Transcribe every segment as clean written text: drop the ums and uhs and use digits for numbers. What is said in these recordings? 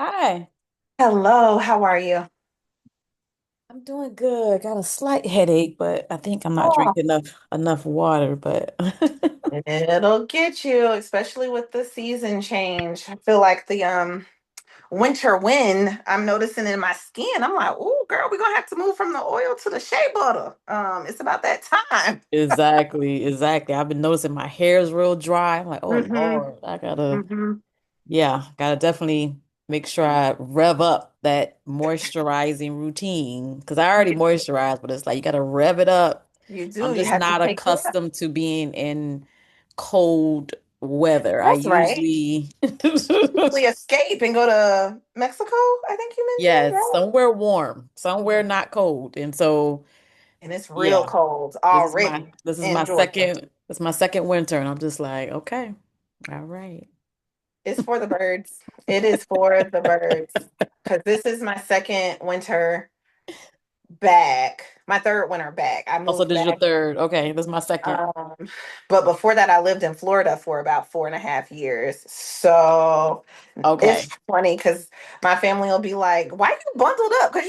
Hi, Hello, how are you? I'm doing good. Got a slight headache, but I think I'm not Oh, drinking enough water, but it'll get you, especially with the season change. I feel like the winter wind I'm noticing in my skin. I'm like, oh girl, we're gonna have to move from the oil to the shea butter. It's about that time. exactly. I've been noticing my hair is real dry. I'm like, oh Mm-hmm. Lord, I gotta, Mm-hmm. yeah, gotta definitely make sure I rev up that moisturizing routine because I already You, moisturize, but it's like you gotta rev it up. you I'm do. You just have to not take care. accustomed to being in cold weather. I That's right. usually Usually escape and go to Mexico, I think you mentioned, Yes, right? somewhere warm, somewhere Yeah. not cold. And so, And it's real yeah, cold this is my already this is in my Georgia. second this is my second winter and I'm just like, okay. All right. It's for the birds. It is for the birds. Because this is my second winter back, my third winter back. I Also, moved this is your back. third. Okay, this is my second. Um, but before that, I lived in Florida for about 4.5 years. So it's Okay. funny because my family will be like, why you bundled up? Because,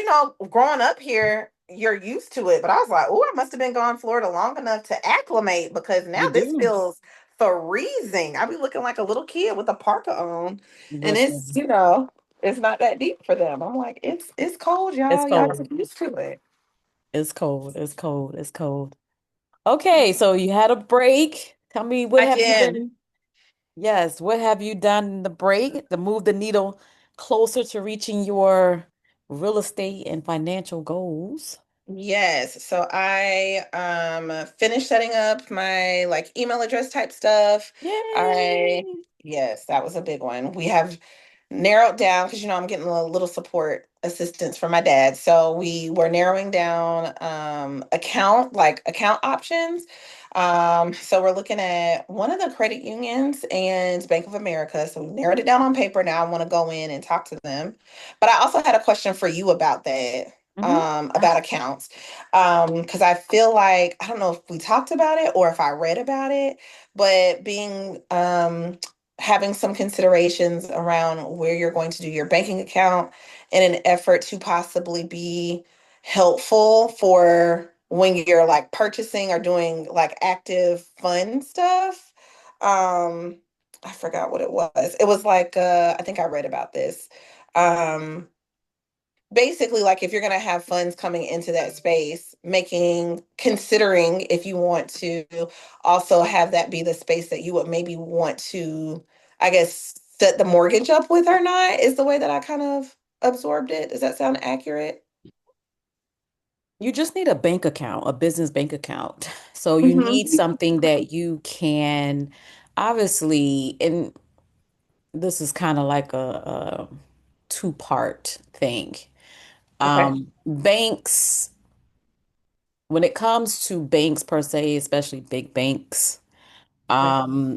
growing up here, you're used to it. But I was like, oh, I must have been gone Florida long enough to acclimate because now You this do. feels freezing. I be looking like a little kid with a parka on. And it's, Listen, it's not that deep for them. I'm like, it's cold, it's y'all. Y'all cold. get used to it. It's cold. It's cold. It's cold. Okay, so you had a break. Tell me what I have you did. been? Yes, what have you done in the break to move the needle closer to reaching your real estate and financial goals? Yes. So I finished setting up my like email address type stuff. I Yay! yes, that was a big one. We have narrowed down because I'm getting a little support assistance from my dad. So we were narrowing down account options. So we're looking at one of the credit unions and Bank of America. So we narrowed it down on paper. Now I want to go in and talk to them. But I also had a question for you about that, Hmm. about accounts. Because I feel like I don't know if we talked about it or if I read about it, but being having some considerations around where you're going to do your banking account in an effort to possibly be helpful for when you're like purchasing or doing like active fund stuff. Um, I forgot what it was. It was like I think I read about this. Um, Basically, like if you're going to have funds coming into that space, making considering if you want to also have that be the space that you would maybe want to, I guess, set the mortgage up with or not, is the way that I kind of absorbed it. Does that sound accurate? You just need a bank account, a business bank account. So you need Mm-hmm. something that you can obviously, and this is kind of like a two-part thing. Okay. Banks, when it comes to banks per se, especially big banks, Okay.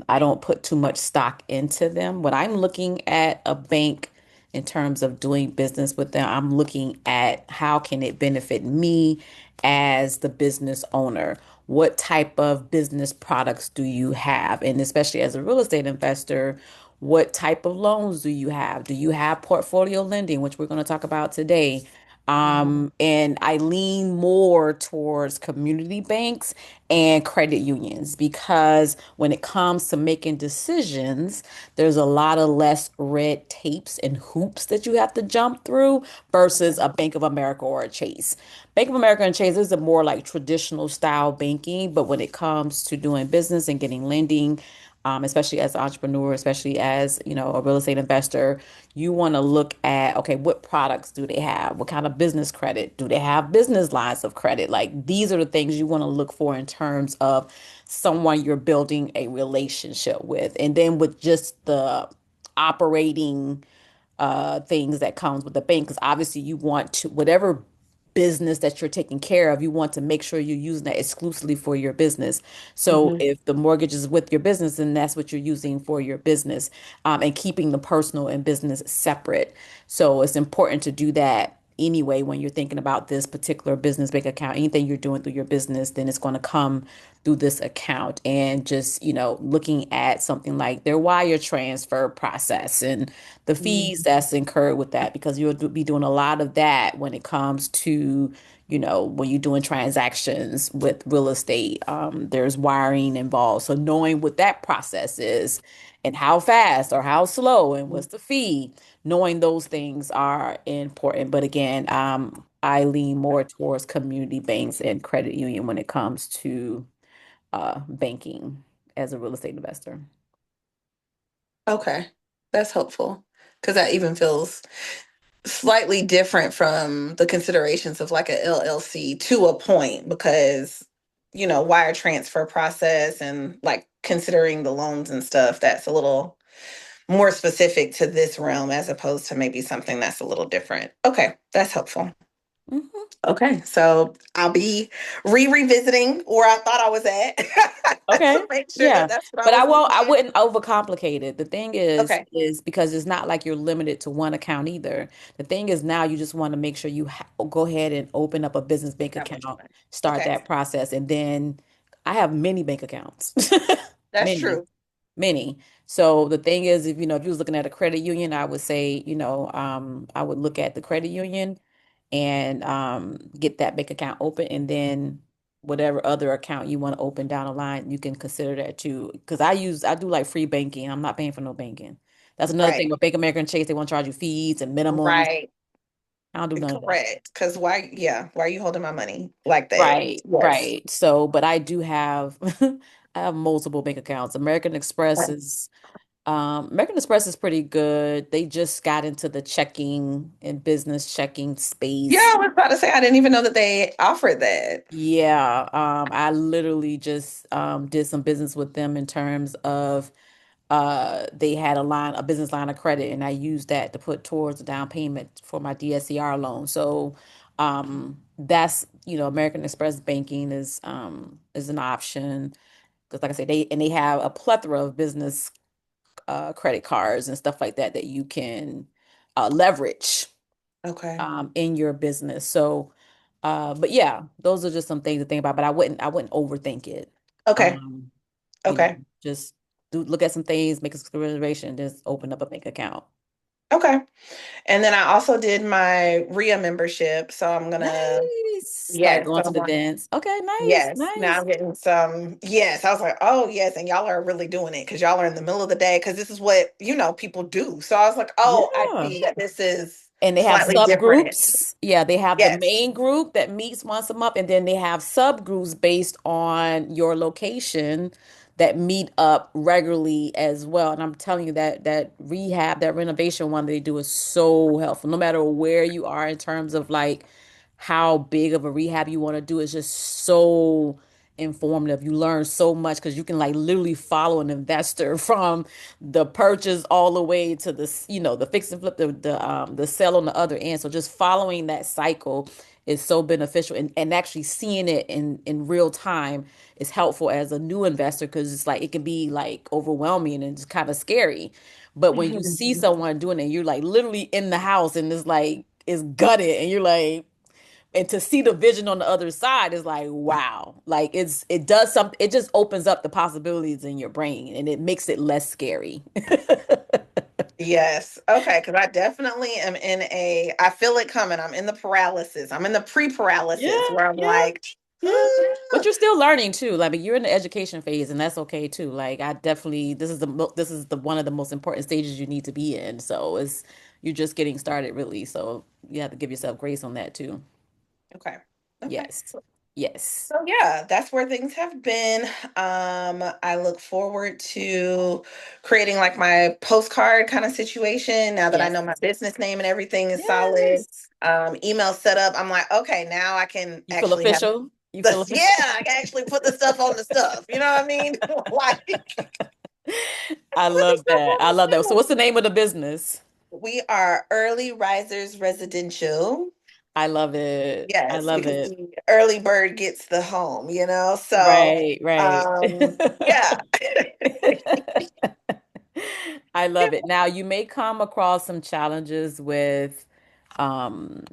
I don't put too much stock into them. When I'm looking at a bank in terms of doing business with them, I'm looking at how can it benefit me as the business owner? What type of business products do you have? And especially as a real estate investor, what type of loans do you have? Do you have portfolio lending, which we're going to talk about today? Mhm. And I lean more towards community banks and credit unions because when it comes to making decisions, there's a lot of less red tapes and hoops that you have to jump through versus a Bank of America or a Chase. Bank of America and Chase is a more like traditional style banking, but when it comes to doing business and getting lending, especially as an entrepreneur, especially as, a real estate investor, you want to look at, okay, what products do they have? What kind of business credit? Do they have business lines of credit? Like these are the things you want to look for in terms of someone you're building a relationship with. And then with just the operating things that comes with the bank, because obviously you want to, whatever business that you're taking care of, you want to make sure you're using that exclusively for your business. So Mhm. if the mortgage is with your business, then that's what you're using for your business, and keeping the personal and business separate. So it's important to do that. anyway when you're thinking about this particular business bank account. Anything you're doing through your business, then it's going to come through this account. And just, looking at something like their wire transfer process and the fees Mhm. that's incurred with that, because be doing a lot of that when it comes to, when you're doing transactions with real estate. There's wiring involved. So knowing what that process is and how fast or how slow and what's the fee, knowing those things are important. But again, I lean more towards community banks and credit union when it comes to banking as a real estate investor. Okay, that's helpful because that even feels slightly different from the considerations of like a LLC to a point because wire transfer process and like considering the loans and stuff, that's a little more specific to this realm as opposed to maybe something that's a little different. Okay, that's helpful. Mhm. Okay, so I'll be revisiting where I thought I was at Okay. to make sure that Yeah. that's what I But was I looking at. wouldn't overcomplicate it. The thing Okay, is because it's not like you're limited to one account either. The thing is now you just want to make sure you go ahead and open up a business bank that much account, fun. start Okay, that process, and then I have many bank accounts. that's Many. true. Many. So the thing is, if you was looking at a credit union, I would say, I would look at the credit union and get that bank account open, and then whatever other account you want to open down the line, you can consider that too. Because I do like free banking. I'm not paying for no banking. That's another thing Right, with Bank of America and Chase. They want to charge you fees and minimums. right. I don't do none of that. Correct. Because why, yeah, why are you holding my money like that? Right, Yes. right. So, but I do have I have multiple bank accounts. American Express is pretty good. They just got into the checking and business checking Yeah, space. I was about to say I didn't even know that they offered that. Yeah, I literally just did some business with them in terms of they had a business line of credit, and I used that to put towards the down payment for my DSCR loan. So that's, American Express banking is an option because like I said, they have a plethora of business credit cards and stuff like that that you can leverage Okay. in your business. So, but yeah, those are just some things to think about. But I wouldn't overthink it. Okay. Um, Okay. just look at some things, make a reservation, just open up a bank account. Okay. And then I also did my RIA membership. So I'm gonna, Nice. Like yes, so going to I'm the on, dance. Okay, nice, yes. Now nice. I'm getting some, yes. I was like, oh yes, and y'all are really doing it because y'all are in the middle of the day because this is what, people do. So I was like, oh, I Yeah. see that this is And they have slightly different. subgroups. Yeah, they have the Yes. main group that meets once a month, and then they have subgroups based on your location that meet up regularly as well. And I'm telling you that rehab, that renovation one they do is so helpful. No matter where you are in terms of like how big of a rehab you want to do, it's just so informative. You learn so much because you can like literally follow an investor from the purchase all the way to the fix and flip, the sell on the other end. So just following that cycle is so beneficial, and actually seeing it in real time is helpful as a new investor because it's like it can be like overwhelming and just kind of scary. But when you see someone doing it, you're like literally in the house and it's like it's gutted and you're like, and to see the vision on the other side is like wow, like it does something, it just opens up the possibilities in your brain and it makes it less scary. Yes. Okay. Because I definitely am I feel it coming. I'm in the paralysis. I'm in the Yeah, pre-paralysis where I'm yeah, like, yeah. But you're still learning too. Like you're in the education phase, and that's okay too. Like I definitely, this is the one of the most important stages you need to be in. So it's you're just getting started, really. So you have to give yourself grace on that too. okay. Okay. Yes, yes, So yeah, that's where things have been. I look forward to creating like my postcard kind of situation now that I yes, know my business name and everything is solid. yes. Email set up. I'm like, okay, now I can You feel actually have official. You the feel yeah, official. I can actually put the stuff on the stuff. You know what I mean? Like I put the love stuff that. on I the love that. So stuff. what's the name of the business? We are Early Risers Residential. I love it. I Yes, love because it. the early bird gets the home, So, Right, right. yeah. I love it. Now, you may come across some challenges with um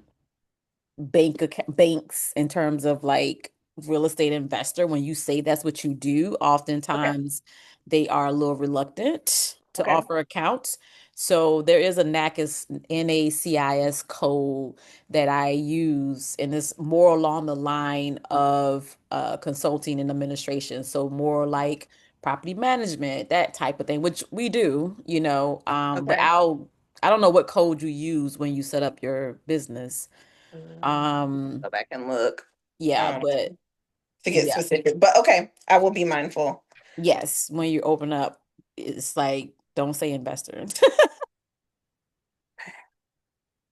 banks in terms of like real estate investor, when you say that's what you do, Okay. oftentimes they are a little reluctant to Okay. offer accounts. So there is a NACIS NACIS code that I use, and it's more along the line of consulting and administration. So more like property management, that type of thing, which we do, but Okay. I don't know what code you use when you set up your business. Go Um, back and look yeah, um, but to get yeah, specific. But okay, I will be mindful. yes, when you open up, it's like don't say investor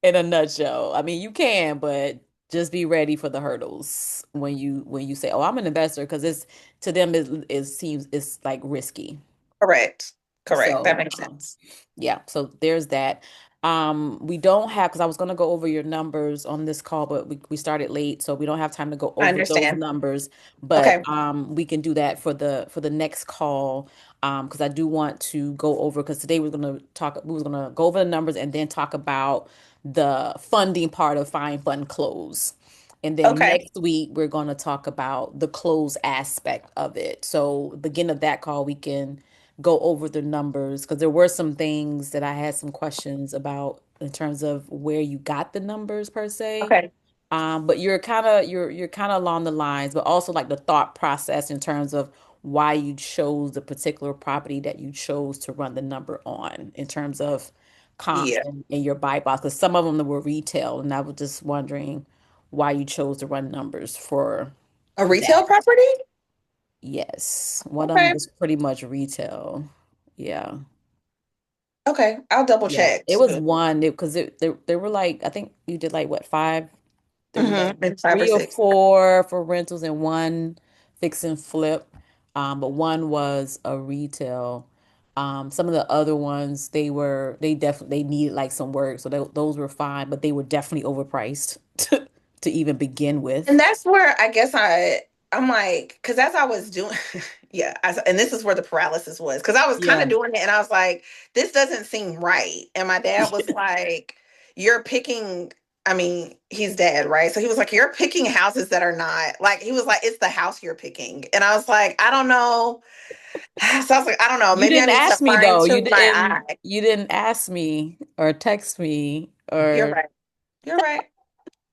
in a nutshell. I mean, you can, but just be ready for the hurdles when you say, "Oh, I'm an investor," because it's to them it seems it's like risky. Correct. Correct. That So, makes sense. yeah, so there's that. We don't have, because I was going to go over your numbers on this call, but we started late, so we don't have time to go I over those understand. numbers. But Okay. we can do that for the next call. Because I do want to go over, because today we was gonna go over the numbers and then talk about the funding part of find, fund, close. And then Okay. next week we're going to talk about the close aspect of it. So beginning of that call, we can go over the numbers, because there were some things that I had some questions about in terms of where you got the numbers per se. Okay. But you're kind of along the lines, but also like the thought process in terms of why you chose the particular property that you chose to run the number on in terms of comps Yeah. and your buy box. Because some of them were retail, and I was just wondering why you chose to run numbers for A retail that. property? Yes, one of them Okay. was pretty much retail. Yeah. Okay. I'll double Yeah, check it was too. one because they were like, I think you did like what, five? There was like Maybe five or three or six. four for rentals and one fix and flip. But one was a retail. Some of the other ones they needed like some work, so those were fine, but they were definitely overpriced to even begin And with. that's where I guess I'm like, because as I was doing, yeah, and this is where the paralysis was, because I was kind of Yeah. doing it, and I was like, this doesn't seem right. And my dad was like, you're picking. I mean, he's dead, right? So he was like, you're picking houses that are not like. He was like, it's the house you're picking, and I was like, I don't know. So I was like, I don't know. You Maybe I didn't need to ask me fine though. tune my eye. You didn't ask me or text me You're or right. You're right.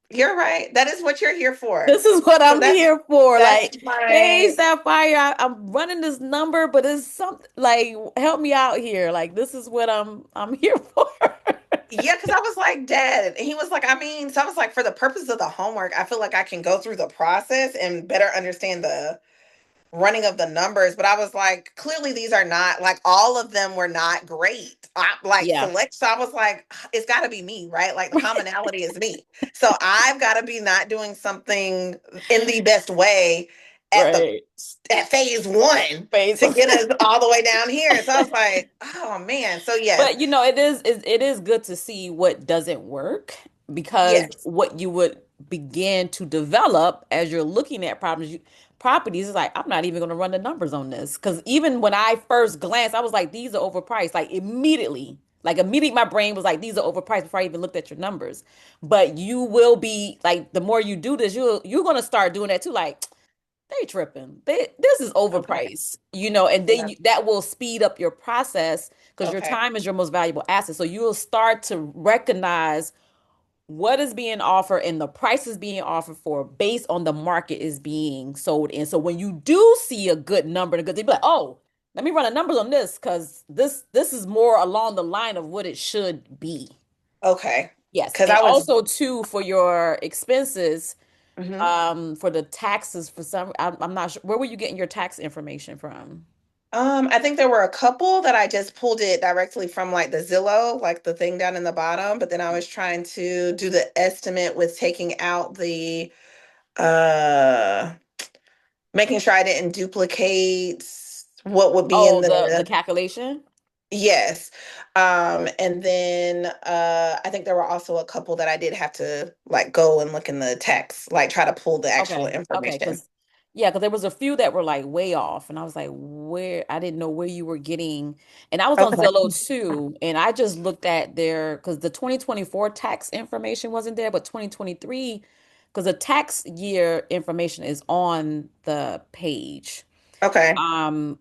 You're right. That is what you're here for. this is what So I'm here for. that's Like, hey, my Sapphire, I'm running this number, but it's something like help me out here. Like, this is what I'm here for. Yeah, because I was like, Dad. And he was like, I mean, so I was like, for the purpose of the homework, I feel like I can go through the process and better understand the running of the numbers. But I was like, clearly these are not like all of them were not great. Like Yeah. select. So I was like, it's got to be me, right? Like the commonality is me. So I've got to be not doing something in the best way at the Right. at phase one Face. to get us all the way down here. So I was like, oh man. So yes, But it is good to see what doesn't work, because yes. what you would begin to develop as you're looking at properties is like, I'm not even going to run the numbers on this, because even when I first glanced, I was like, these are overpriced. Like immediately my brain was like, these are overpriced before I even looked at your numbers. But you will be like, the more you do this, you're going to start doing that too. Like, they tripping. This is Okay. overpriced, and then Yeah. that will speed up your process, because your Okay. time is your most valuable asset. So you will start to recognize what is being offered and the price is being offered for based on the market is being sold in. So when you do see a good number and a good thing, be like, oh, let me run the numbers on this, because this is more along the line of what it should be. Okay. Yes. Because And I was. also too, for your expenses, Mhm. for the taxes, I'm not sure, where were you getting your tax information from? I think there were a couple that I just pulled it directly from like the Zillow, like the thing down in the bottom. But then I was trying to do the estimate with taking out the uh making sure I didn't duplicate what would be in Oh, the the calculation. yes. And then I think there were also a couple that I did have to like go and look in the text, like try to pull the actual Okay, information. because Yeah, because there was a few that were like way off, and I was like, where I didn't know where you were getting. And I was on Okay. Zillow too, and I just looked at their because the 2024 tax information wasn't there, but 2023, because the tax year information is on the page. Okay.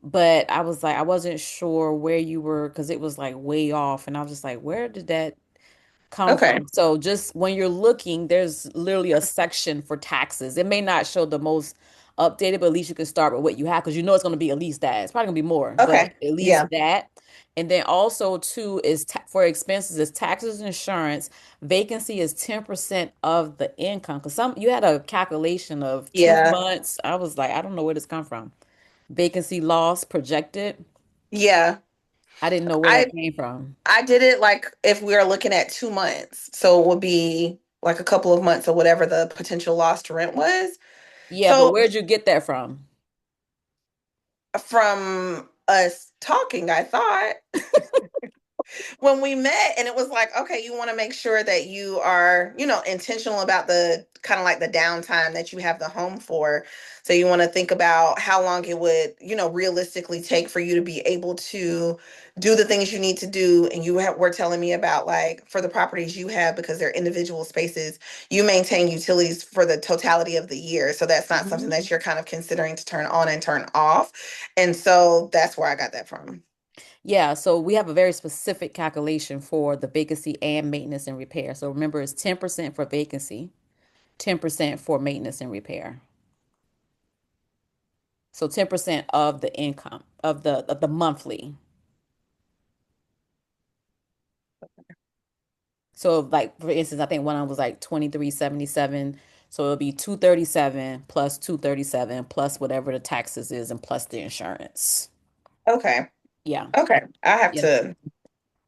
But I was like, I wasn't sure where you were because it was like way off, and I was just like, where did that come Okay. from? So just when you're looking, there's literally a section for taxes. It may not show the most updated, but at least you can start with what you have because you know it's going to be at least that. It's probably going to be more, but Okay. at least Yeah. that. And then also too is ta for expenses is taxes and insurance. Vacancy is 10% of the income. Because some you had a calculation of two Yeah. months. I was like, I don't know where this come from. Vacancy loss projected. Yeah. I didn't know where I that came from. I did it like if we are looking at 2 months. So it would be like a couple of months or whatever the potential lost rent was. Yeah, but So where'd you get that from? from us talking, I thought when we met, and it was like, okay, you want to make sure that you are, intentional about the kind of like the downtime that you have the home for. So you want to think about how long it would, realistically take for you to be able to do the things you need to do. And were telling me about like for the properties you have, because they're individual spaces, you maintain utilities for the totality of the year. So that's not something Mhm. that you're kind of considering to turn on and turn off. And so that's where I got that from. Yeah, so we have a very specific calculation for the vacancy and maintenance and repair. So remember, it's 10% for vacancy, 10% for maintenance and repair. So 10% of the income of the monthly. So like for instance, I think one of them was like 2377. So it'll be 237 plus 237 plus whatever the taxes is and plus the insurance. Okay. Yeah. Okay. I have Yeah. to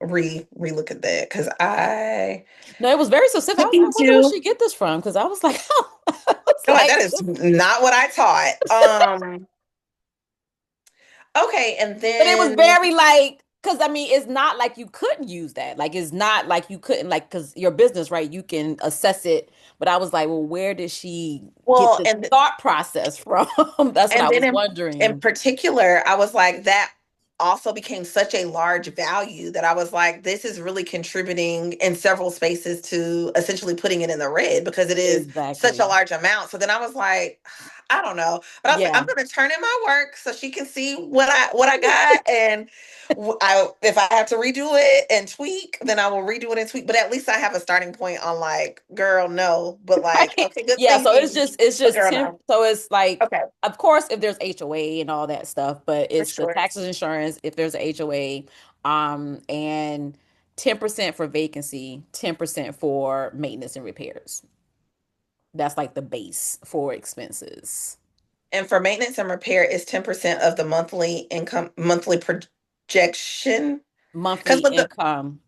relook at that because I No, it was very specific. look I wonder where into she get this from because I was like, oh, I was I'm like like, that is not what I taught. Okay, and but it was then very like, because I mean, it's not like you couldn't use that. Like, it's not like you couldn't, like, because your business, right? You can assess it. But I was like, well, where did she get well this and thought process from? That's what And I then was in wondering. particular, I was like, that also became such a large value that I was like, this is really contributing in several spaces to essentially putting it in the red because it is such a Exactly. large amount. So then I was like, I don't know. But I was like, I'm Yeah. gonna turn in my work so she can see what I got. And if I have to redo it and tweak, then I will redo it and tweak. But at least I have a starting point on like, girl, no. But like, Right. okay, good Yeah, so thinking. it's But just girl, temp no. so it's like Okay, of course if there's HOA and all that stuff, but for it's the sure. taxes insurance if there's a HOA, and 10% for vacancy, 10% for maintenance and repairs. That's like the base for expenses. And for maintenance and repair is 10% of the monthly projection. Monthly Because income.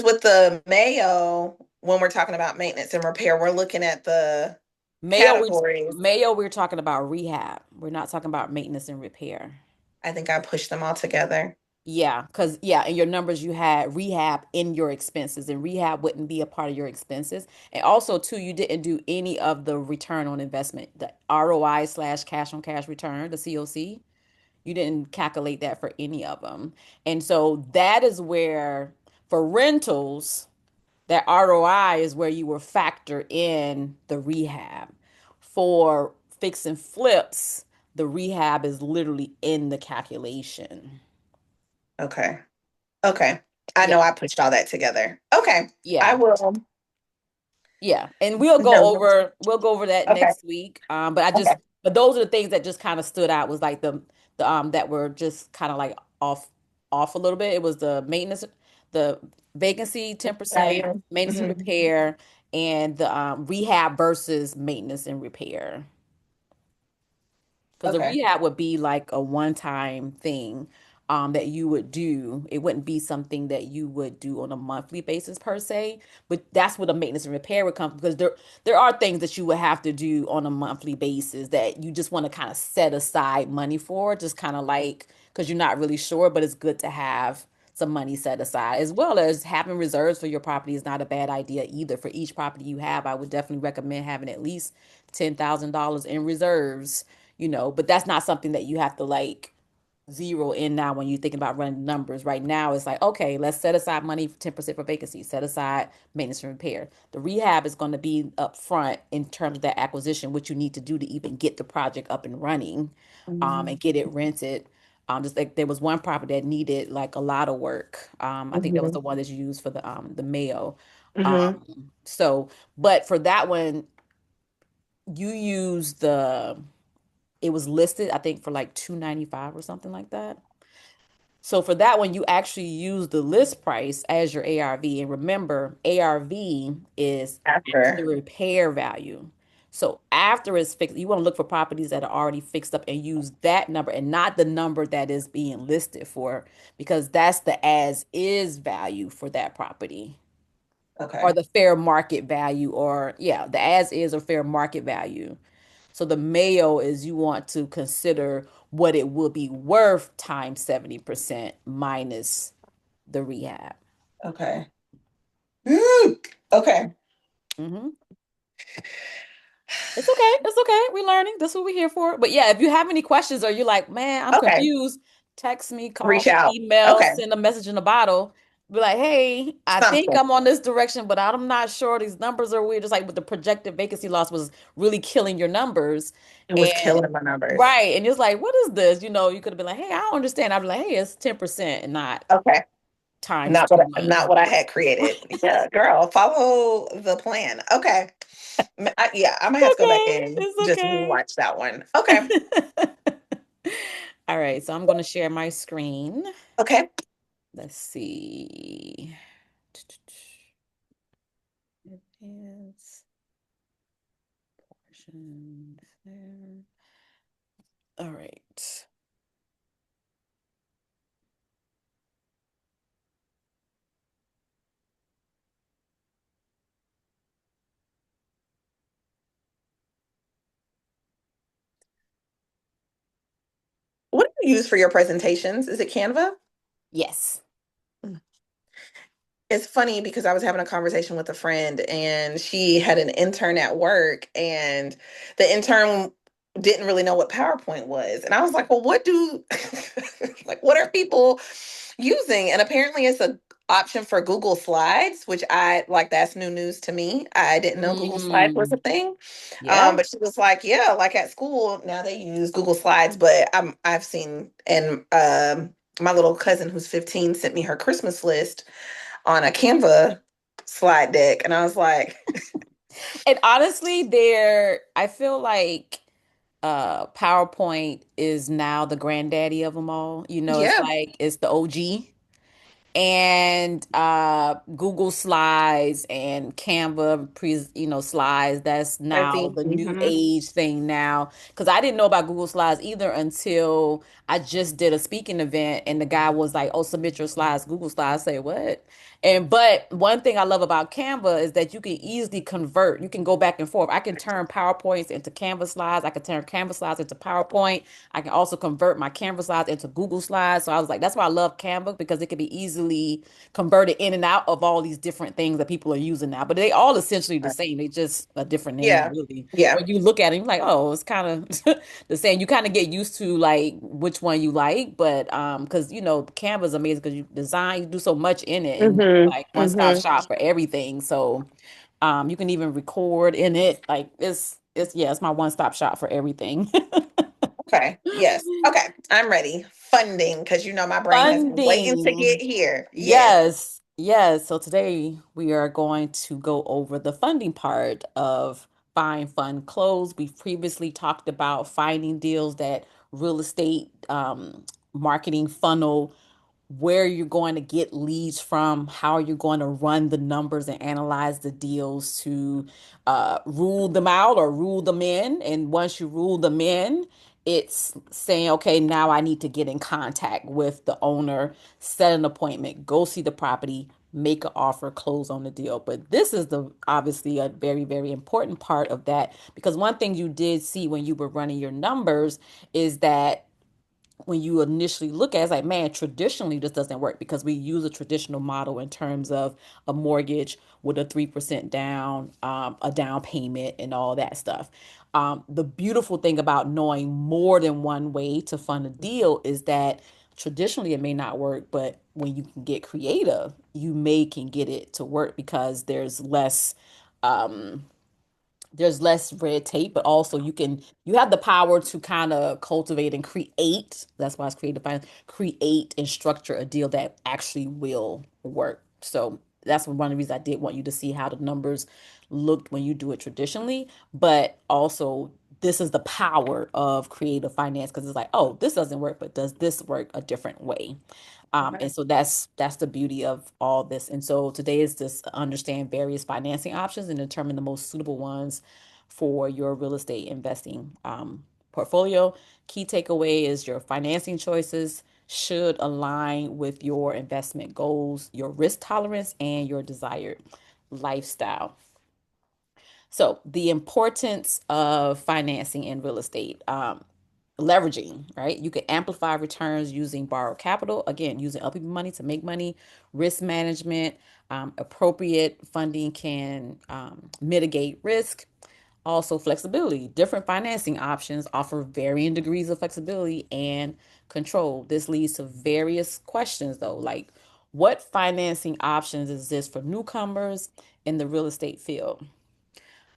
with the Mayo, when we're talking about maintenance and repair, we're looking at the Mayo, categories. we're talking about rehab. We're not talking about maintenance and repair. I think I pushed them all together. Yeah, because yeah, in your numbers you had rehab in your expenses, and rehab wouldn't be a part of your expenses. And also, too, you didn't do any of the return on investment, the ROI slash cash on cash return, the COC. You didn't calculate that for any of them. And so that is where, for rentals, that ROI is where you will factor in the rehab. For fix and flips, the rehab is literally in the calculation. Okay. Okay. I Yeah. know I pushed all that together. Okay. I Yeah. will. Yeah. And No. we'll go over that Okay. next week. But I Okay. just but those are the things that just kind of stood out was like the that were just kind of like off a little bit. It was the maintenance, the vacancy 10%, Value. maintenance and Mhm. repair, and the rehab versus maintenance and repair. Because a Okay. rehab would be like a one-time thing that you would do. It wouldn't be something that you would do on a monthly basis per se. But that's where the maintenance and repair would come from, because there are things that you would have to do on a monthly basis that you just want to kind of set aside money for, just kind of like because you're not really sure, but it's good to have some money set aside, as well as having reserves for your property is not a bad idea either. For each property you have, I would definitely recommend having at least $10,000 in reserves, but that's not something that you have to like zero in now when you're thinking about running numbers. Right now, it's like, okay, let's set aside money for 10% for vacancy, set aside maintenance and repair. The rehab is going to be up front in terms of that acquisition, what you need to do to even get the project up and running, Mm-hmm. and get it rented. Just like there was one property that needed like a lot of work. I think that was the one that you used for the Mayo. Mm-hmm. So, but for that one, you use it was listed, I think, for like 295 or something like that. So for that one, you actually use the list price as your ARV. And remember, ARV is after the After. repair value. So after it's fixed, you want to look for properties that are already fixed up and use that number and not the number that is being listed for, because that's the as is value for that property or Okay. the fair market value, or yeah, the as is or fair market value. So the Mayo is you want to consider what it will be worth times 70% minus the rehab. Okay. Ooh, okay. hmm It's okay. It's okay. We're learning. That's what we're here for. But yeah, if you have any questions or you're like, man, I'm Okay. confused, text me, call Reach me, out. email, Okay. send a message in a bottle. Be like, hey, I think Something. I'm on this direction, but I'm not sure. These numbers are weird. Just like with the projected vacancy loss was really killing your numbers. It was And killing my numbers. right. And it's like, what is this? You could have been like, hey, I don't understand. I'd be like, hey, it's 10% and not Okay. times Not too not much. what I had created. Yeah, girl, follow the plan. Okay. Yeah, I might have to go back and just It's rewatch that one. Okay. okay. All right, so I'm going to share my screen. Okay. Let's see. It is portion there. All right. What do you use for your presentations? Is it Canva? Yes. It's funny because I was having a conversation with a friend and she had an intern at work and the intern didn't really know what PowerPoint was. And I was like, well, what do like what are people using? And apparently it's a option for Google Slides, which I like that's new news to me. I didn't know Google Slides was a Mm, thing. yeah. But she was like, yeah, like at school now they use Google Slides, but I've seen and my little cousin who's 15 sent me her Christmas list on a Canva slide deck. And I was like, And honestly, I feel like PowerPoint is now the granddaddy of them all. It's yeah, like it's the OG. And Google Slides and Canva slides, that's now Prezi. the new Hmm. age thing now, because I didn't know about Google Slides either until I just did a speaking event and the guy was like, oh, submit your slides Google Slides. I say what? And but one thing I love about Canva is that you can easily convert. You can go back and forth. I can turn PowerPoints into Canva slides. I can turn Canva slides into PowerPoint. I can also convert my Canva slides into Google Slides. So I was like, that's why I love Canva, because it can be easily converted in and out of all these different things that people are using now. But they all essentially the same. They just a different name, Yeah. really. Yeah. When you look at it, you're like, oh, it's kind of the same. You kind of get used to like which one you like, but because Canva is amazing because you design, you do so much in it, and Hmm. like one stop Hmm. shop for everything. So you can even record in it. Like it's yeah, it's my one stop shop for everything. Okay. Yes. Okay. I'm ready. Funding, because my brain has been waiting to get Funding. here. Yes. Yes, yes. So today we are going to go over the funding part of Find Fund Close. We've previously talked about finding deals that real estate marketing funnel, where you're going to get leads from, how you're going to run the numbers and analyze the deals to rule them out or rule them in. And once you rule them in, it's saying, okay, now I need to get in contact with the owner, set an appointment, go see the property, make an offer, close on the deal. But this is the obviously a very, very important part of that, because one thing you did see when you were running your numbers is that when you initially look at it, it's like, man, traditionally this doesn't work because we use a traditional model in terms of a mortgage with a 3% down, a down payment and all that stuff. The beautiful thing about knowing more than one way to fund a deal is that traditionally it may not work, but when you can get creative, you may can get it to work because um, there's less red tape, but also you have the power to kind of cultivate and create. That's why it's creative finance. Create and structure a deal that actually will work. So that's one of the reasons I did want you to see how the numbers looked when you do it traditionally, but also this is the power of creative finance because it's like, oh, this doesn't work, but does this work a different way? And so that's the beauty of all this. And so today is just understand various financing options and determine the most suitable ones for your real estate investing portfolio. Key takeaway is your financing choices should align with your investment goals, your risk tolerance, and your desired lifestyle. So, the importance of financing in real estate, leveraging, right? You can amplify returns using borrowed capital, again, using other people's money to make money, risk management, appropriate funding can mitigate risk. Also, flexibility. Different financing options offer varying degrees of flexibility and control. This leads to various questions, though, like what financing options exist for newcomers in the real estate field?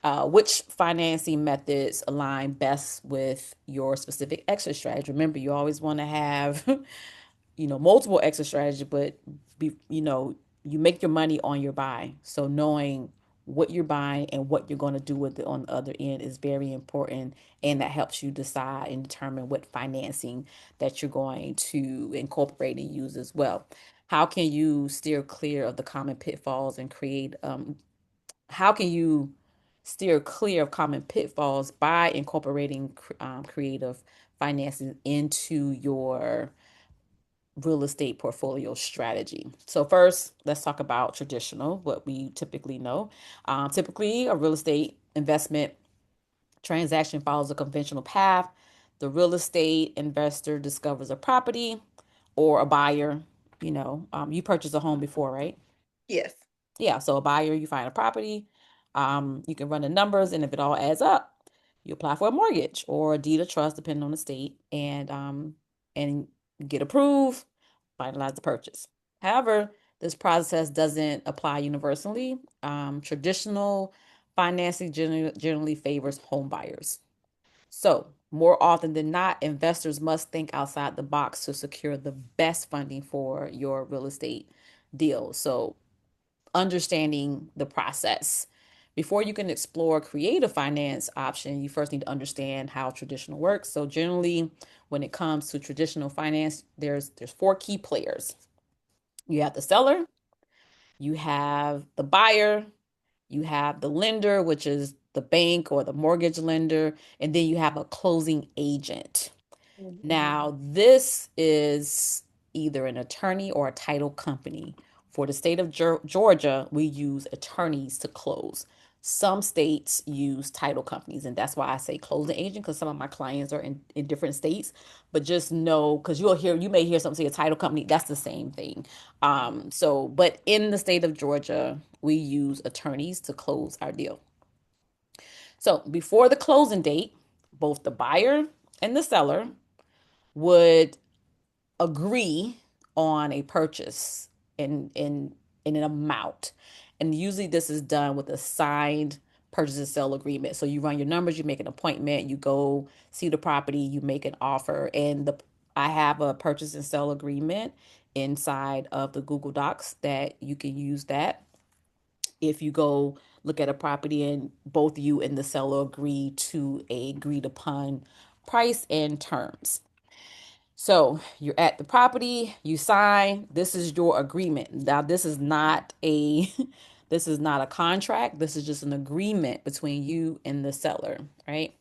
Which financing methods align best with your specific exit strategy? Remember, you always want to have, multiple exit strategy, but you make your money on your buy. So knowing what you're buying and what you're going to do with it on the other end is very important, and that helps you decide and determine what financing that you're going to incorporate and use as well. How can you steer clear of the common pitfalls and create how can you steer clear of common pitfalls by incorporating creative financing into your real estate portfolio strategy? So first, let's talk about traditional, what we typically know. Typically, a real estate investment transaction follows a conventional path. The real estate investor discovers a property or a buyer. You purchased a home before, right? Yes. Yeah, so a buyer, you find a property, you can run the numbers, and if it all adds up, you apply for a mortgage or a deed of trust, depending on the state, and get approved, finalize the purchase. However, this process doesn't apply universally. Traditional financing generally favors home buyers. So, more often than not, investors must think outside the box to secure the best funding for your real estate deal. So, understanding the process. Before you can explore creative finance option, you first need to understand how traditional works. So generally, when it comes to traditional finance, there's four key players. You have the seller, you have the buyer, you have the lender, which is the bank or the mortgage lender, and then you have a closing agent. Mhm. Now, this is either an attorney or a title company. For the state of Georgia, we use attorneys to close. Some states use title companies, and that's why I say closing agent because some of my clients are in different states. But just know, because you may hear something say a title company, that's the same thing. But in the state of Georgia, we use attorneys to close our deal. So before the closing date, both the buyer and the seller would agree on a purchase in an amount. And usually this is done with a signed purchase and sale agreement. So you run your numbers, you make an appointment, you go see the property, you make an offer, and the I have a purchase and sale agreement inside of the Google Docs that you can use that if you go look at a property and both you and the seller agree to a agreed upon price and terms. So you're at the property, you sign, this is your agreement. Now this is not a this is not a contract. This is just an agreement between you and the seller, right?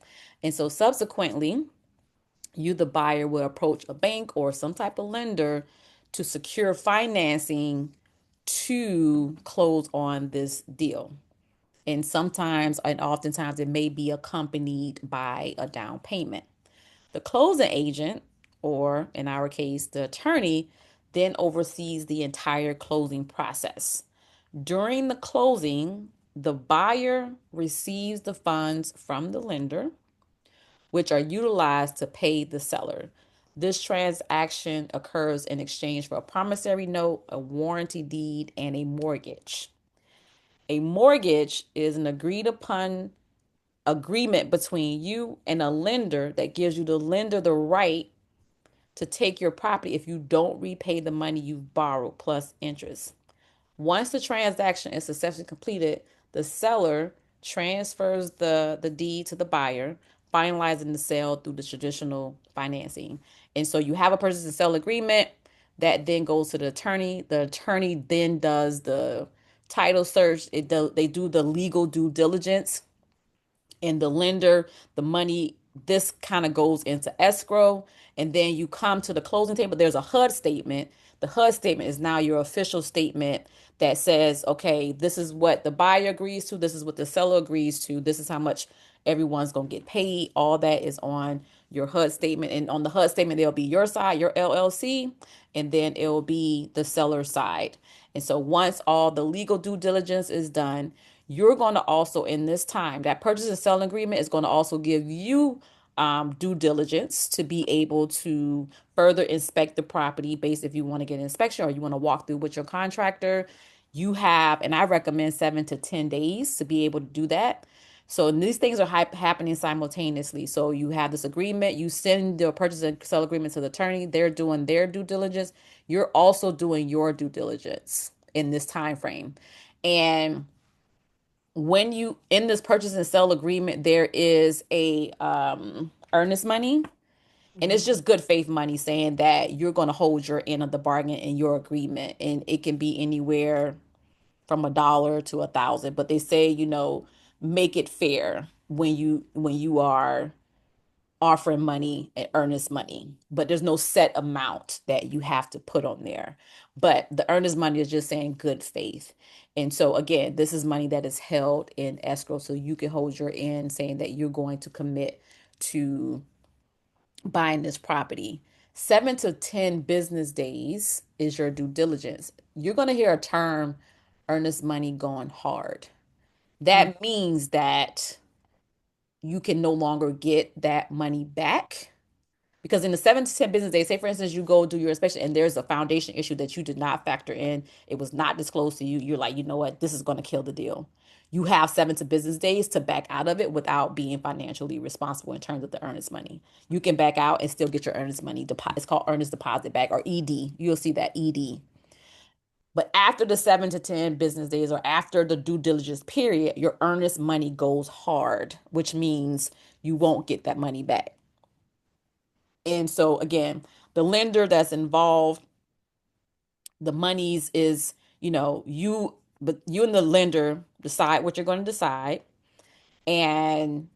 And so subsequently, you the buyer will approach a bank or some type of lender to secure financing to close on this deal. And sometimes and oftentimes it may be accompanied by a down payment. The closing agent, or in our case, the attorney, then oversees the entire closing process. During the closing, the buyer receives the funds from the lender. which are utilized to pay the seller. This transaction occurs in exchange for a promissory note, a warranty deed, and a mortgage. A mortgage is an agreed upon agreement between you and a lender that gives you the lender the right to take your property if you don't repay the money you've borrowed plus interest. Once the transaction is successfully completed, the seller transfers the deed to the buyer, finalizing the sale through the traditional financing. And so you have a purchase and sale agreement that then goes to the attorney. The attorney then does the title search. They do the legal due diligence and the lender, the money, this kind of goes into escrow. And then you come to the closing table. There's a HUD statement. The HUD statement is now your official statement that says, okay, this is what the buyer agrees to, this is what the seller agrees to, this is how much everyone's going to get paid. All that is on your HUD statement. And on the HUD statement, there'll be your side, your LLC, and then it'll be the seller side. And so once all the legal due diligence is done, you're going to also, in this time, that purchase and sale agreement is going to also give you due diligence to be able to further inspect the property based if you want to get an inspection or you want to walk through with your contractor. You have, and I recommend 7 to 10 days to be able to do that. So these things are happening simultaneously. So you have this agreement, you send the purchase and sale agreement to the attorney, they're doing their due diligence. You're also doing your due diligence in this time frame. And when you in this purchase and sell agreement, there is a earnest money, and it's Mhm. just good faith money saying that you're going to hold your end of the bargain in your agreement, and it can be anywhere from $1 to 1,000. But they say, make it fair when you are offering money and earnest money, but there's no set amount that you have to put on there. But the earnest money is just saying good faith. And so again, this is money that is held in escrow so you can hold your end saying that you're going to commit to buying this property. 7 to 10 business days is your due diligence. You're going to hear a term, earnest money going hard. Mhm. That means that you can no longer get that money back. Because in the 7 to 10 business days, say for instance, you go do your inspection and there's a foundation issue that you did not factor in, it was not disclosed to you. You're like, you know what, this is going to kill the deal. You have 7 to business days to back out of it without being financially responsible in terms of the earnest money. You can back out and still get your earnest money. It's called earnest deposit back or ED. You'll see that ED. But after the 7 to 10 business days or after the due diligence period, your earnest money goes hard, which means you won't get that money back. And so again, the lender that's involved, the monies is, but you and the lender decide what you're going to decide and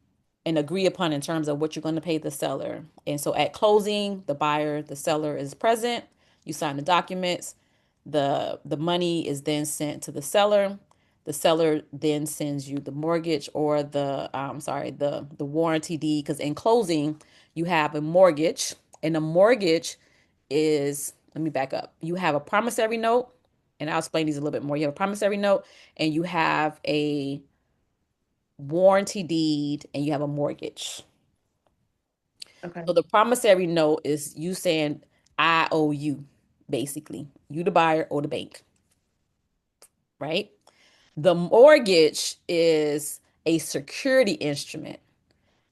agree upon in terms of what you're going to pay the seller. And so at closing, the buyer, the seller is present. You sign the documents. The money is then sent to the seller. The seller then sends you the mortgage or the warranty deed. Because in closing, you have a mortgage, and a mortgage is, let me back up. You have a promissory note, and I'll explain these a little bit more. You have a promissory note, and you have a warranty deed, and you have a mortgage. Okay. So the promissory note is you saying, I owe you, basically. You the buyer or the bank, right? The mortgage is a security instrument.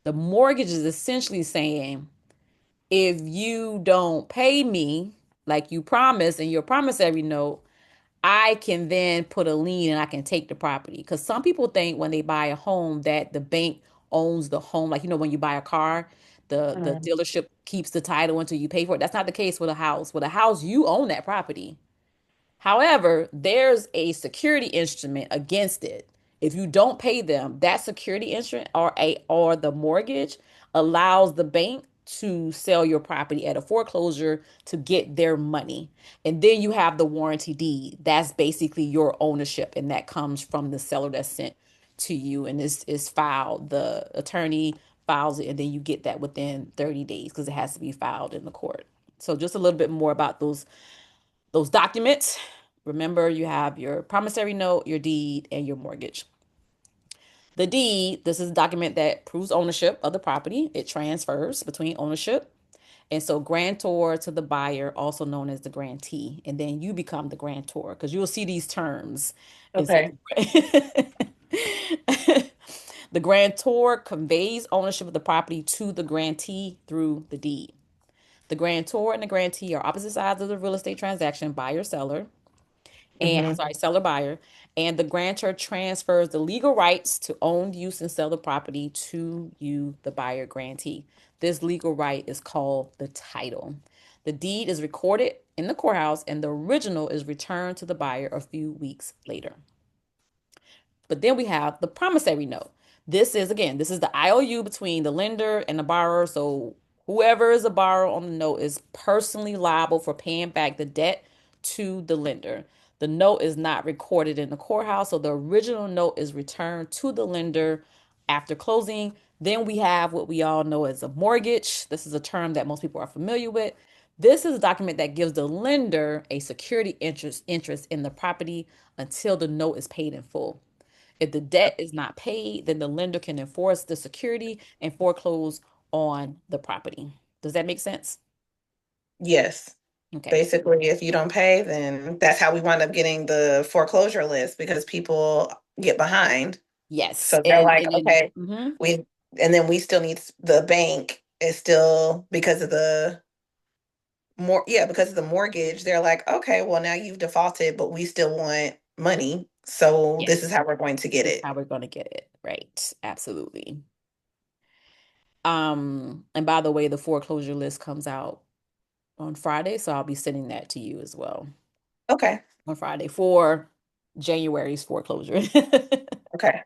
The mortgage is essentially saying, if you don't pay me like you promised in your promissory note, I can then put a lien and I can take the property. Because some people think when they buy a home that the bank owns the home. Like, when you buy a car, the Mhm. dealership keeps the title until you pay for it. That's not the case with a house. With a house, you own that property. However, there's a security instrument against it. If you don't pay them, that security instrument or the mortgage allows the bank to sell your property at a foreclosure to get their money. And then you have the warranty deed. That's basically your ownership, and that comes from the seller that's sent to you and is filed. The attorney files it, and then you get that within 30 days because it has to be filed in the court. So just a little bit more about those documents. Remember, you have your promissory note, your deed, and your mortgage. The deed, this is a document that proves ownership of the property. It transfers between ownership. And so grantor to the buyer, also known as the grantee. And then you become the grantor because you'll see these terms. And so Okay. the grantor conveys ownership of the property to the grantee through the deed. The grantor and the grantee are opposite sides of the real estate transaction, buyer seller, and I'm Hmm. sorry, seller buyer. And the grantor transfers the legal rights to own, use, and sell the property to you, the buyer grantee. This legal right is called the title. The deed is recorded in the courthouse, and the original is returned to the buyer a few weeks later. But then we have the promissory note. This is the IOU between the lender and the borrower. So whoever is a borrower on the note is personally liable for paying back the debt to the lender. The note is not recorded in the courthouse, so the original note is returned to the lender after closing. Then we have what we all know as a mortgage. This is a term that most people are familiar with. This is a document that gives the lender a security interest in the property until the note is paid in full. If the debt is not paid, then the lender can enforce the security and foreclose on the property. Does that make sense? Yes. Okay. Basically, if you don't pay, then that's how we wind up getting the foreclosure list because people get behind. Yes. So they're like, And then okay, mhm. we, and then we still need the bank is still because of the more, yeah, because of the mortgage. They're like, okay, well, now you've defaulted, but we still want money. So this is Yes. how we're going to get This is it. how we're gonna get it. Right. Absolutely. And by the way, the foreclosure list comes out on Friday, so I'll be sending that to you as well Okay. on Friday for January's foreclosure. Okay.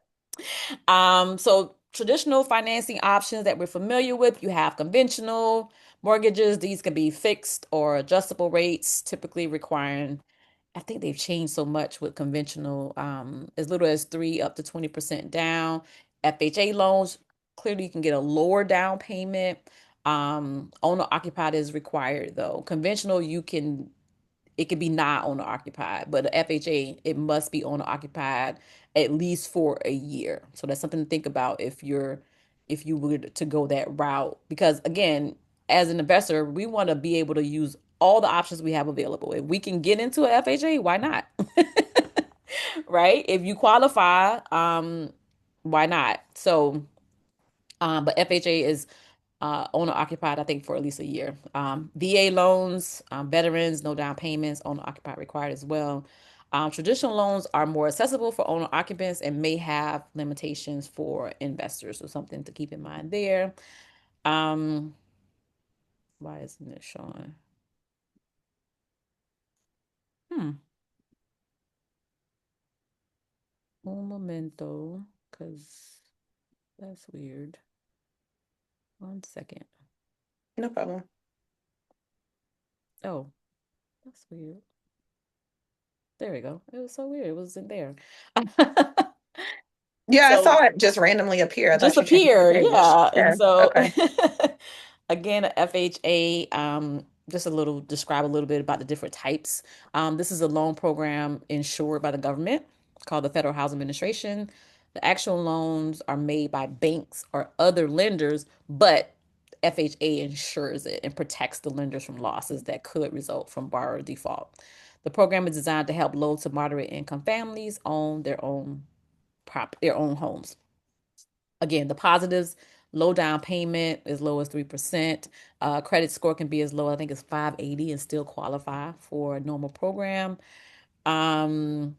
So traditional financing options that we're familiar with, you have conventional mortgages. These can be fixed or adjustable rates, typically requiring, I think they've changed so much with conventional, as little as 3 up to 20% down. FHA loans, clearly you can get a lower down payment. Owner occupied is required though. Conventional, you can it could be not owner occupied, but the FHA, it must be owner occupied at least for a year. So that's something to think about if you were to go that route. Because again, as an investor, we want to be able to use all the options we have available. If we can get into a FHA, why not? Right? If you qualify, why not? So, but FHA is owner occupied, I think, for at least a year. VA loans, veterans, no down payments, owner occupied required as well. Traditional loans are more accessible for owner occupants and may have limitations for investors, so something to keep in mind there. Um, why isn't it showing? Hmm, un momento, because that's weird. 1 second. No problem. Oh, that's weird. There we go. It was so weird. It wasn't there. Yeah, I So saw it just randomly appear. I just thought you changed the appear, page. yeah. And Yeah. so Okay. again, FHA, just a little describe a little bit about the different types. This is a loan program insured by the government called the Federal Housing Administration. The actual loans are made by banks or other lenders, but FHA insures it and protects the lenders from losses that could result from borrower default. The program is designed to help low to moderate income families own their own homes. Again, the positives, low down payment as low as 3%. Credit score can be as low, I think it's 580 and still qualify for a normal program. Um,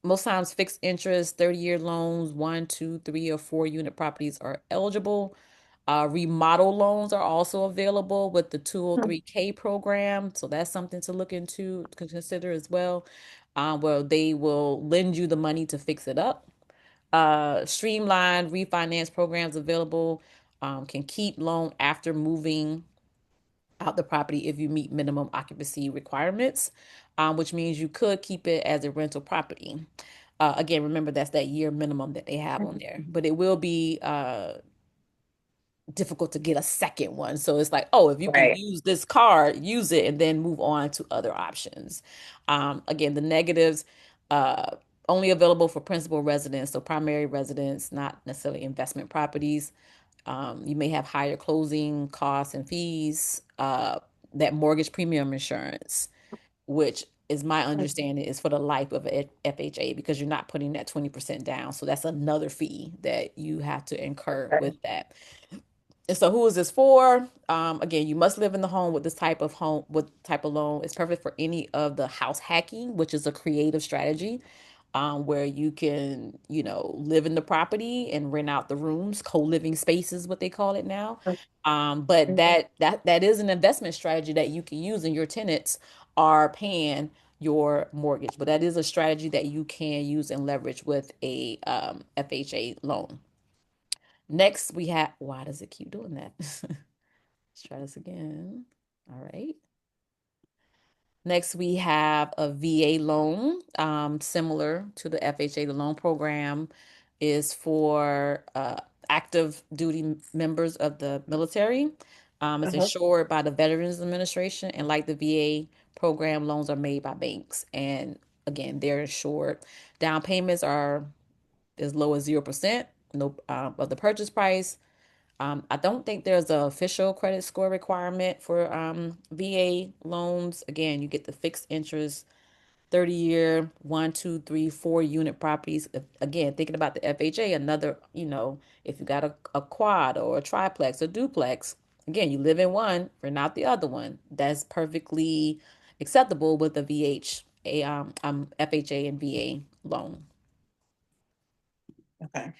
most times fixed interest, 30-year loans, 1, 2, 3, or 4 unit properties are eligible. Remodel loans are also available with the Hmm. 203K program. So that's something to look into, to consider as well. Where they will lend you the money to fix it up. Streamlined refinance programs available, can keep loan after moving out the property if you meet minimum occupancy requirements, which means you could keep it as a rental property. Again, remember that's that year minimum that they have on there, but it will be difficult to get a second one. So it's like, oh, if you can Right. use this card, use it and then move on to other options. Again, the negatives, uh, only available for principal residence, so primary residence, not necessarily investment properties. You may have higher closing costs and fees. That mortgage premium insurance, which is my understanding is for the life of a FHA because you're not putting that 20% down. So that's another fee that you have to incur Okay. with that. And so who is this for? Again, you must live in the home with this type of home with type of loan. It's perfect for any of the house hacking, which is a creative strategy, where you can, live in the property and rent out the rooms, co-living spaces, what they call it now. But that is an investment strategy that you can use, and your tenants are paying your mortgage. But that is a strategy that you can use and leverage with a FHA loan. Next, we have, why does it keep doing that? Let's try this again. All right. Next, we have a VA loan, similar to the FHA. The loan program is for active duty members of the military. It's Uh-huh. insured by the Veterans Administration, and like the VA program, loans are made by banks. And again, they're insured. Down payments are as low as 0%, no, of the purchase price. I don't think there's an official credit score requirement for VA loans. Again, you get the fixed interest, 30-year, one, two, three, 4 unit properties. Again, thinking about the FHA, another, if you got a quad or a triplex or duplex, again, you live in one, rent out the other one. That's perfectly acceptable with a FHA and VA loan. Okay.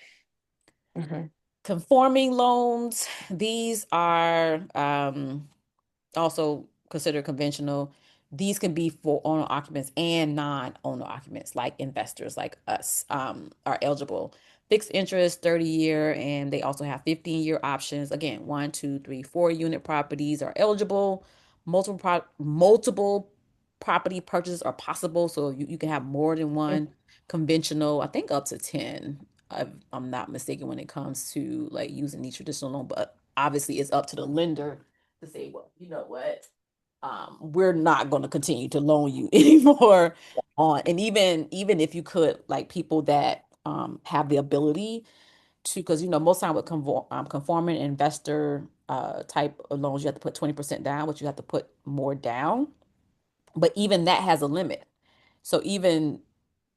Hmm. Conforming loans, these are also considered conventional. These can be for owner occupants and non-owner occupants, like investors like us, are eligible. Fixed interest, 30-year, and they also have 15-year options. Again, one, two, three, 4 unit properties are eligible. Multiple property purchases are possible, so you can have more than one. Conventional, I think up to 10, if I'm not mistaken, when it comes to like using the traditional loan, but obviously it's up to the lender to say, well, you know what, we're not going to continue to loan you anymore on, and even if you could, like people that have the ability to, because most time with conforming investor type of loans, you have to put 20% down, but you have to put more down, but even that has a limit. So even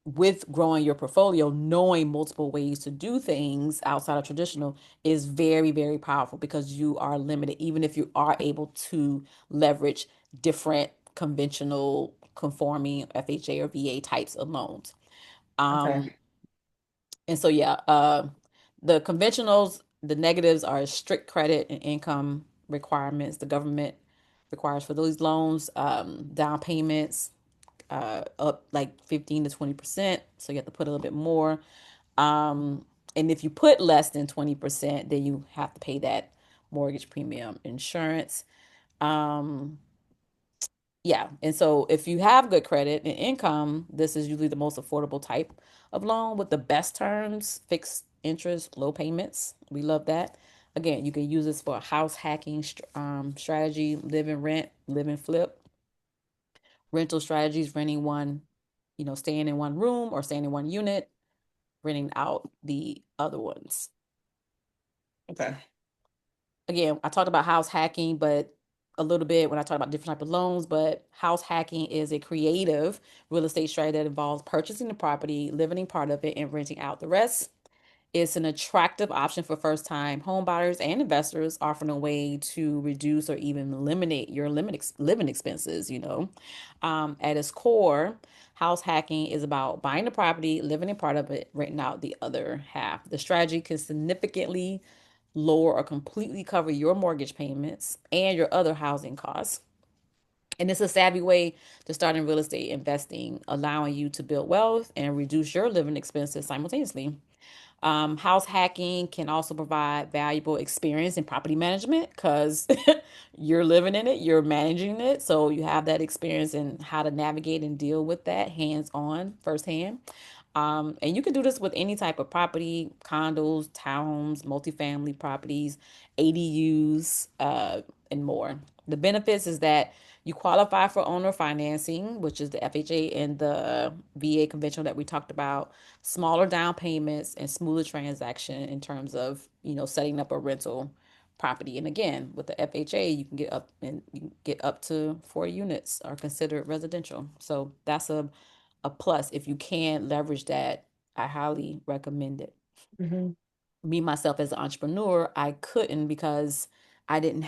with growing your portfolio, knowing multiple ways to do things outside of traditional is very, very powerful because you are limited, even if you are able to leverage different conventional conforming FHA or VA types of loans. Um, Okay. and so, yeah, the conventionals, the negatives are strict credit and income requirements the government requires for those loans, down payments, up like 15 to 20%. So you have to put a little bit more. And if you put less than 20%, then you have to pay that mortgage premium insurance. Um, yeah. And so if you have good credit and income, this is usually the most affordable type of loan with the best terms, fixed interest, low payments. We love that. Again, you can use this for a house hacking strategy, live and rent, live and flip, rental strategies, renting one, staying in one room or staying in one unit, renting out the other ones. Okay. Again, I talked about house hacking, but a little bit when I talk about different type of loans, but house hacking is a creative real estate strategy that involves purchasing the property, living in part of it, and renting out the rest. It's an attractive option for first-time home buyers and investors, offering a way to reduce or even eliminate your living expenses, At its core, house hacking is about buying the property, living in part of it, renting out the other half. The strategy can significantly lower or completely cover your mortgage payments and your other housing costs. And it's a savvy way to start in real estate investing, allowing you to build wealth and reduce your living expenses simultaneously. House hacking can also provide valuable experience in property management because you're living in it, you're managing it. So you have that experience in how to navigate and deal with that hands on, firsthand. And you can do this with any type of property, condos, townhomes, multifamily properties, ADUs, and more. The benefits is that You qualify for owner financing, which is the FHA and the VA conventional that we talked about, smaller down payments and smoother transaction in terms of, setting up a rental property. And again, with the FHA, you can get up to 4 units are considered residential. So that's a plus. If you can leverage that, I highly recommend it. Mhm. Me myself as an entrepreneur, I couldn't because I didn't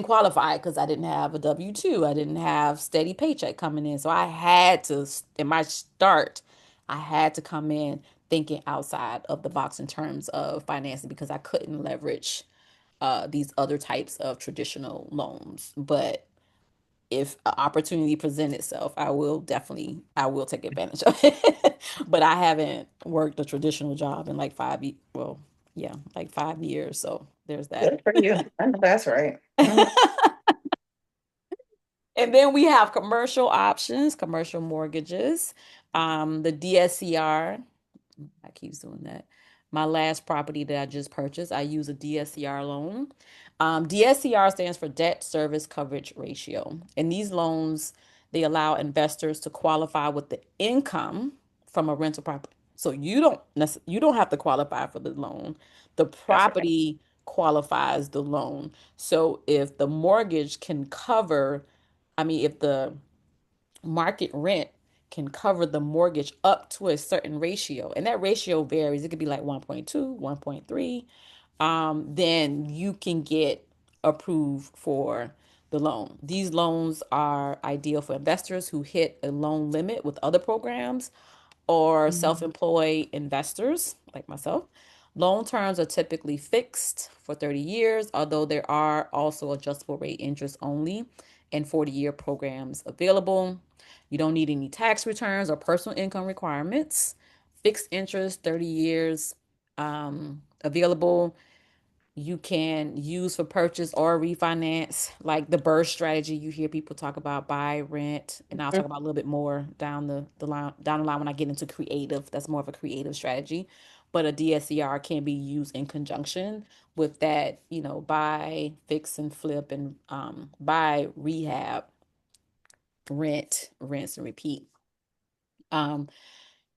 qualify because I didn't have a W-2. I didn't have steady paycheck coming in. So I had to, in my start, I had to come in thinking outside of the box in terms of financing because I couldn't leverage these other types of traditional loans. But if an opportunity present itself, I will take advantage of it. But I haven't worked a traditional job in like well, yeah, like 5 years. So there's that. Good for you. I know that's right. Mhm. And then we have commercial options, commercial mortgages, the DSCR. I keep doing that. My last property that I just purchased, I use a DSCR loan. DSCR stands for debt service coverage ratio. And these loans, they allow investors to qualify with the income from a rental property. So you don't have to qualify for the loan. The That's right. property qualifies the loan. So if the mortgage can cover, I mean, if the market rent can cover the mortgage up to a certain ratio, and that ratio varies. It could be like 1.2, 1.3. Then you can get approved for the loan. These loans are ideal for investors who hit a loan limit with other programs or Mhm. self-employed investors like myself. Loan terms are typically fixed for 30 years, although there are also adjustable rate interest only and 40-year programs available. You don't need any tax returns or personal income requirements. Fixed interest, 30 years available. You can use for purchase or refinance, like the burst strategy you hear people talk about, buy, rent, and I'll talk about a little bit more down the line when I get into creative. That's more of a creative strategy. But a DSCR can be used in conjunction with that, buy, fix and flip and buy, rehab, rent, rinse and repeat. Um,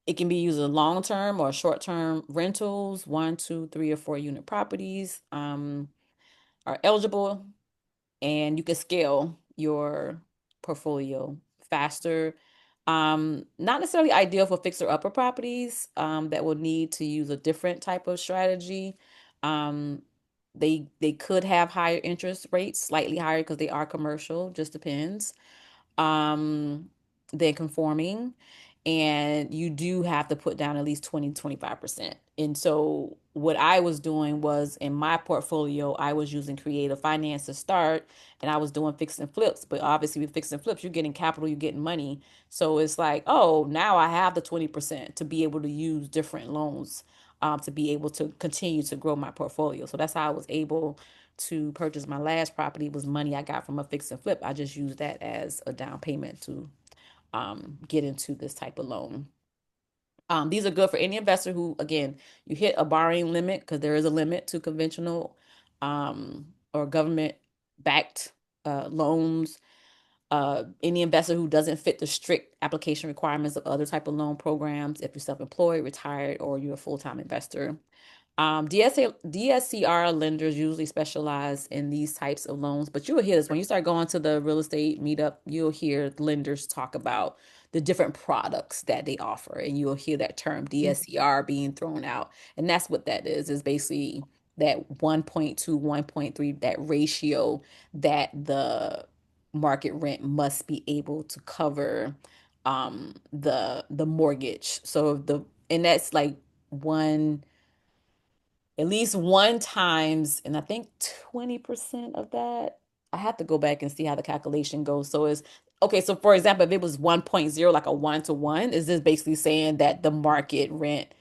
it can be used as long term or short term rentals, 1, 2, 3, or 4 unit properties are eligible, and you can scale your portfolio faster. Not necessarily ideal for fixer upper properties that will need to use a different type of strategy. Um, they could have higher interest rates, slightly higher because they are commercial, just depends um than conforming, and you do have to put down at least 20 to 25%. And so what I was doing was in my portfolio I was using creative finance to start, and I was doing fix and flips. But obviously with fix and flips you're getting capital, you're getting money, so it's like, oh, now I have the 20% to be able to use different loans to be able to continue to grow my portfolio. So that's how I was able to purchase my last property. Was money I got from a fix and flip. I just used that as a down payment to get into this type of loan. These are good for any investor who, again, you hit a borrowing limit because there is a limit to conventional or government backed loans. Any investor who doesn't fit the strict application requirements of other type of loan programs, if you're self-employed, retired, or you're a full-time investor. DSCR lenders usually specialize in these types of loans, but you'll hear this when you start going to the real estate meetup. You'll hear lenders talk about the different products that they offer, and you'll hear that term DSCR being thrown out. And that's what that is basically that 1.2, 1.3, that ratio that the market rent must be able to cover the mortgage. So the and that's like one at least one times, and I think 20% of that. I have to go back and see how the calculation goes. So it's okay. So for example, if it was 1.0, like a 1 to 1, is this basically saying that the market rent,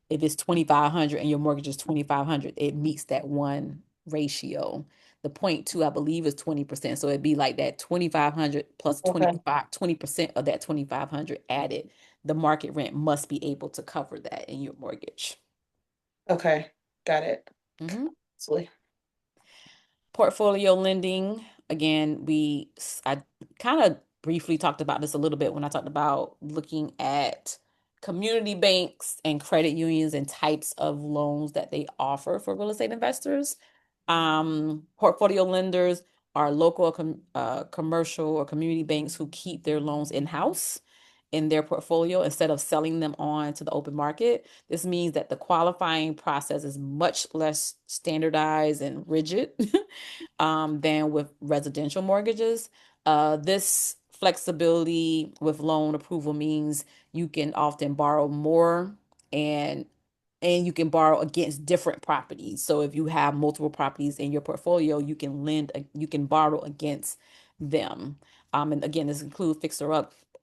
if it's 2,500 and your mortgage is 2,500, it meets that one ratio. The point two, I believe, is 20%. So it'd be like that 2,500 plus Okay. 20% of that 2,500 added. The market rent must be able to cover that in your mortgage. Okay. Got it. Mhm. Absolutely. Portfolio lending. again, I kind of briefly talked about this a little bit when I talked about looking at community banks and credit unions and types of loans that they offer for real estate investors. Portfolio lenders are local commercial or community banks who keep their loans in-house in their portfolio instead of selling them on to the open market. This means that the qualifying process is much less standardized and rigid than with residential mortgages. This flexibility with loan approval means you can often borrow more and you can borrow against different properties. So if you have multiple properties in your portfolio, you can borrow against them. And again, this includes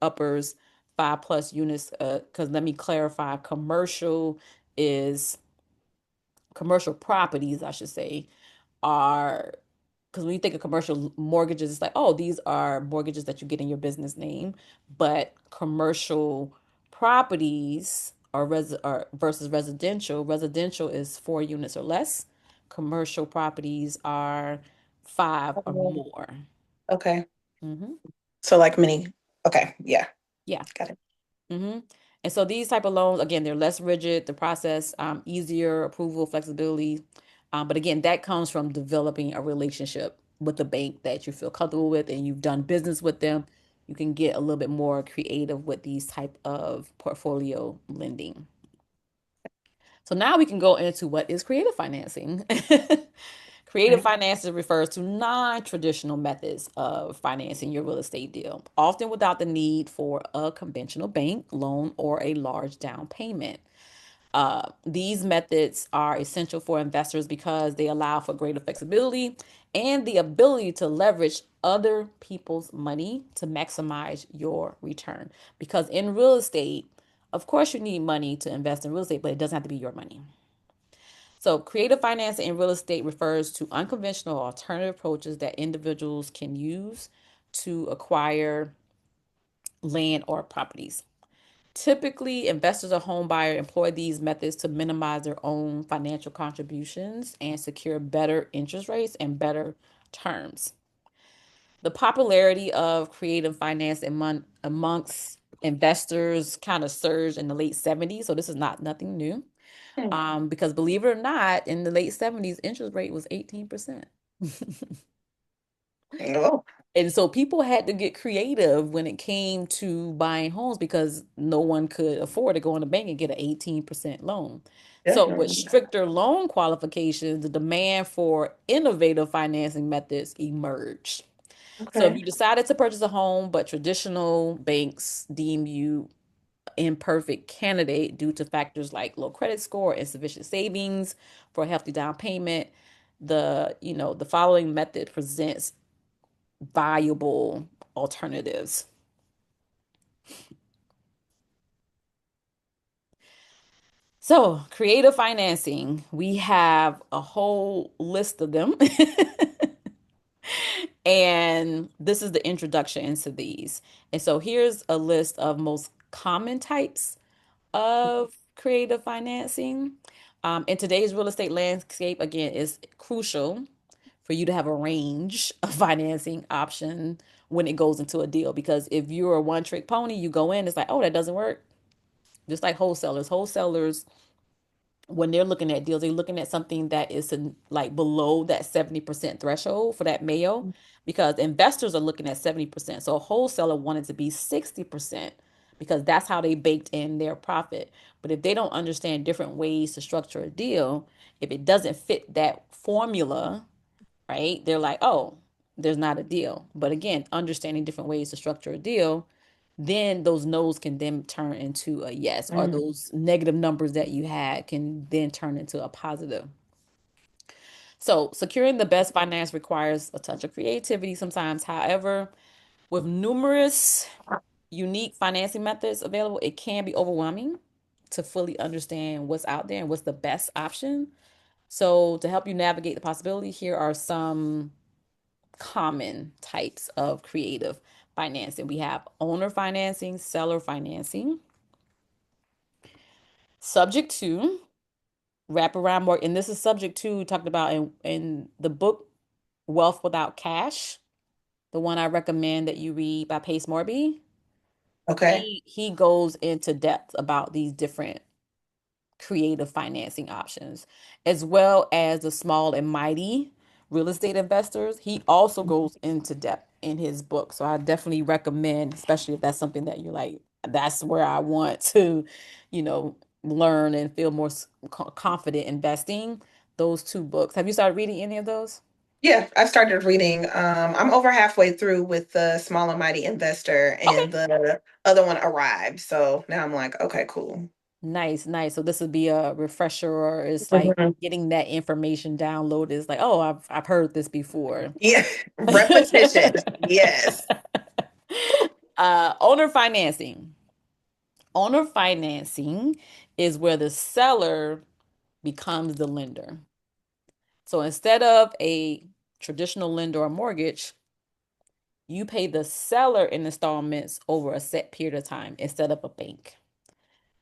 uppers, 5+ units. Because let me clarify, is commercial properties, I should say, are because when you think of commercial mortgages, it's like, oh, these are mortgages that you get in your business name. But commercial properties are versus residential. Residential is 4 units or less. Commercial properties are five or Oh, more. okay. Hmm. So like mini. Okay. Yeah. Yeah. Got it. Hmm. And so these type of loans, again, they're less rigid, the process, easier approval, flexibility. But again, that comes from developing a relationship with the bank that you feel comfortable with and you've done business with them. You can get a little bit more creative with these type of portfolio lending. So now we can go into what is creative financing. Creative Right. financing refers to non-traditional methods of financing your real estate deal, often without the need for a conventional bank loan or a large down payment. These methods are essential for investors because they allow for greater flexibility and the ability to leverage other people's money to maximize your return. Because in real estate, of course, you need money to invest in real estate, but it doesn't have to be your money. So, creative financing in real estate refers to unconventional alternative approaches that individuals can use to acquire land or properties. Typically, investors or home buyer employ these methods to minimize their own financial contributions and secure better interest rates and better terms. The popularity of creative finance amongst investors kind of surged in the late 70s, so this is not nothing new. Hmm. Because believe it or not, in the late 70s, interest rate was 18%. Oh, And so people had to get creative when it came to buying homes because no one could afford to go in the bank and get an 18% loan. So, with definitely. stricter loan qualifications, the demand for innovative financing methods emerged. So, if Okay. you decided to purchase a home, but traditional banks deem you imperfect candidate due to factors like low credit score, insufficient savings for a hefty down payment, the following method presents valuable alternatives. So, creative financing, we have a whole list of them. And this is the introduction into these. And so here's a list of most common types of creative financing. In today's real estate landscape, again, it's crucial for you to have a range of financing option when it goes into a deal. Because if you're a one trick pony, you go in, it's like, oh, that doesn't work. Just like wholesalers. Wholesalers, when they're looking at deals, they're looking at something that is like below that 70% threshold for that Mayo, because investors are looking at 70%. So a wholesaler wanted to be 60% because that's how they baked in their profit. But if they don't understand different ways to structure a deal, if it doesn't fit that formula, right, they're like, oh, there's not a deal. But again, understanding different ways to structure a deal, then those no's can then turn into a yes, or Mm. those negative numbers that you had can then turn into a positive. So, securing the best finance requires a touch of creativity sometimes. However, with numerous unique financing methods available, it can be overwhelming to fully understand what's out there and what's the best option. So, to help you navigate the possibility, here are some common types of creative financing. We have owner financing, seller financing, subject to wraparound mortgage, and this is subject to talked about in the book Wealth Without Cash. the one I recommend that you read by Pace Morby, Okay. he goes into depth about these different creative financing options, as well as the small and mighty real estate investors. He also goes into depth in his book. So I definitely recommend, especially if that's something that you're like, that's where I want to, you know, learn and feel more confident investing. Those two books. Have you started reading any of those? Yeah, I started reading. I'm over halfway through with the Small and Mighty Investor, Okay. and the other one arrived. So now I'm like, okay, cool. Nice, nice. So this would be a refresher, or it's like Mhm. getting that information downloaded. Is like, oh, I've heard this before. Yeah, repetition. Yes. Owner financing. Owner financing is where the seller becomes the lender. So instead of a traditional lender or mortgage, you pay the seller in installments over a set period of time instead of a bank.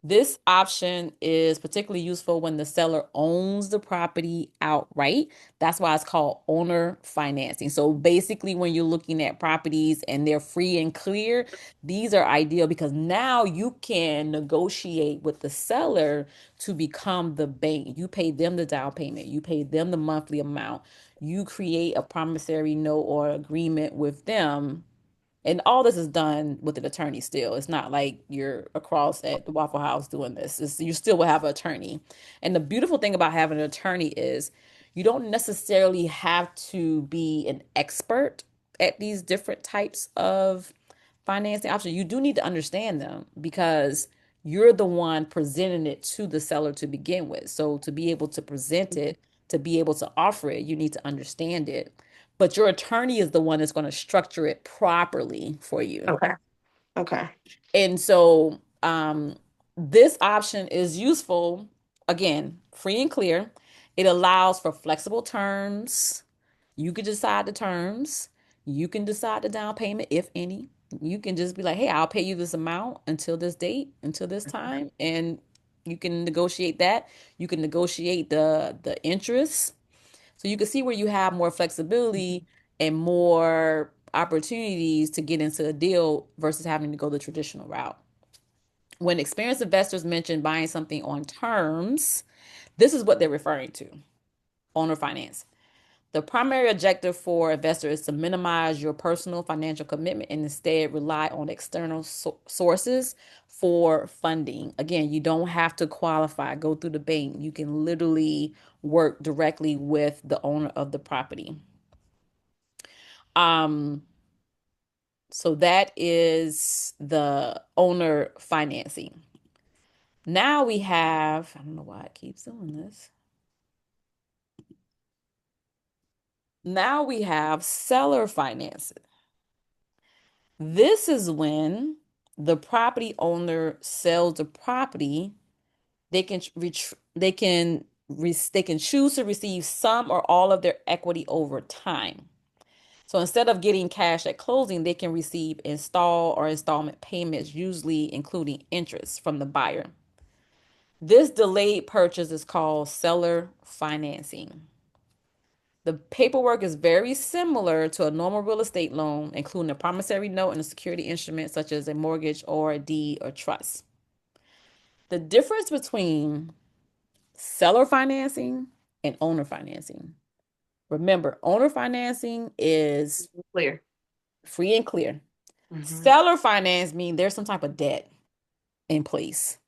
This option is particularly useful when the seller owns the property outright. That's why it's called owner financing. So basically, when you're looking at properties and they're free and clear, these are ideal because now you can negotiate with the seller to become the bank. You pay them the down payment, you pay them the monthly amount, you create a promissory note or agreement with them, and all this is done with an attorney still. It's not like you're across at the Waffle House doing this. You still will have an attorney. And the beautiful thing about having an attorney is you don't necessarily have to be an expert at these different types of financing options. You do need to understand them because you're the one presenting it to the seller to begin with. So to be able to present it, to be able to offer it, you need to understand it. But your attorney is the one that's going to structure it properly for you. Okay. Okay. And so this option is useful, again, free and clear. It allows for flexible terms. You can decide the terms. You can decide the down payment, if any. You can just be like, hey, I'll pay you this amount until this date, until this time. And you can negotiate that. You can negotiate the interest. So you can see where you have more flexibility and more opportunities to get into a deal versus having to go the traditional route. When experienced investors mention buying something on terms, this is what they're referring to: owner finance. The primary objective for investors is to minimize your personal financial commitment and instead rely on external sources for funding. Again, you don't have to qualify, go through the bank. You can literally work directly with the owner of the property. Um, so that is the owner financing. Now we have, I don't know why it keeps doing this. Now we have seller financing. This is when the property owner sells the property. They can choose to receive some or all of their equity over time. So instead of getting cash at closing, they can receive installment payments, usually including interest from the buyer. This delayed purchase is called seller financing. The paperwork is very similar to a normal real estate loan, including a promissory note and a security instrument such as a mortgage or a deed or trust. The difference between seller financing and owner financing. Remember, owner financing is Clear. free and clear. Hmm. Seller finance means there's some type of debt in place.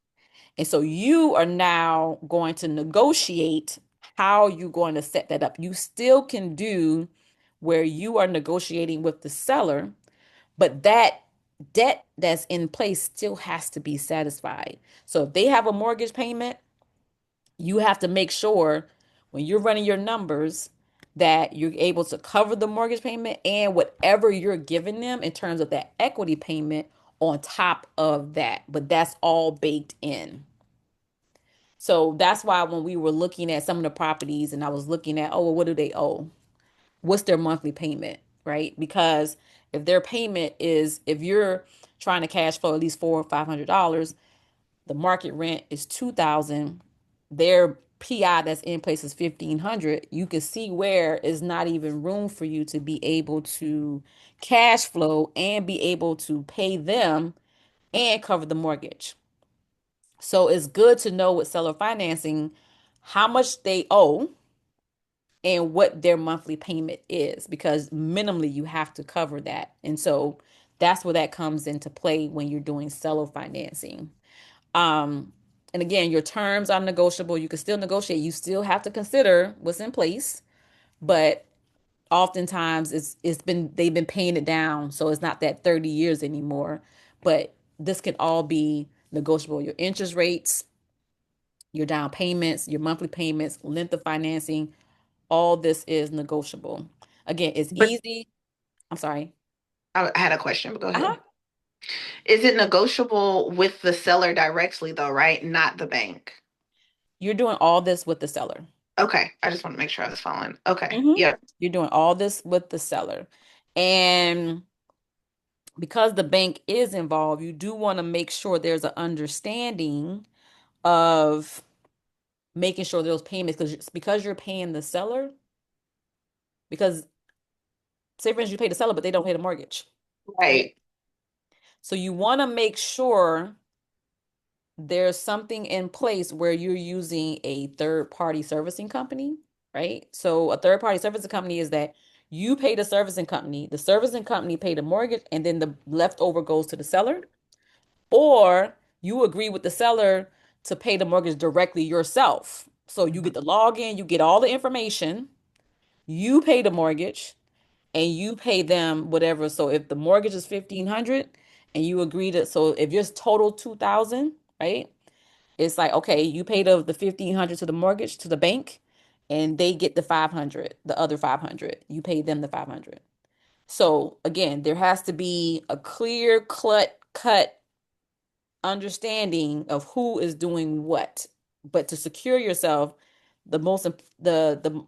And so you are now going to negotiate how you're going to set that up. You still can do where you are negotiating with the seller, but that debt that's in place still has to be satisfied. So if they have a mortgage payment, you have to make sure when you're running your numbers that you're able to cover the mortgage payment and whatever you're giving them in terms of that equity payment on top of that. But that's all baked in. So that's why when we were looking at some of the properties and I was looking at, oh, well, what do they owe? What's their monthly payment, right? Because if their payment is, if you're trying to cash flow at least $400 or $500, the market rent is 2,000. Their PI that's in place is 1500, you can see where is not even room for you to be able to cash flow and be able to pay them and cover the mortgage. So it's good to know with seller financing how much they owe and what their monthly payment is because minimally you have to cover that. And so that's where that comes into play when you're doing seller financing. Um, and again, your terms are negotiable. You can still negotiate. You still have to consider what's in place, but oftentimes it's been they've been paying it down, so it's not that 30 years anymore. But this can all be negotiable. Your interest rates, your down payments, your monthly payments, length of financing, all this is negotiable. Again, it's But easy. I'm sorry. I had a question, but go Uh-huh. ahead. Is it negotiable with the seller directly though, right? Not the bank. You're doing all this with the seller. Okay. I just want to make sure I was following. Okay. hmm Yep. You're doing all this with the seller. And because the bank is involved, you do want to make sure there's an understanding of making sure those payments, because you're paying the seller, because say for instance you pay the seller, but they don't pay the mortgage, right? Right. So you want to make sure there's something in place where you're using a third party servicing company, right? So a third party servicing company is that you pay the servicing company pay the mortgage, and then the leftover goes to the seller, or you agree with the seller to pay the mortgage directly yourself. So you Mhm. get the login, you get all the information, you pay the mortgage, and you pay them whatever. So if the mortgage is 1500 and you agree to, so if yours total 2000, right? It's like, okay, you pay the 1500 to the mortgage to the bank and they get the 500, the other 500. You pay them the 500. So again, there has to be a clear cut understanding of who is doing what. But to secure yourself, the most the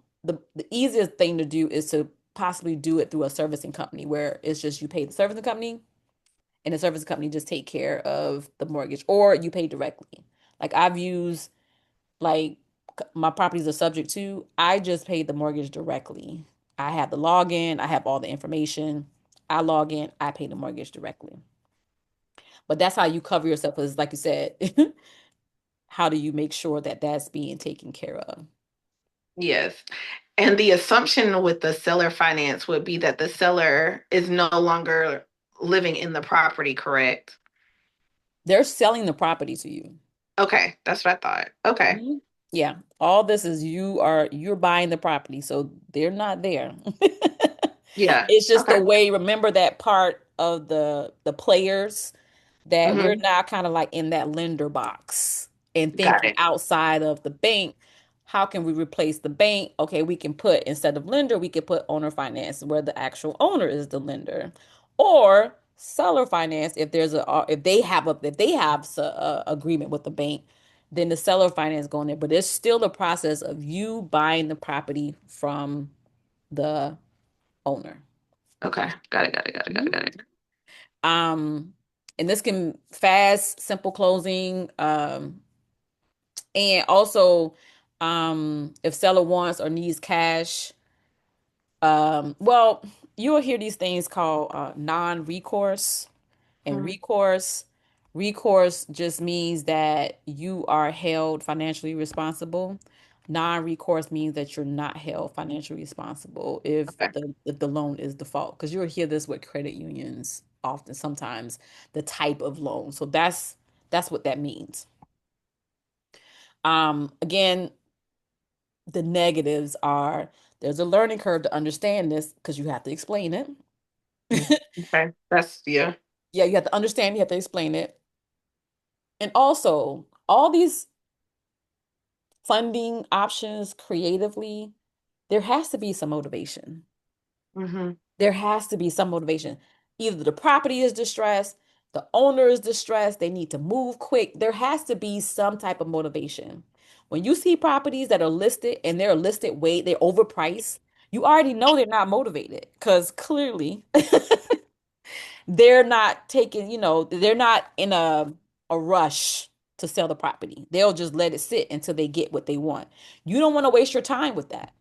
easiest thing to do is to possibly do it through a servicing company where it's just you pay the servicing company and the servicing company just take care of the mortgage, or you pay directly. Like I've used, like, my properties are subject to, I just paid the mortgage directly. I have the login, I have all the information. I log in, I pay the mortgage directly. But that's how you cover yourself, is like you said, how do you make sure that that's being taken care of? Yes. And the assumption with the seller finance would be that the seller is no longer living in the property, correct? They're selling the property to you. Okay, that's what I thought. Okay. Mhm. Yeah, all this is you're buying the property, so they're not there. Yeah. It's just the Okay. way, remember that part of the players, that we're Hmm. now kind of like in that lender box and Got thinking it. outside of the bank. How can we replace the bank? Okay, we can put, instead of lender, we could put owner finance where the actual owner is the lender, or seller finance if there's a if they have a agreement with the bank, then the seller finance going there. But there's still the process of you buying the property from the owner. Okay. Got it. Got it. Got it. Got it. Got Mhm. it. Um, and this can fast, simple closing. And also, if seller wants or needs cash, well, you'll hear these things called non-recourse and Mhm. recourse. Recourse just means that you are held financially responsible. Non-recourse means that you're not held financially responsible if Okay. the loan is default. Because you'll hear this with credit unions often, sometimes the type of loan. So that's what that means. Again, the negatives are there's a learning curve to understand this because you have to explain it. Mm. Okay. That's yeah. Yeah, you have to understand, you have to explain it. And also, all these funding options creatively, there has to be some motivation. Hmm. There has to be some motivation. Either the property is distressed, the owner is distressed, they need to move quick. There has to be some type of motivation. When you see properties that are listed and they're listed way, they're overpriced, you already know they're not motivated because clearly they're not taking, they're not in a rush. to sell the property. They'll just let it sit until they get what they want. You don't want to waste your time with that.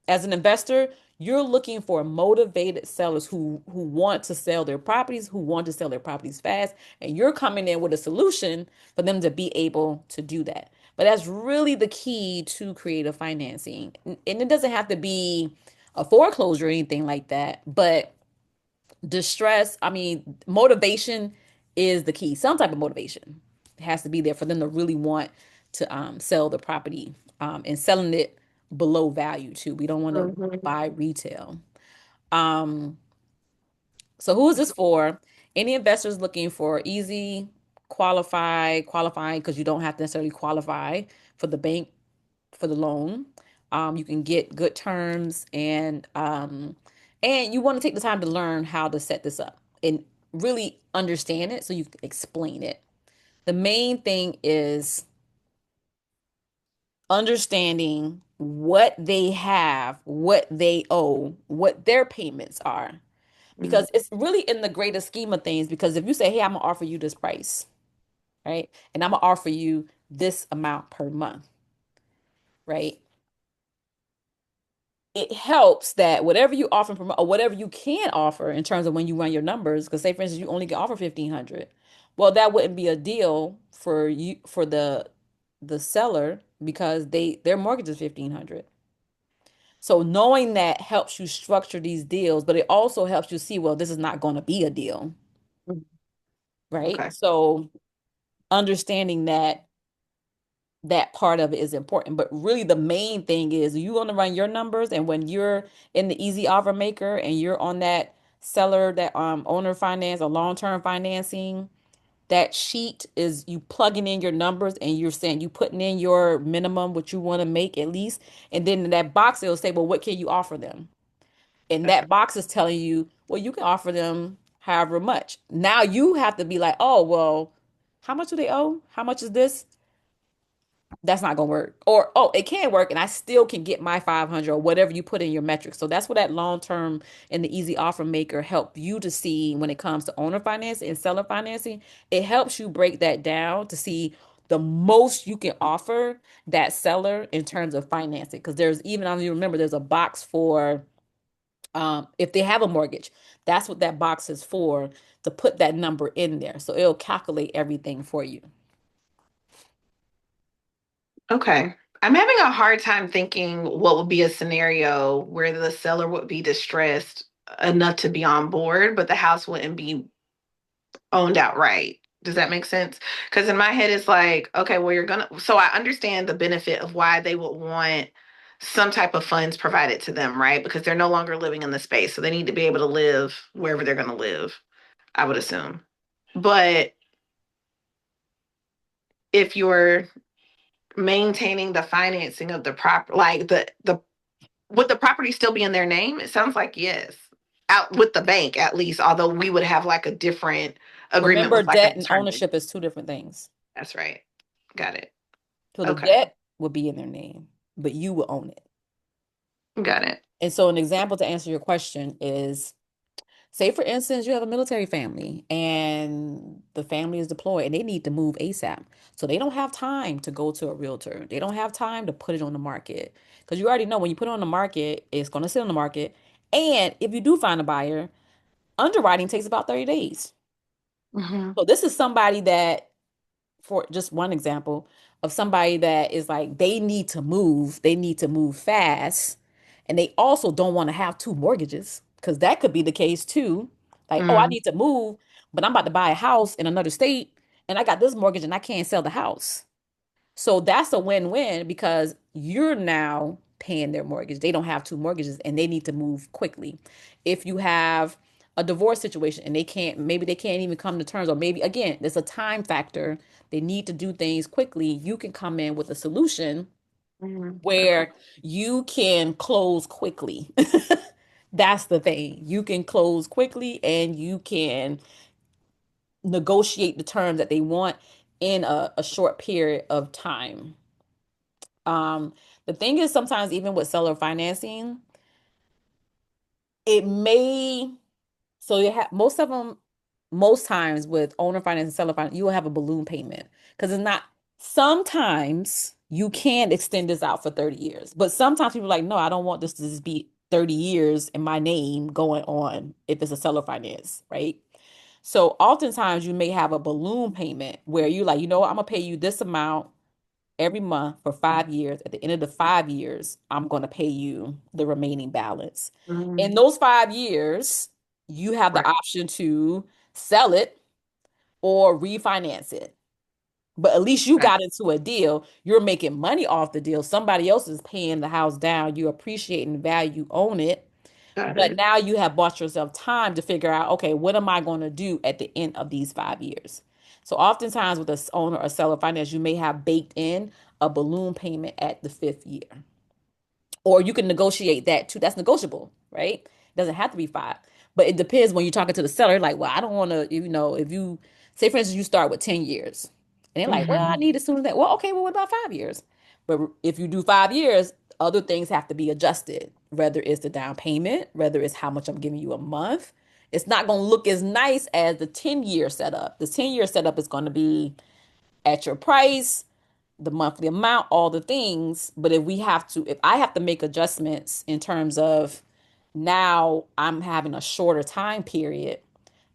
As an investor, you're looking for motivated sellers who want to sell their properties, who want to sell their properties fast, and you're coming in with a solution for them to be able to do that. But that's really the key to creative financing. And it doesn't have to be a foreclosure or anything like that, but distress, I mean, motivation is the key. Some type of motivation has to be there for them to really want to sell the property and selling it below value too. We don't want to Mhm. buy retail. Um, so who is this for? Any investors looking for easy, qualifying because you don't have to necessarily qualify for the bank for the loan. You can get good terms and you want to take the time to learn how to set this up and really understand it so you can explain it. The main thing is understanding what they have, what they owe, what their payments are. Mhm. Because it's really in the greater scheme of things. Because if you say, hey, I'm gonna offer you this price, right? And I'm gonna offer you this amount per month, right? It helps that whatever you offer from or whatever you can offer in terms of when you run your numbers, because say for instance you only can offer 1,500, well that wouldn't be a deal for you for the seller because their mortgage is 1,500. So knowing that helps you structure these deals, but it also helps you see, well, this is not going to be a deal, Mhm. right? Okay. So understanding that part of it is important. But really, the main thing is you want to run your numbers, and when you're in the easy offer maker and you're on that seller, that owner finance or long-term financing, that sheet is you plugging in your numbers and you're saying you putting in your minimum, what you want to make at least, and then in that box it'll say, well, what can you offer them? And Okay. that box is telling you, well, you can offer them however much. Now you have to be like, oh, well, how much do they owe? How much is this? That's not gonna work. Or oh, it can work and I still can get my 500 or whatever you put in your metrics. So that's what that long term and the easy offer maker help you to see when it comes to owner financing and seller financing. It helps you break that down to see the most you can offer that seller in terms of financing. Because there's even, I don't even remember, there's a box for if they have a mortgage, that's what that box is for, to put that number in there. So it'll calculate everything for you. Okay. I'm having a hard time thinking what would be a scenario where the seller would be distressed enough to be on board, but the house wouldn't be owned outright. Does that make sense? Because in my head, it's like, okay, well, you're gonna. So I understand the benefit of why they would want some type of funds provided to them, right? Because they're no longer living in the space, so they need to be able to live wherever they're going to live. I would assume. But if you're maintaining the financing of the prop, like the would the property still be in their name? It sounds like yes. Out with the bank at least, although we would have like a different agreement Remember, with like an debt and attorney. ownership is two different things. That's right. Got it. So the Okay. debt will be in their name, but you will own it. Got it. And so an example to answer your question is, say for instance, you have a military family and the family is deployed and they need to move ASAP. So they don't have time to go to a realtor. They don't have time to put it on the market. Because you already know when you put it on the market, it's going to sit on the market. And if you do find a buyer, underwriting takes about 30 days. Hmm. So this is somebody that, for just one example of somebody that is like they need to move fast, and they also don't want to have two mortgages because that could be the case too. Like, oh, I Mm. need to move, but I'm about to buy a house in another state, and I got this mortgage and I can't sell the house. So that's a win-win because you're now paying their mortgage. They don't have two mortgages and they need to move quickly. If you have a divorce situation and maybe they can't even come to terms, or maybe again, there's a time factor. They need to do things quickly. You can come in with a solution Hmm. Okay. where you can close quickly. That's the thing. You can close quickly and you can negotiate the terms that they want in a short period of time. Um, the thing is sometimes even with seller financing, it may so you have most times with owner finance and seller finance, you will have a balloon payment because it's not Sometimes you can extend this out for 30 years, but sometimes people are like, no, I don't want this to just be 30 years in my name going on if it's a seller finance, right? So oftentimes you may have a balloon payment where you like, you know what, I'm gonna pay you this amount every month for 5 years. At the end of the 5 years, I'm gonna pay you the remaining balance. In Mm, those 5 years, you have the right. option to sell it or refinance it. But at least you Okay. got into a deal. You're making money off the deal. Somebody else is paying the house down. You appreciate and value own it. Got But it. now you have bought yourself time to figure out, okay, what am I going to do at the end of these 5 years? So oftentimes with a owner or seller finance, you may have baked in a balloon payment at the fifth year. Or you can negotiate that too. That's negotiable, right? It doesn't have to be five. But it depends when you're talking to the seller, like, well, I don't want to, if you say, for instance, you start with 10 years and they're like, well, I Hmm. need as soon as that. Well, okay, well, what about 5 years? But if you do 5 years, other things have to be adjusted, whether it's the down payment, whether it's how much I'm giving you a month. It's not going to look as nice as the 10-year setup. The 10-year setup is going to be at your price, the monthly amount, all the things. But if I have to make adjustments in terms of now I'm having a shorter time period,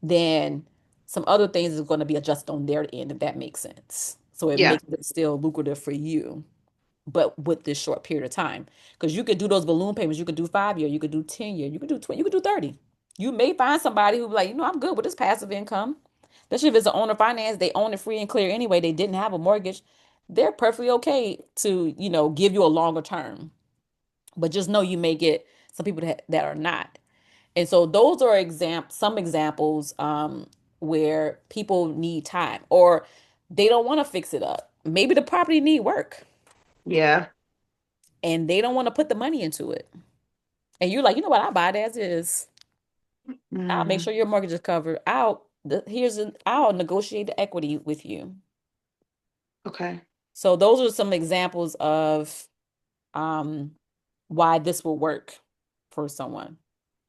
then some other things is going to be adjusted on their end, if that makes sense. So it Yeah. makes it still lucrative for you, but with this short period of time. Because you could do those balloon payments, you could do 5 year, you could do 10 year, you could do 20, you could do 30. You may find somebody who be like, I'm good with this passive income. Especially if it's an owner finance, they own it free and clear anyway. They didn't have a mortgage. They're perfectly okay to, give you a longer term. But just know you may get some people that are not. And so those are some examples where people need time or they don't want to fix it up. Maybe the property need work Yeah. and they don't want to put the money into it. And you're like, you know what? I'll buy it as is. I'll make Mm, sure your mortgage is covered. I'll negotiate the equity with you. okay. So those are some examples of um why this will work for someone.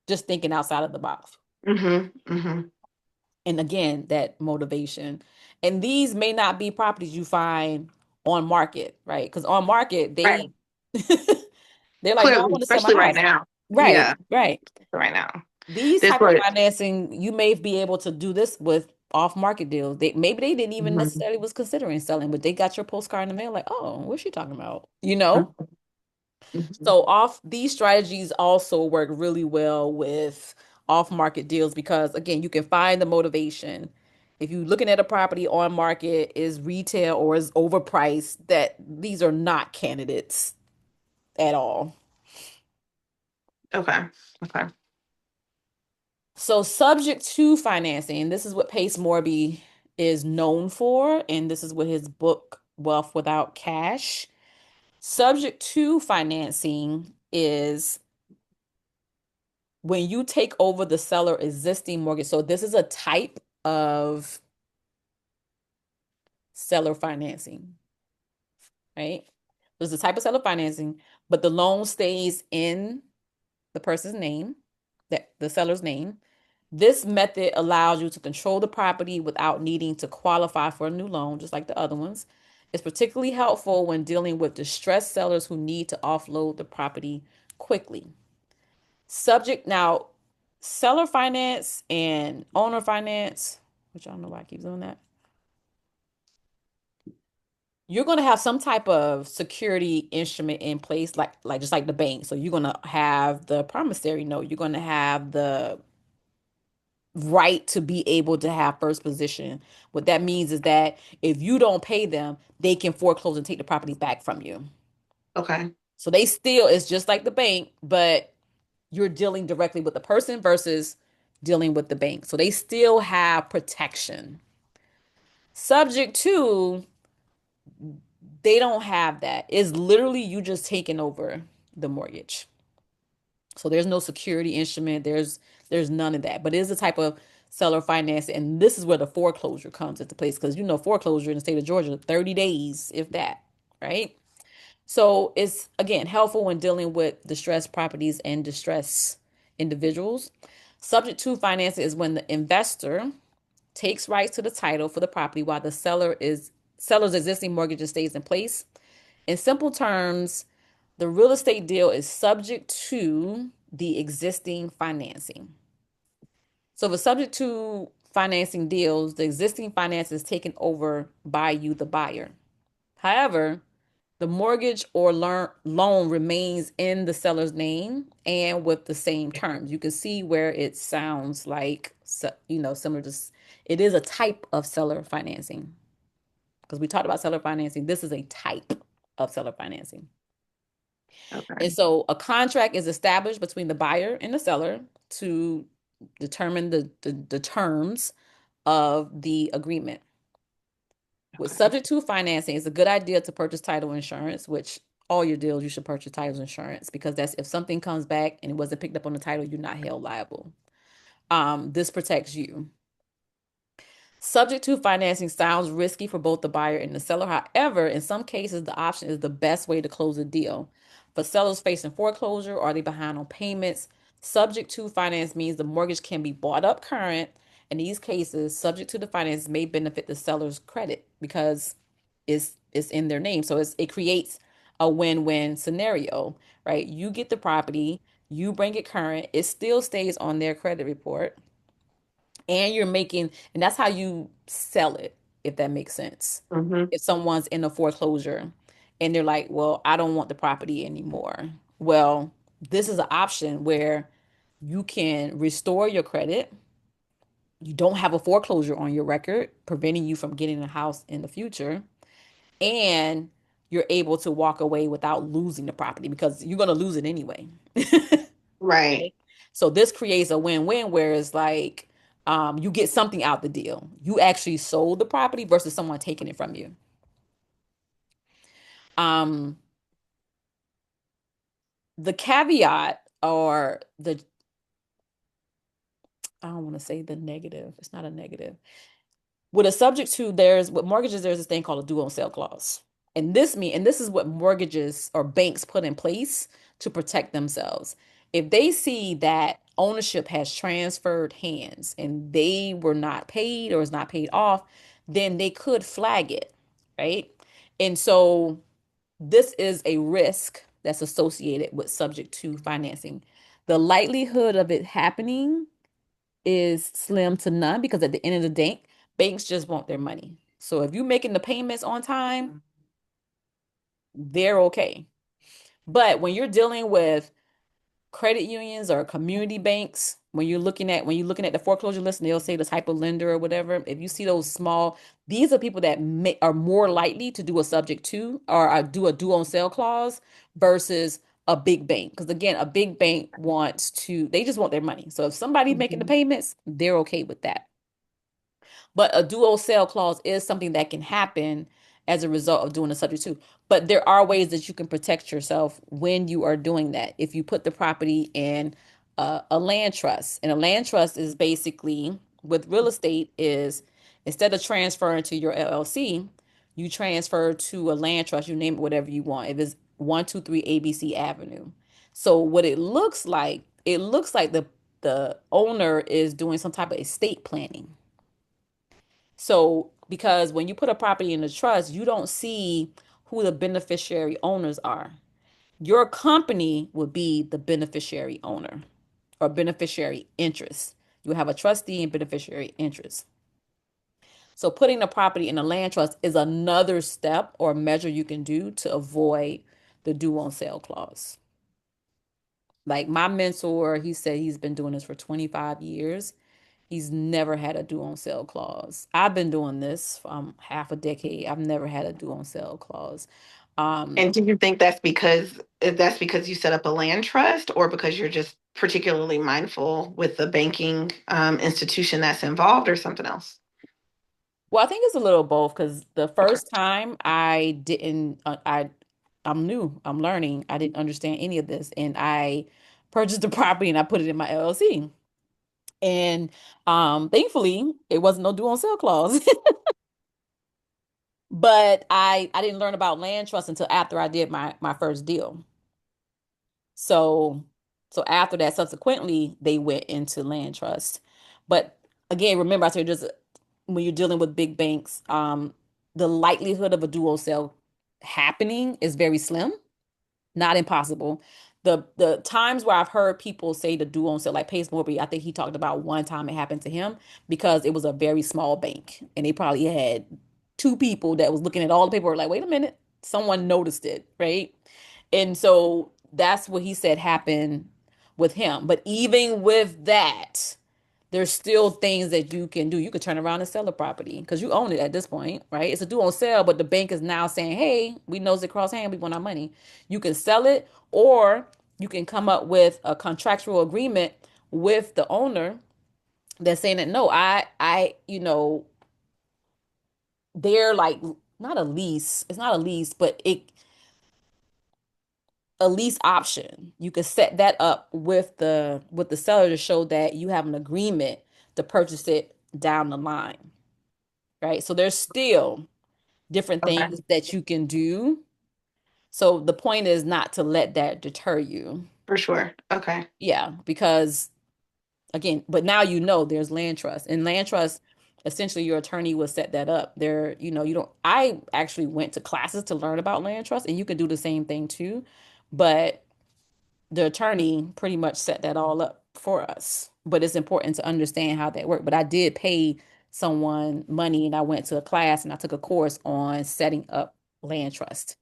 Just thinking outside of the box. Hmm. Hmm. And again, that motivation. And these may not be properties you find on market, right? Because on market, Right. they're like, no, I Clearly, want to sell my especially right house. now. Right, Yeah. right. Right now. These This type of what. financing, you may be able to do this with off-market deals. Maybe they didn't even Mhm. necessarily was considering selling, but they got your postcard in the mail, like, oh, what's she talking about? You know? Mhm. So off these strategies also work really well with off-market deals because again, you can find the motivation. If you're looking at a property on market is retail or is overpriced, that these are not candidates at all. Okay. Okay. So subject to financing, this is what Pace Morby is known for, and this is what his book Wealth Without Cash. Subject to financing is when you take over the seller existing mortgage. So this is a type of seller financing, right? There's a type of seller financing, but the loan stays in the person's name, that the seller's name. This method allows you to control the property without needing to qualify for a new loan, just like the other ones. It's particularly helpful when dealing with distressed sellers who need to offload the property quickly. Subject now, seller finance and owner finance, which I don't know why I keep doing that. You're going to have some type of security instrument in place, like just like the bank. So you're going to have the promissory note. You're going to have the right to be able to have first position. What that means is that if you don't pay them, they can foreclose and take the property back from you. Okay. So they still, it's just like the bank, but you're dealing directly with the person versus dealing with the bank. So they still have protection. Subject to, they don't have that. It's literally you just taking over the mortgage. So there's no security instrument. There's none of that. But it is a type of seller finance, and this is where the foreclosure comes into place because foreclosure in the state of Georgia, 30 days, if that, right? So it's again helpful when dealing with distressed properties and distressed individuals. Subject to financing is when the investor takes rights to the title for the property while the seller is seller's existing mortgage stays in place. In simple terms, the real estate deal is subject to the existing financing. So if it's subject to financing deals, the existing finance is taken over by you, the buyer. However, the mortgage or loan remains in the seller's name and with the same terms. You can see where it sounds like, similar to, it is a type of seller financing because we talked about seller financing. This is a type of seller financing. And Okay. so a contract is established between the buyer and the seller to determine the terms of the agreement. With Okay. subject to financing, it's a good idea to purchase title insurance, which all your deals you should purchase title insurance because that's if something comes back and it wasn't picked up on the title, you're not held liable. This protects you. Subject to financing sounds risky for both the buyer and the seller. However, in some cases, the option is the best way to close a deal. For sellers facing foreclosure or they behind on payments, subject to finance means the mortgage can be bought up current. In these cases, subject to the finance may benefit the seller's credit because it's in their name. So it creates a win-win scenario, right? You get the property, you bring it current, it still stays on their credit report and you're making, and that's how you sell it, if that makes sense. Mm-hmm. If someone's in a foreclosure and they're like, well, I don't want the property anymore. Well, this is an option where you can restore your credit. You don't have a foreclosure on your record, preventing you from getting a house in the future. And you're able to walk away without losing the property because you're going to lose it anyway. Right. Right. So this creates a win-win where it's like you get something out the deal. You actually sold the property versus someone taking it from you. Um, the caveat or the I don't want to say the negative. It's not a negative. With a subject to there's with mortgages, there's this thing called a due on sale clause. And this is what mortgages or banks put in place to protect themselves. If they see that ownership has transferred hands and they were not paid or is not paid off, then they could flag it, right? And so this is a risk that's associated with subject to financing. The likelihood of it happening is slim to none because at the end of the day, banks just want their money. So if you're making the payments on time, they're okay. But when you're dealing with credit unions or community banks, when you're looking at the foreclosure list and they'll say the type of lender or whatever, if you see those small, these are people that are more likely to do a subject to or do a due on sale clause versus a big bank. Because again, a big bank they just want their money. So if somebody's making the Mm-hmm. payments, they're okay with that. But a dual sale clause is something that can happen as a result of doing a subject to. But there are ways that you can protect yourself when you are doing that. If you put the property in a land trust, and a land trust is basically with real estate is instead of transferring to your LLC, you transfer to a land trust. You name it whatever you want. If it's 123 ABC Avenue. So what it looks like the owner is doing some type of estate planning. So, because when you put a property in a trust, you don't see who the beneficiary owners are. Your company would be the beneficiary owner or beneficiary interest. You have a trustee and beneficiary interest. So, putting the property in a land trust is another step or measure you can do to avoid the due on sale clause. Like my mentor, he said he's been doing this for 25 years. He's never had a due on sale clause. I've been doing this half a decade. I've never had a due on sale clause. Um, And do you think that's because you set up a land trust, or because you're just particularly mindful with the banking institution that's involved, or something else? well, I think it's a little both because the Okay. first time I didn't, I'm new, I'm learning. I didn't understand any of this, and I purchased the property and I put it in my LLC. And thankfully, it wasn't no due on sale clause. But I didn't learn about land trust until after I did my first deal. So so after that, subsequently, they went into land trust. But again, remember I told you just when you're dealing with big banks, the likelihood of a dual sale happening is very slim, not impossible. The times where I've heard people say the dual sale, like Pace Morby, I think he talked about one time it happened to him because it was a very small bank and they probably had two people that was looking at all the paperwork like, wait a minute, someone noticed it, right? And so that's what he said happened with him. But even with that, there's still things that you can do. You could turn around and sell a property because you own it at this point, right? It's a due on sale, but the bank is now saying, hey, we nose it cross hand, we want our money. You can sell it, or you can come up with a contractual agreement with the owner that's saying that no, they're like not a lease. It's not a lease, but it a lease option. You could set that up with the seller to show that you have an agreement to purchase it down the line, right? So there's still different Okay. things that you can do. So the point is not to let that deter you. For sure. Okay. Yeah, because again, but now you know there's land trust. And land trust, essentially your attorney will set that up. There, you don't I actually went to classes to learn about land trust and you can do the same thing too. But the attorney pretty much set that all up for us. But it's important to understand how that worked. But I did pay someone money and I went to a class and I took a course on setting up land trust.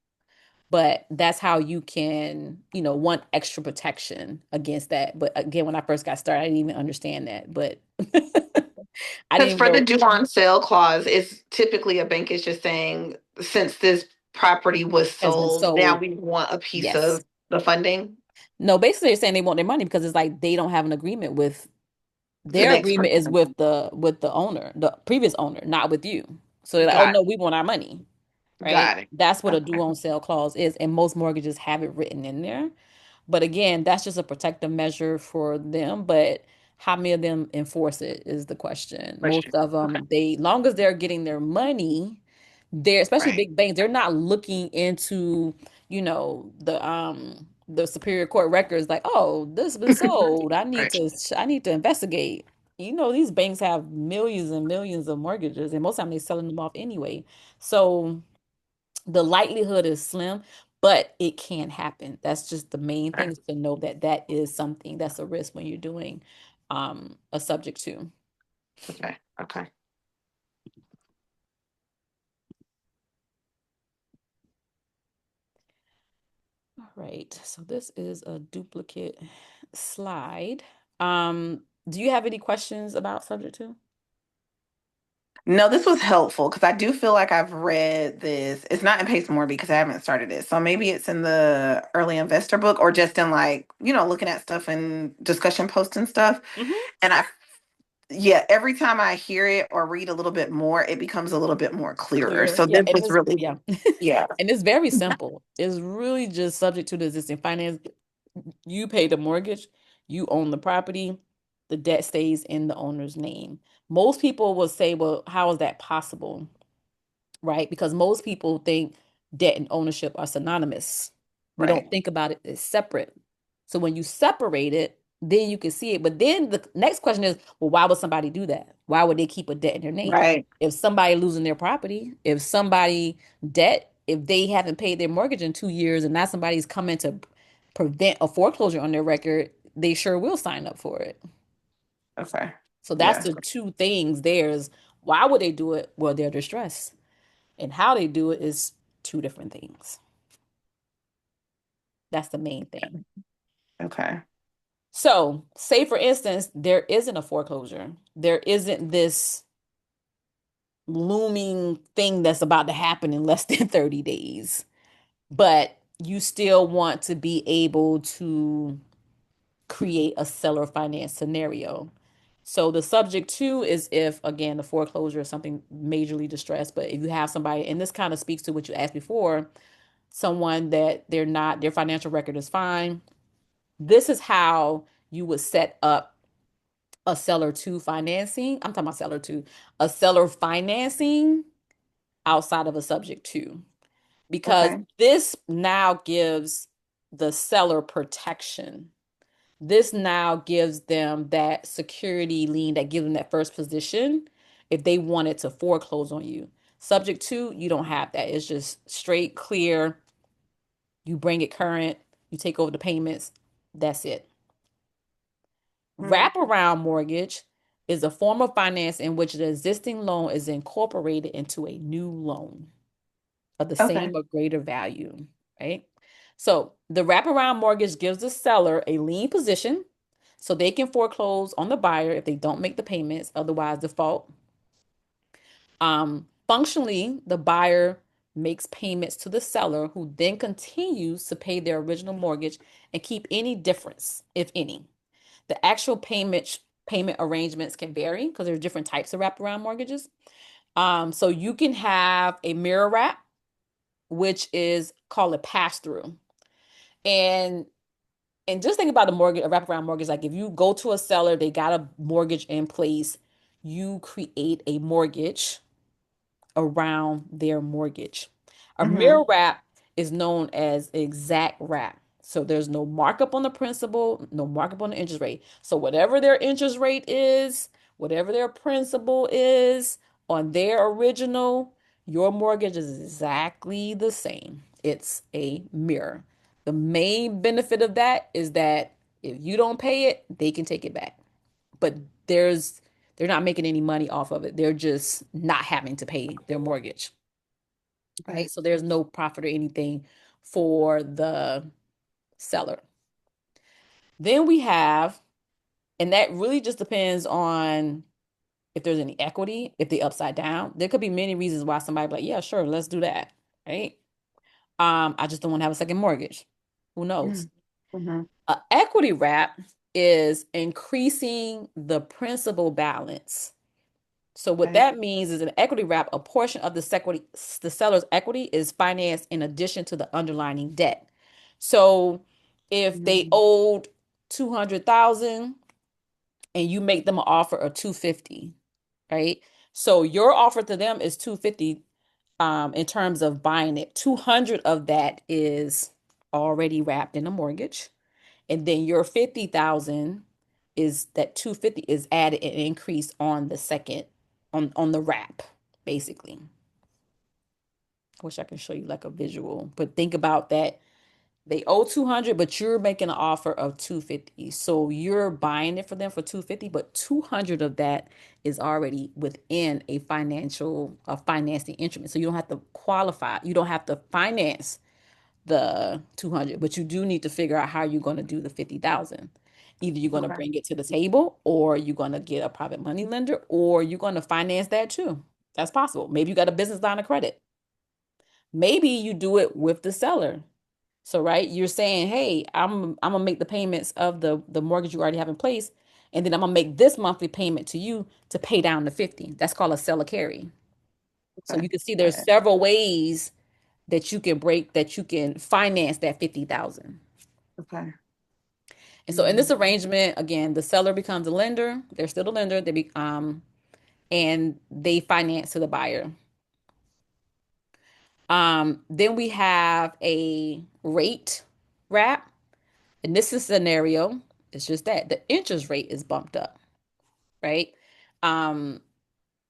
But that's how you can, want extra protection against that. But again, when I first got started, I didn't even understand that. But I Because didn't even for the know due on sale clause, it's typically a bank is just saying, since this property was it has been sold, now sold. we want a piece Yes. of the funding. No, basically they're saying they want their money because it's like they don't have an agreement with The their next agreement is person. with the owner, the previous owner, not with you. So they're like, oh Got no, we want our money, right? got it. That's what a Okay. due on sale clause is, and most mortgages have it written in there. But again, that's just a protective measure for them. But how many of them enforce it is the question. Most Question. of Okay. them, long as they're getting their money, they're especially Right. big banks, they're not looking into, the Superior Court records like, oh, this has been sold. Right. I need to investigate. These banks have millions and millions of mortgages, and most of the time they're selling them off anyway. So the likelihood is slim, but it can happen. That's just the main thing Right. is to know that that is something that's a risk when you're doing a subject to. Okay. Okay. All right, so this is a duplicate slide. Um, do you have any questions about subject to? No, this was helpful because I do feel like I've read this. It's not in Pace More because I haven't started it. So maybe it's in the early investor book or just in like, looking at stuff and discussion posts and stuff. Hmm. And yeah, every time I hear it or read a little bit more, it becomes a little bit more clearer. Clear. So Yeah, this and was it's really, yeah. yeah, And it's very simple. It's really just subject to the existing finance. You pay the mortgage, you own the property, the debt stays in the owner's name. Most people will say, well, how is that possible? Right? Because most people think debt and ownership are synonymous. We don't right, think about it as separate. So when you separate it, then you can see it. But then the next question is, well, why would somebody do that? Why would they keep a debt in their name? right. If somebody losing their property, if they haven't paid their mortgage in 2 years and now somebody's coming to prevent a foreclosure on their record, they sure will sign up for it. Okay. So that's Yeah. the two things there is why would they do it? Well, they're distressed. And how they do it is two different things. That's the main thing. Okay. So, say for instance, there isn't a foreclosure. There isn't this looming thing that's about to happen in less than 30 days, but you still want to be able to create a seller finance scenario. So the subject to is if again the foreclosure is something majorly distressed, but if you have somebody, and this kind of speaks to what you asked before, someone that their financial record is fine. This is how you would set up a seller to financing. I'm talking about seller to a seller financing outside of a subject to, because Okay. this now gives the seller protection. This now gives them that security lien that gives them that first position if they wanted to foreclose on you. Subject to, you don't have that. It's just straight, clear. You bring it current, you take over the payments. That's it. Mm. Wraparound mortgage is a form of finance in which the existing loan is incorporated into a new loan of the Okay. same or greater value, right? So the wraparound mortgage gives the seller a lien position so they can foreclose on the buyer if they don't make the payments, otherwise default. Functionally, the buyer makes payments to the seller who then continues to pay their original mortgage and keep any difference, if any. The actual payment arrangements can vary because there are different types of wraparound mortgages. So you can have a mirror wrap, which is called a pass through. And and just think about a mortgage, a wraparound mortgage. Like if you go to a seller, they got a mortgage in place, you create a mortgage around their mortgage. A Mm-hmm. mirror wrap is known as exact wrap. So there's no markup on the principal, no markup on the interest rate. So whatever their interest rate is, whatever their principal is on their original, your mortgage is exactly the same. It's a mirror. The main benefit of that is that if you don't pay it, they can take it back. But there's they're not making any money off of it. They're just not having to pay their mortgage, Okay. right? So there's no profit or anything for the seller. Then we have, and that really just depends on if there's any equity, if they upside down. There could be many reasons why somebody be like, yeah, sure, let's do that, right? I just don't want to have a second mortgage. Who knows? Mm-hmm. A equity wrap is increasing the principal balance. So what Okay. that means is an equity wrap, a portion of the seller's equity is financed in addition to the underlying debt. So if they Mm-hmm. owed 200,000 and you make them an offer of 250, right? So your offer to them is 250 in terms of buying it. 200 of that is already wrapped in a mortgage. And then your 50,000 is that 250 is added an increase on the second on the wrap, basically. I wish I could show you like a visual, but think about that. They owe 200, but you're making an offer of 250. So you're buying it for them for 250, but 200 of that is already within a financing instrument. So you don't have to qualify. You don't have to finance the 200, but you do need to figure out how you're going to do the 50,000. Either you're going to Okay. bring it to the table or you're going to get a private money lender or you're going to finance that too. That's possible. Maybe you got a business line of credit. Maybe you do it with the seller. So, right, you're saying, "Hey, I'm gonna make the payments of the mortgage you already have in place, and then I'm gonna make this monthly payment to you to pay down the 50." That's called a seller carry. So Okay. you can see Got there's it. several ways that you can finance that 50,000. Okay. And so in this Mm. arrangement, again, the seller becomes a lender. They're still the lender. And they finance to the buyer. Then we have a rate wrap. In this scenario, it's just that the interest rate is bumped up, right? Um,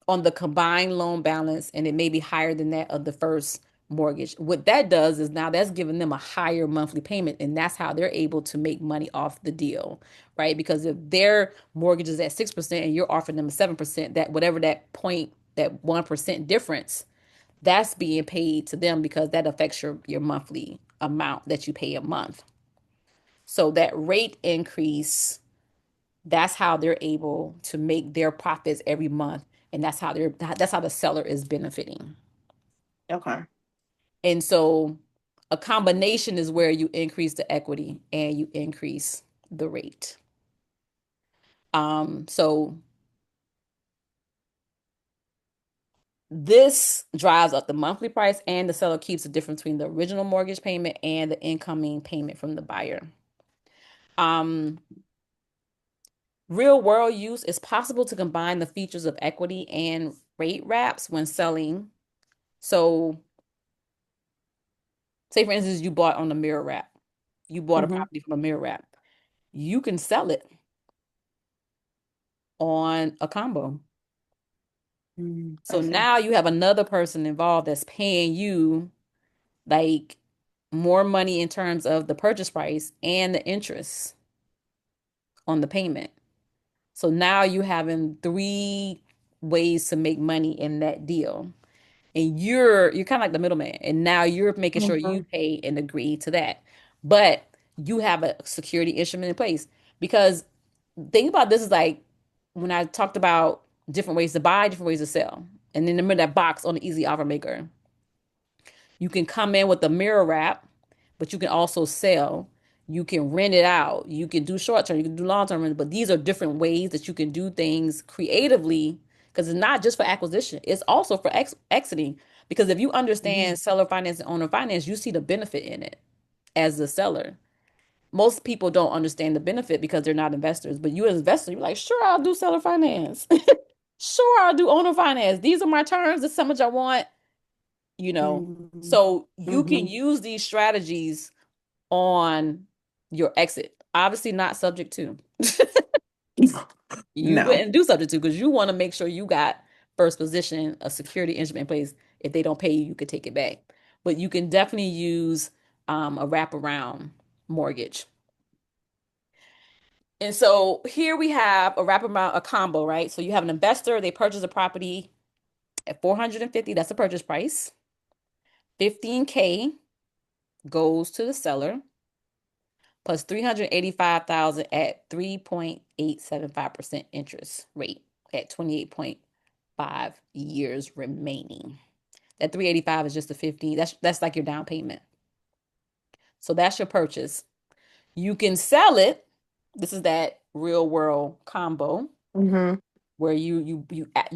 on the combined loan balance, and it may be higher than that of the first mortgage. What that does is now that's giving them a higher monthly payment, and that's how they're able to make money off the deal, right? Because if their mortgage is at 6% and you're offering them 7%, that whatever that 1% difference, that's being paid to them because that affects your monthly amount that you pay a month. So that rate increase, that's how they're able to make their profits every month, and that's how the seller is benefiting. Okay. And so a combination is where you increase the equity and you increase the rate. So this drives up the monthly price, and the seller keeps the difference between the original mortgage payment and the incoming payment from the buyer. um Real world use, is possible to combine the features of equity and rate wraps when selling. So say for instance, you bought on a mirror wrap. You bought a Mm-hmm. property from a mirror wrap. You can sell it on a combo. So I see. now you have another person involved that's paying you like more money in terms of the purchase price and the interest on the payment. So now you having three ways to make money in that deal. And you're kind of like the middleman. And now you're making sure you Mhm. pay and agree to that. But you have a security instrument in place. Because think about this is like when I talked about different ways to buy, different ways to sell. And then remember that box on the easy offer maker. You can come in with a mirror wrap, but you can also sell. You can rent it out. You can do short term, you can do long term, but these are different ways that you can do things creatively because it's not just for acquisition, it's also for exiting. Because if you Mhm. understand seller finance and owner finance, you see the benefit in it as the seller. Most people don't understand the benefit because they're not investors, but you as an investor, you're like, sure, I'll do seller finance. Sure, I'll do owner finance. These are my terms. This is how much I want, you know. Mhm. So you can Mhm. use these strategies on your exit. Obviously not subject to. You No. wouldn't do subject to because you want to make sure you got first position, a security instrument in place. If they don't pay you, you could take it back. But you can definitely use a wraparound mortgage. And so here we have a wraparound, a combo, right? So you have an investor, they purchase a property at 450, that's the purchase price. 15K goes to the seller plus 385,000 at 3.875% interest rate at 28.5 years remaining. That 385 is just the 15. That's like your down payment. So that's your purchase. You can sell it. This is that real world combo Mhm. where you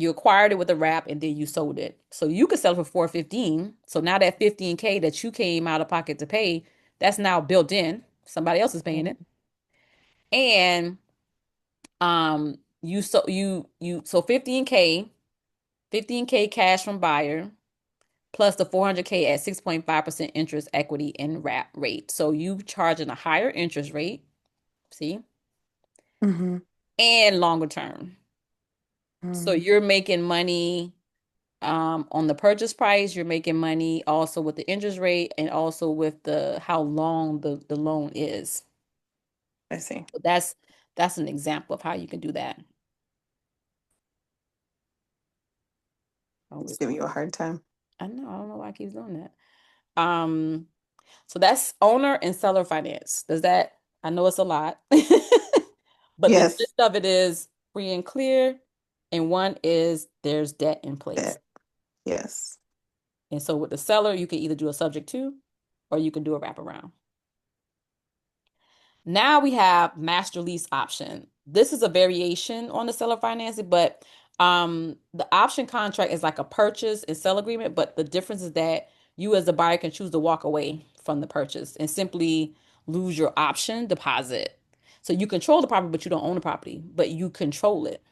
acquired it with a wrap and then you sold it. So you could sell it for 415. So now that 15K that you came out of pocket to pay, that's now built in. Somebody else is paying it. And so 15K cash from buyer plus the 400K at 6.5% interest equity and wrap rate. So you charging a higher interest rate, see, Mhm. and longer term. So Mhm. you're making money on the purchase price, you're making money also with the interest rate and also with the how long the loan is. I see. So that's an example of how you can do that. Oh, It's giving you a hard time. I don't know why I keep doing that. Um, so that's owner and seller finance. Does that, I know it's a lot, but the Yes. gist of it is free and clear, and one is there's debt in place. That. Yes. And so with the seller, you can either do a subject to or you can do a wraparound. Now we have master lease option. This is a variation on the seller financing, but the option contract is like a purchase and sell agreement, but the difference is that you as a buyer can choose to walk away from the purchase and simply lose your option deposit. So you control the property, but you don't own the property, but you control it.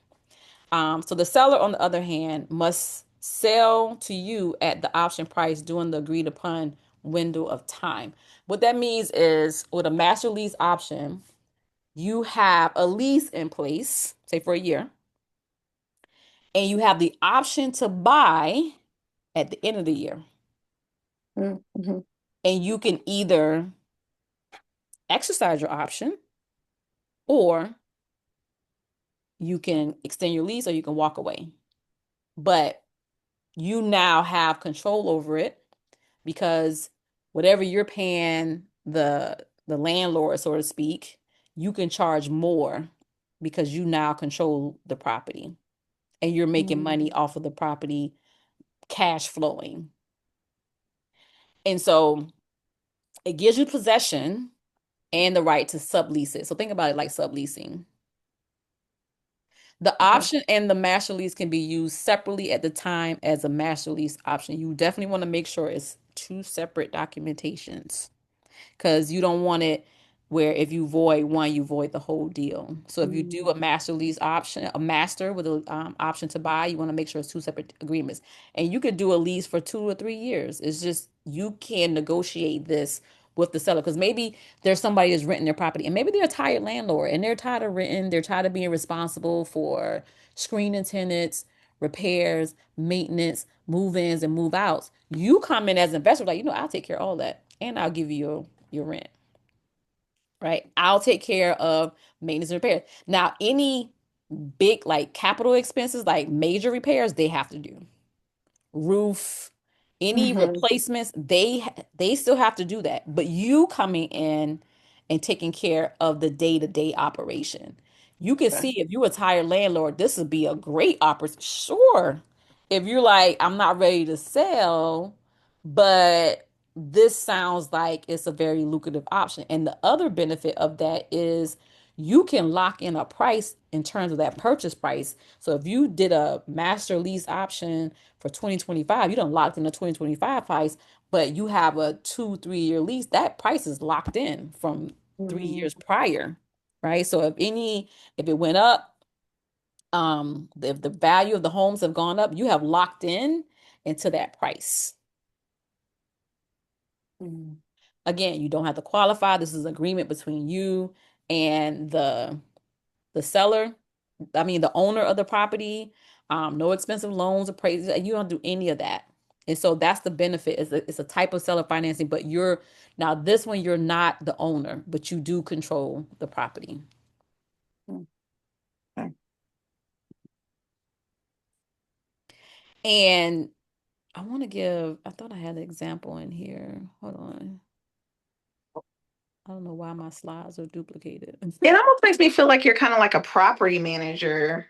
So the seller, on the other hand, must sell to you at the option price during the agreed upon window of time. What that means is with a master lease option, you have a lease in place, say for a year, and you have the option to buy at the end of the year. Mhm. And you can either exercise your option or you can extend your lease or you can walk away. But you now have control over it because whatever you're paying the landlord, so to speak, you can charge more because you now control the property and you're making Mhm. money off of the property cash flowing. And so it gives you possession and the right to sublease it. So think about it like subleasing. The Okay. option and the master lease can be used separately at the time as a master lease option. You definitely want to make sure it's two separate documentations because you don't want it where if you void one, you void the whole deal. So if you do a Mhm. master lease option, a master with an option to buy, you want to make sure it's two separate agreements. And you could do a lease for 2 or 3 years. It's just you can negotiate this with the seller because maybe there's somebody that's renting their property and maybe they're a tired landlord and they're tired of renting, they're tired of being responsible for screening tenants, repairs, maintenance, move-ins, and move-outs. You come in as an investor, like, I'll take care of all that, and I'll give you your rent, right? I'll take care of maintenance and repairs. Now, any big like capital expenses, like major repairs, they have to do roof, any Hmm. replacements, they still have to do that. But you coming in and taking care of the day-to-day operation. You can Okay. see if you're a tired landlord, this would be a great opportunity. Sure. If you're like, I'm not ready to sell, but this sounds like it's a very lucrative option. And the other benefit of that is you can lock in a price in terms of that purchase price. So if you did a master lease option for 2025, you don't locked in the 2025 price, but you have a 2, 3 year lease, that price is locked in from 3 years Mhm. prior, right? So if it went up, if the value of the homes have gone up, you have locked in into that price. Mhm. Again, you don't have to qualify. This is agreement between you and the seller. I mean, the owner of the property. No expensive loans, appraisals. You don't do any of that. And so that's the benefit. It's a type of seller financing, but you're now this one, you're not the owner, but you do control the property. Okay. And I want to I thought I had an example in here. Hold on. I don't know why my slides are duplicated. It almost makes me feel like you're kind of like a property manager.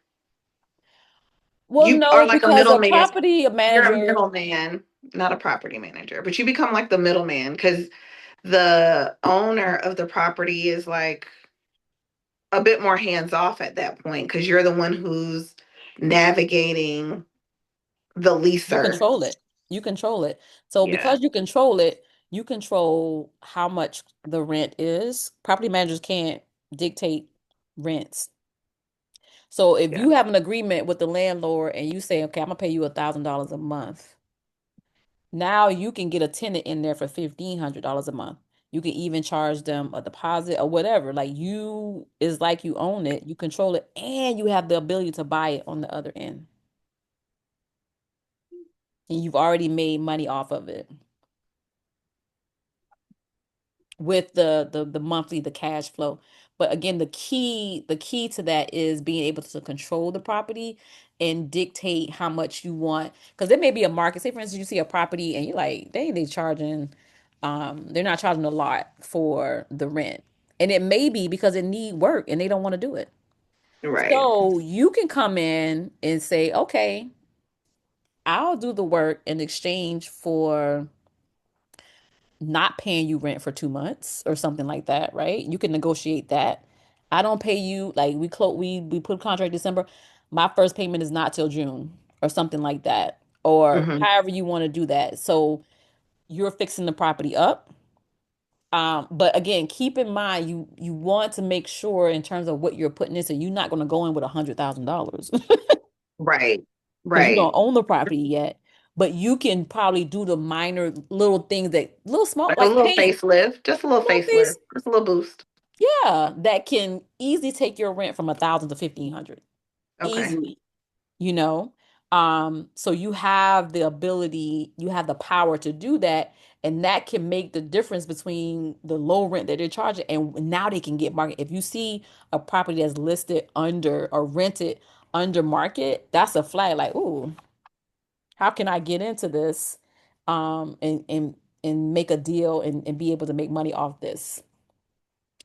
Well, You are no, like a because a middleman. property You're a manager, middleman, not a property manager, but you become like the middleman because the owner of the property is like a bit more hands off at that point because you're the one who's navigating the you leaser. control it. You control it. So Yeah. because you control it, you control how much the rent is. Property managers can't dictate rents. So if Yeah. you have an agreement with the landlord and you say, okay, I'm gonna pay you $1,000 a month, now you can get a tenant in there for $1,500 a month. You can even charge them a deposit or whatever. Like you is like you own it, you control it, and you have the ability to buy it on the other end. And you've already made money off of it with the monthly the cash flow. But again, the key to that is being able to control the property and dictate how much you want, because there may be a market. Say for instance you see a property and you're like they charging, they're not charging a lot for the rent, and it may be because it need work and they don't want to do it. Right. So you can come in and say, okay, I'll do the work in exchange for not paying you rent for 2 months or something like that, right? You can negotiate that. I don't pay you, like we put contract December. My first payment is not till June or something like that, or Hmm. however you want to do that. So you're fixing the property up. But again, keep in mind you want to make sure in terms of what you're putting in, so you're not going to go in with $100,000 Right. because you don't Right. own the property yet. But you can probably do the minor little things, that little small Like a like little paint, facelift, just a little little facelift, things. just a little boost. Yeah, that can easily take your rent from 1,000 to 1,500 Okay. easily, you know. So you have the ability, you have the power to do that, and that can make the difference between the low rent that they're charging and now they can get market. If you see a property that's listed under or rented under market, that's a flag like, ooh, how can I get into this and make a deal and be able to make money off this?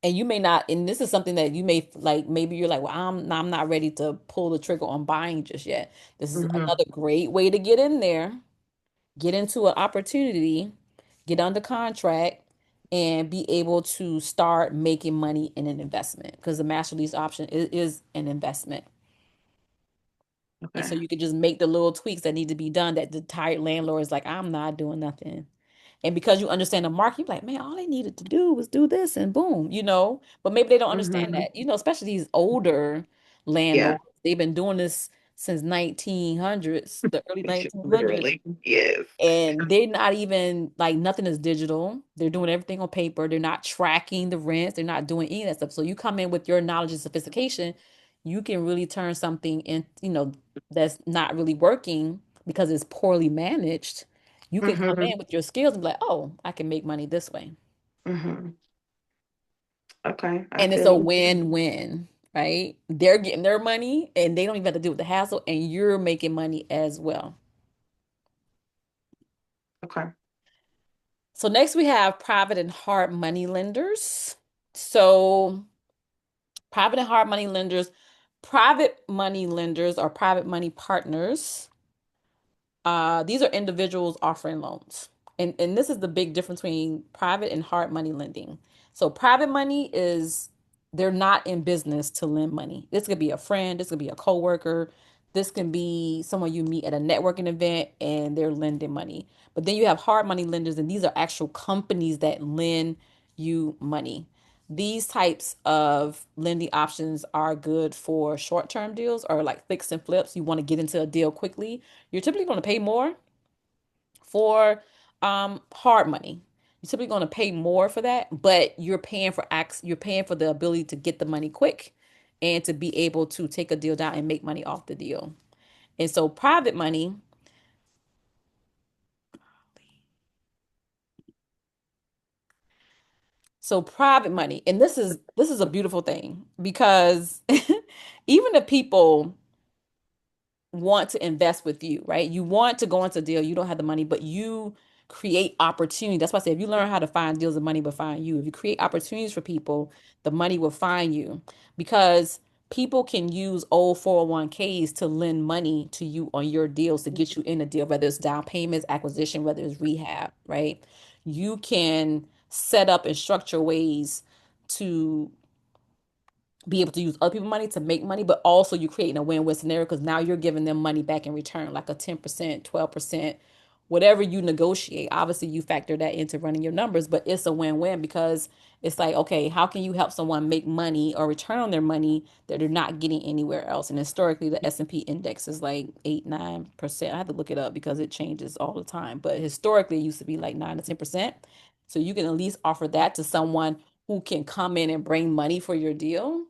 And you may not, and this is something that you may like, maybe you're like, well, I'm not ready to pull the trigger on buying just yet. This is Hmm. another great way to get in there, get into an opportunity, get under contract, and be able to start making money in an investment, because the master lease option is an investment. And Okay. so you could just make the little tweaks that need to be done, that the tired landlord is like, I'm not doing nothing. And because you understand the market, you're like, man, all they needed to do was do this and boom, you know. But maybe they don't understand Hmm. that, especially these older Yeah. landlords. They've been doing this since 1900s, the early 1900s, Literally. Yes. and they're not even like nothing is digital. They're doing everything on paper. They're not tracking the rents. They're not doing any of that stuff. So you come in with your knowledge and sophistication, you can really turn something in, that's not really working because it's poorly managed. You can come Mm-hmm. in with your skills and be like, oh, I can make money this way. Mm-hmm. Okay, I And it's feel a you. win-win, right? They're getting their money and they don't even have to deal with the hassle, and you're making money as well. Okay. So next we have private and hard money lenders. So private money lenders or private money partners. These are individuals offering loans. And this is the big difference between private and hard money lending. So private money is they're not in business to lend money. This could be a friend, this could be a coworker, this can be someone you meet at a networking event and they're lending money. But then you have hard money lenders, and these are actual companies that lend you money. These types of lending options are good for short-term deals or like fix and flips. You want to get into a deal quickly. You're typically going to pay more for hard money. You're typically going to pay more for that, but you're paying for the ability to get the money quick and to be able to take a deal down and make money off the deal. And so private money, and this is a beautiful thing because even if people want to invest with you, right? You want to go into a deal, you don't have the money, but you create opportunity. That's why I say if you learn how to find deals, the money will find you. If you create opportunities for people, the money will find you because people can use old 401ks to lend money to you on your deals to get you in a deal, whether it's down payments, acquisition, whether it's rehab, right? You can set up and structure ways to be able to use other people's money to make money, but also you're creating a win-win scenario because now you're giving them money back in return, like a 10%, 12%, whatever you negotiate. Obviously, you factor that into running your numbers, but it's a win-win because it's like, okay, how can you help someone make money or return on their money that they're not getting anywhere else? And historically, the S&P index is like 8, 9%. I have to look it up because it changes all the time. But historically, it used to be like 9 to 10%. So you can at least offer that to someone who can come in and bring money for your deal.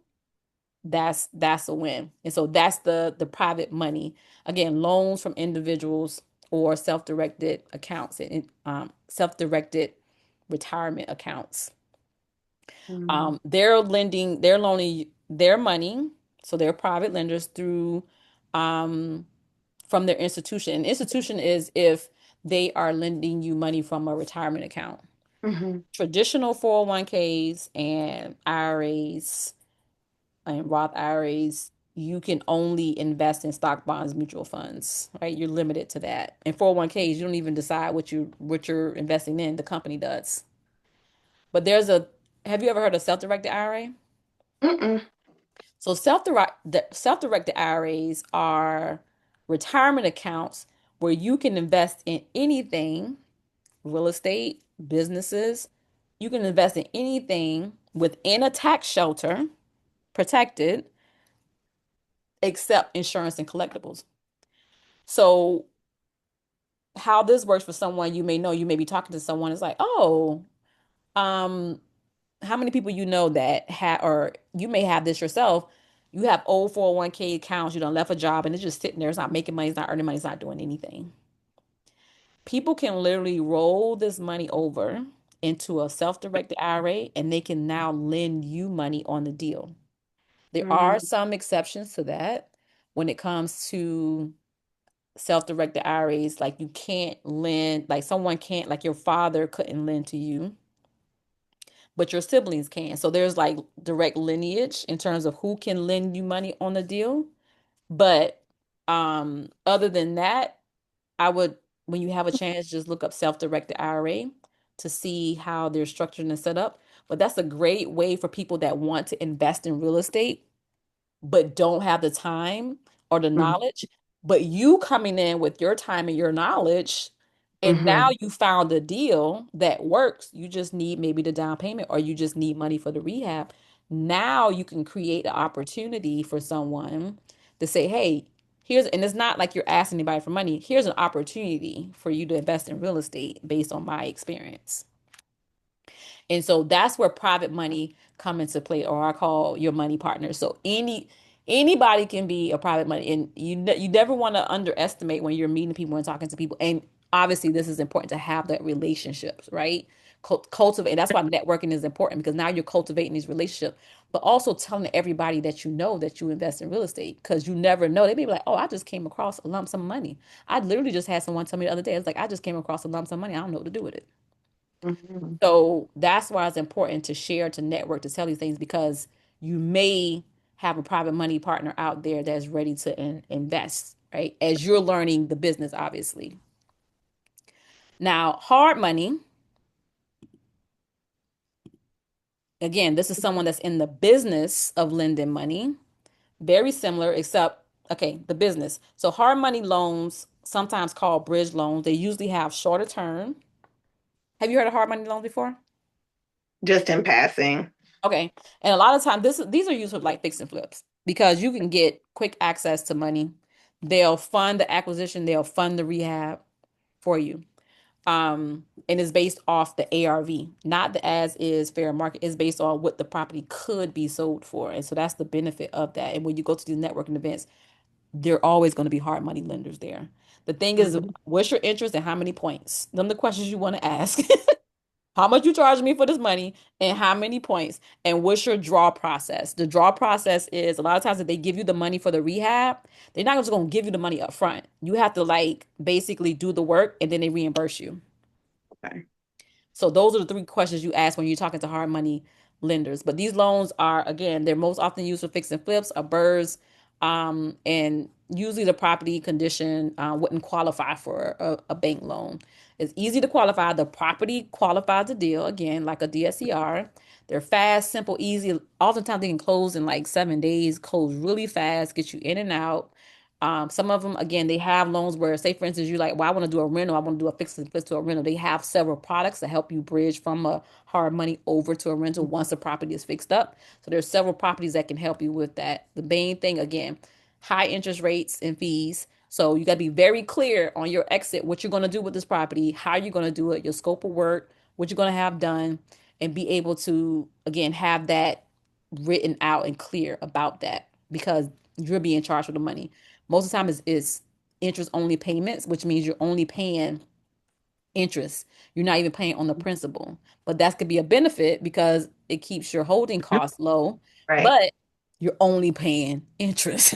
That's a win. And so that's the private money. Again, loans from individuals or self-directed accounts and self-directed retirement accounts. Mm-hmm. They're loaning their money, so they're private lenders through um from their institution. An institution is if they are lending you money from a retirement account. Mm-hmm. Traditional 401ks and IRAs and Roth IRAs, you can only invest in stock, bonds, mutual funds, right? You're limited to that. And 401ks, you don't even decide what you're investing in, the company does. But have you ever heard of self-directed IRA? Mm-mm. So self-directed IRAs are retirement accounts where you can invest in anything, real estate, businesses. You can invest in anything within a tax shelter, protected, except insurance and collectibles. So how this works for someone you may know, you may be talking to someone, it's like, oh, um, how many people you know that have, or you may have this yourself, you have old 401k accounts, you don't left a job and it's just sitting there, it's not making money, it's not earning money, it's not doing anything. People can literally roll this money over into a self-directed IRA and they can now lend you money on the deal. There are some exceptions to that when it comes to self-directed IRAs, like you can't lend, like someone can't, like your father couldn't lend to you, but your siblings can. So there's like direct lineage in terms of who can lend you money on the deal. But other than that, I would, when you have a chance, just look up self-directed IRA to see how they're structured and set up. But that's a great way for people that want to invest in real estate but don't have the time or the knowledge. But you coming in with your time and your knowledge, and now Mm-hmm. you found a deal that works. You just need maybe the down payment or you just need money for the rehab. Now you can create an opportunity for someone to say, hey, and it's not like you're asking anybody for money. Here's an opportunity for you to invest in real estate based on my experience. And so that's where private money come into play, or I call your money partner. So Anybody can be a private money, and you never want to underestimate when you're meeting people and talking to people. And obviously, this is important to have that relationships, right? Cultivate. That's why networking is important because now you're cultivating these relationships, but also telling everybody that you know that you invest in real estate because you never know. They may be like, "Oh, I just came across a lump sum of money." I literally just had someone tell me the other day, "It's like I just came across a lump sum of money. I don't know what to do with it." Mhm. So that's why it's important to share, to network, to tell these things because you may have a private money partner out there that's ready to invest, right? As you're learning the business, obviously. Now, hard money, again, this is someone that's in the business of lending money. Very similar, except, okay, the business. So, hard money loans, sometimes called bridge loans, they usually have shorter term. Have you heard of hard money loans before? Just in passing. Okay. And a lot of times these are used for like fix and flips because you can get quick access to money. They'll fund the acquisition, they'll fund the rehab for you. And it's based off the ARV, not the as is fair market. It's based on what the property could be sold for. And so that's the benefit of that. And when you go to these networking events, there are always going to be hard money lenders there. The thing is, Mhm. what's your interest and how many points? Them the questions you want to ask. How much you charge me for this money and how many points and what's your draw process? The draw process is a lot of times if they give you the money for the rehab, they're not just going to give you the money up front. You have to like basically do the work and then they reimburse you. Okay. So those are the three questions you ask when you're talking to hard money lenders. But these loans are, again, they're most often used for fix and flips or burrs. And usually the property condition wouldn't qualify for a bank loan. It's easy to qualify. The property qualifies the deal, again, like a DSCR. They're fast, simple, easy. Oftentimes they can close in like 7 days, close really fast, get you in and out. Some of them, again, they have loans where, say, for instance, you're like, well, I want to do a rental, I want to do a fix and flip to a rental. They have several products to help you bridge from a hard money over to a rental once the property is fixed up. So there's several properties that can help you with that. The main thing, again, high interest rates and fees. So you got to be very clear on your exit, what you're going to do with this property, how you're going to do it, your scope of work, what you're going to have done, and be able to, again, have that written out and clear about that because you're being charged with the money. Most of the time is interest only payments, which means you're only paying interest. You're not even paying on the principal. But that could be a benefit because it keeps your holding costs low, Right. but you're only paying interest.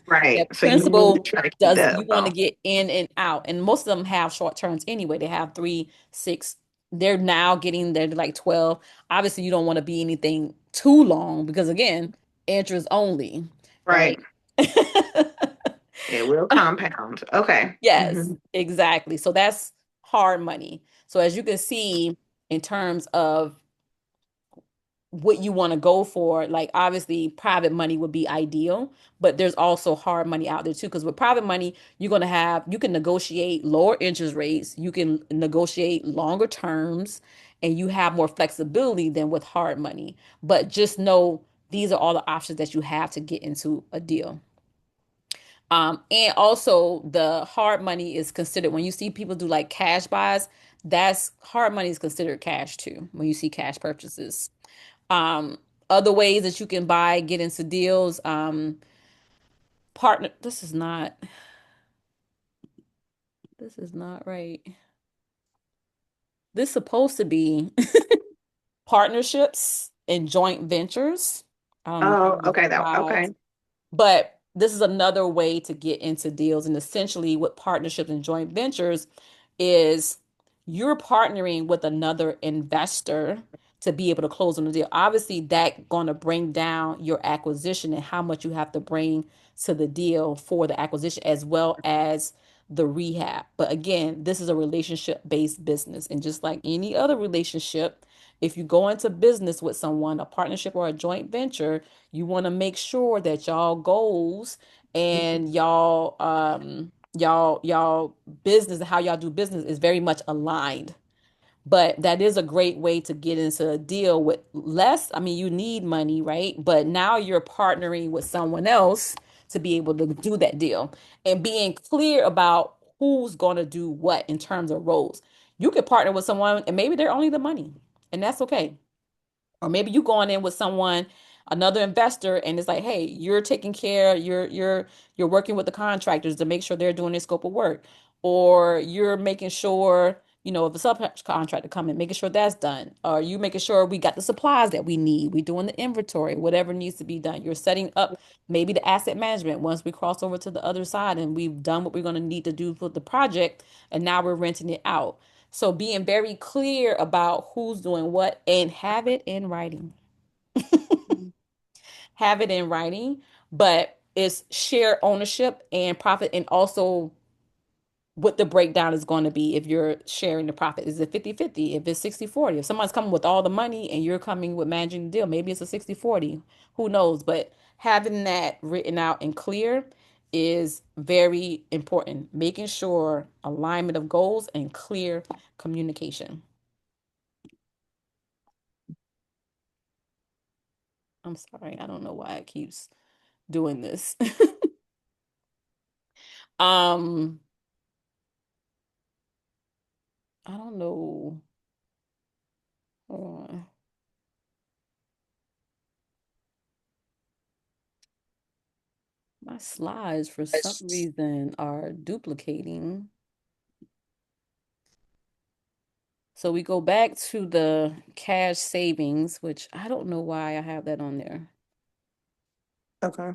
Right. That So you really principal try to keep does that you want to low. get in and out. And most of them have short terms anyway. They have 3, 6. They're now getting there to like 12. Obviously, you don't want to be anything too long because again, interest only, right? Right. It will compound. Okay. Yes, Hmm. exactly. So that's hard money. So as you can see, in terms of what you want to go for, like obviously private money would be ideal, but there's also hard money out there too. Because with private money, you can negotiate lower interest rates, you can negotiate longer terms, and you have more flexibility than with hard money. But just know these are all the options that you have to get into a deal. And also the hard money is considered when you see people do like cash buys, that's hard money is considered cash too when you see cash purchases. Um, Other ways that you can buy, get into deals, partner, this is not right. This is supposed to be partnerships and joint ventures. I don't know how Oh, you okay. describe. Okay. But this is another way to get into deals. And essentially, what partnerships and joint ventures is you're partnering with another investor to be able to close on the deal. Obviously, that going to bring down your acquisition and how much you have to bring to the deal for the acquisition as well as the rehab. But again, this is a relationship-based business. And just like any other relationship, if you go into business with someone, a partnership or a joint venture, you want to make sure that y'all goals and y'all business and how y'all do business is very much aligned. But that is a great way to get into a deal with less. I mean, you need money, right? But now you're partnering with someone else to be able to do that deal and being clear about who's going to do what in terms of roles. You could partner with someone and maybe they're only the money, and that's okay. Or maybe you going in with someone, another investor and it's like, hey, you're taking care, you're working with the contractors to make sure they're doing their scope of work, or you're making sure, if a subcontractor come in, making sure that's done, or you making sure we got the supplies that we need, we doing the inventory, whatever needs to be done. You're setting up maybe the asset management once we cross over to the other side and we've done what we're going to need to do for the project, and now we're renting it out. So being very clear about who's doing what and have it in writing. Have it in writing, but it's share ownership and profit, and also what the breakdown is going to be if you're sharing the profit. Is it 50-50? If it's 60-40? If someone's coming with all the money and you're coming with managing the deal, maybe it's a 60-40. Who knows? But having that written out and clear is very important. Making sure alignment of goals and clear communication. I'm sorry, I don't know why it keeps doing this. um, I don't know. Hold on. My slides for some reason are duplicating. So we go back to the cash savings, which I don't know why I have that on there. Okay.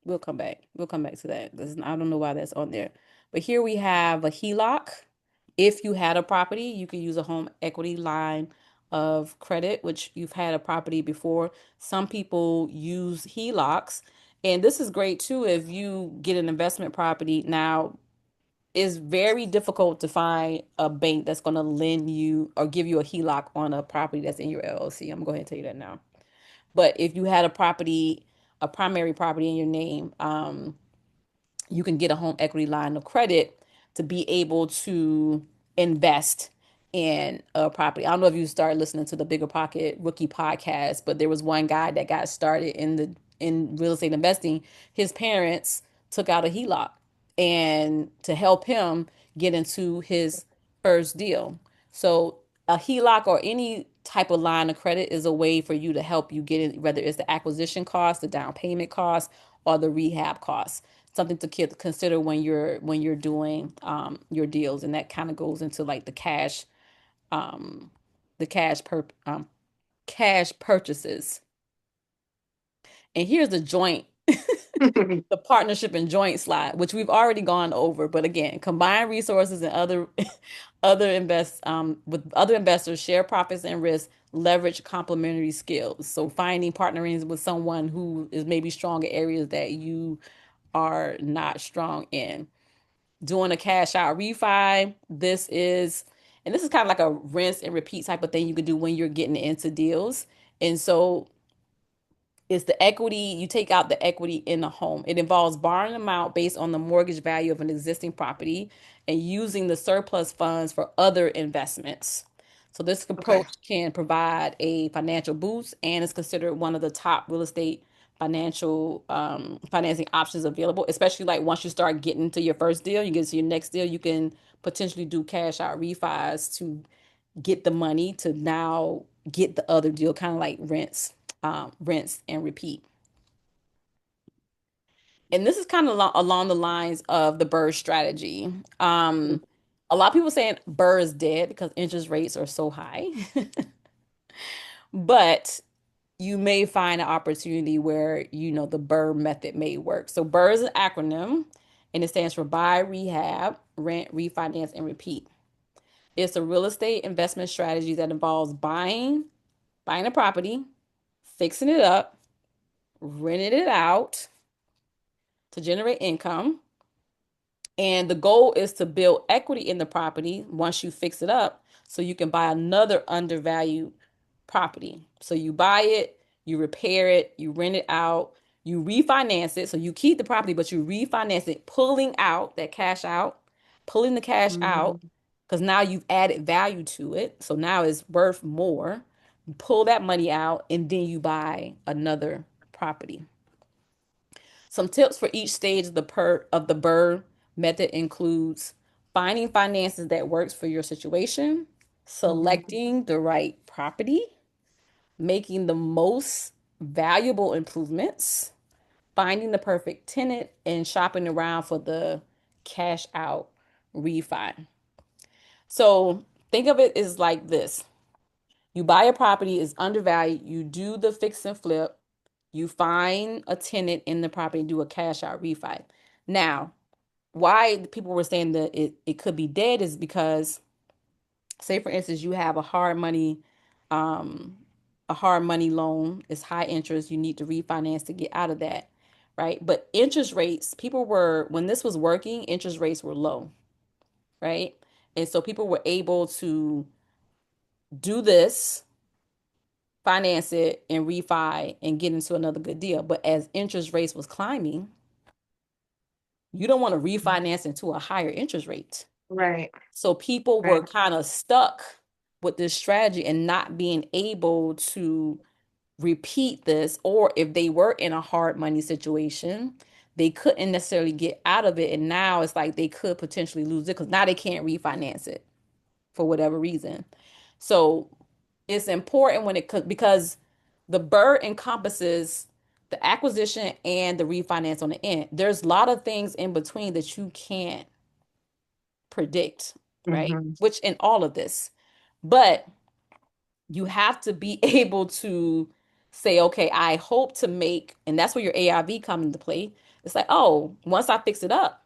We'll come back. We'll come back to that. I don't know why that's on there. But here we have a HELOC. If you had a property, you could use a home equity line of credit, which you've had a property before. Some people use HELOCs. And this is great too if you get an investment property. Now, it's very difficult to find a bank that's going to lend you or give you a HELOC on a property that's in your LLC. I'm going to tell you that now. But if you had a property, a primary property in your name, you can get a home equity line of credit to be able to invest in a property. I don't know if you started listening to the Bigger Pocket Rookie podcast, but there was one guy that got started in real estate investing. His parents took out a HELOC and to help him get into his first deal. So a HELOC or any type of line of credit is a way for you to help you get in, whether it's the acquisition cost, the down payment cost, or the rehab cost. Something to consider when you're doing your deals, and that kind of goes into like um, the cash purchases. And here's the joint the partnership and joint slide, which we've already gone over. But again, combine resources and with other investors, share profits and risks, leverage complementary skills. So finding partnering with someone who is maybe strong in areas that you are not strong in. Doing a cash out refi. This is kind of like a rinse and repeat type of thing you could do when you're getting into deals. And so is the equity, you take out the equity in the home. It involves borrowing an amount based on the mortgage value of an existing property and using the surplus funds for other investments. So this Okay. approach can provide a financial boost and is considered one of the top real estate financing options available, especially like once you start getting to your first deal, you get to your next deal, you can potentially do cash out refis to get the money to now get the other deal, kind of like rinse and repeat. And this is kind of along the lines of the Burr strategy. A lot of people saying Burr is dead because interest rates are so high, but you may find an opportunity where the Burr method may work. So Burr is an acronym, and it stands for buy, rehab, rent, refinance, and repeat. It's a real estate investment strategy that involves buying a property, fixing it up, renting it out to generate income. And the goal is to build equity in the property once you fix it up so you can buy another undervalued property. So you buy it, you repair it, you rent it out, you refinance it. So you keep the property, but you refinance it, pulling the cash out, Mhm. because now you've added value to it. So now it's worth more. You pull that money out and then you buy another property. Some tips for each stage of the Burr method includes finding finances that works for your situation, Mhm. selecting the right property, making the most valuable improvements, finding the perfect tenant, and shopping around for the cash out refi. So think of it as like this. You buy a property, it's undervalued, you do the fix and flip, you find a tenant in the property and do a cash out refi. Now, why people were saying that it could be dead is because, say for instance, you have um a hard money loan, it's high interest, you need to refinance to get out of that, right? But interest rates, people were when this was working, interest rates were low, right? And so people were able to do this, finance it and refi and get into another good deal. But as interest rates was climbing, you don't want to refinance into a higher interest rate. Right. So people were Right. kind of stuck with this strategy and not being able to repeat this, or if they were in a hard money situation, they couldn't necessarily get out of it. And now it's like they could potentially lose it because now they can't refinance it for whatever reason. So it's important when it comes because the BRRRR encompasses the acquisition and the refinance on the end. There's a lot of things in between that you can't predict, right? Hmm. Which in all of this. But you have to be able to say, okay, I hope to make, and that's where your AIV come into play. It's like, oh, once I fix it up,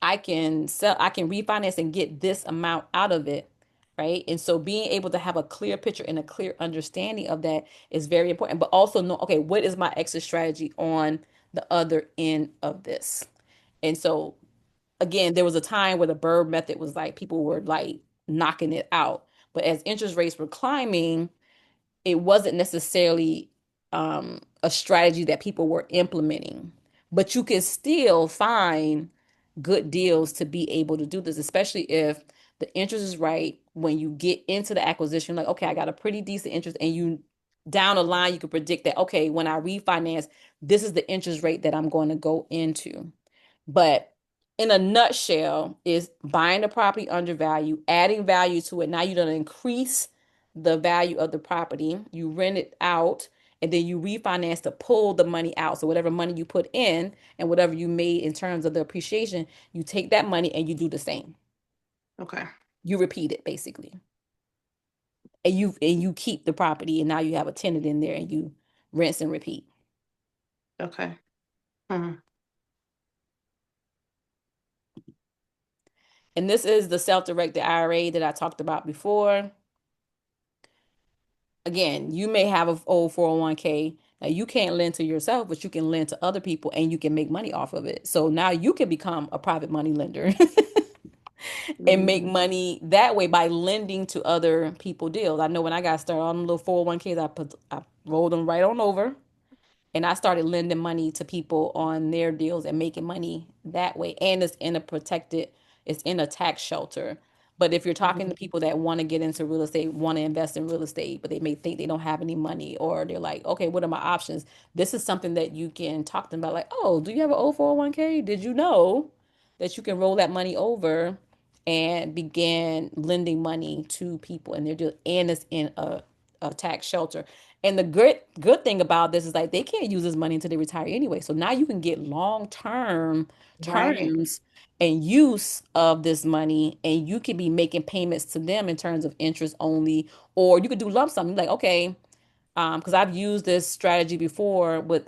I can sell, I can refinance and get this amount out of it, right? And so being able to have a clear picture and a clear understanding of that is very important, but also know, okay, what is my exit strategy on the other end of this? And so again, there was a time where the Bird method was like people were like knocking it out. But as interest rates were climbing, it wasn't necessarily a strategy that people were implementing. But you can still find good deals to be able to do this, especially if the interest is right when you get into the acquisition. Like, okay, I got a pretty decent interest, and you down the line, you can predict that, okay, when I refinance, this is the interest rate that I'm going to go into. But in a nutshell, is buying the property undervalued, adding value to it. Now you're going to increase the value of the property. You rent it out, and then you refinance to pull the money out. So whatever money you put in and whatever you made in terms of the appreciation, you take that money and you do the same. Okay. You repeat it basically. And you keep the property and now you have a tenant in there and you rinse and repeat. Okay. Mhm. And this is the self-directed IRA that I talked about before. Again, you may have an old 401k. Now you can't lend to yourself, but you can lend to other people and you can make money off of it. So now you can become a private money lender and make Mhm. money that way by lending to other people deals. I know when I got started on the little 401ks, I rolled them right on over and I started lending money to people on their deals and making money that way. And it's in a tax shelter. But if you're talking to Mhm. people that want to get into real estate, want to invest in real estate, but they may think they don't have any money, or they're like, okay, what are my options? This is something that you can talk to them about, like, oh, do you have an old 401k? Did you know that you can roll that money over and begin lending money to people and they're just and it's in a tax shelter. And the good thing about this is like they can't use this money until they retire anyway. So now you can get long-term Right. terms and use of this money, and you could be making payments to them in terms of interest only, or you could do lump sum. You're like, okay, because I've used this strategy before with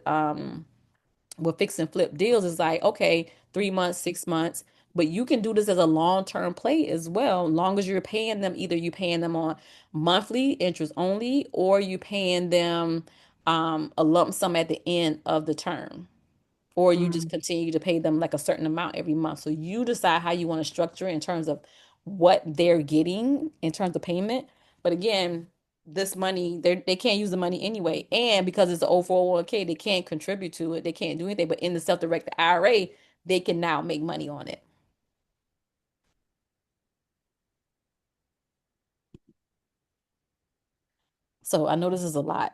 fix and flip deals. Is like, okay, 3 months, 6 months, but you can do this as a long-term play as well, long as you're paying them, either you paying them on monthly interest only, or you paying them a lump sum at the end of the term, or you just Mhm. continue to pay them like a certain amount every month. So you decide how you want to structure it in terms of what they're getting in terms of payment. But again, this money, they can't use the money anyway. And because it's an 401k, they can't contribute to it. They can't do anything. But in the self-directed IRA, they can now make money on it. So I know this is a lot.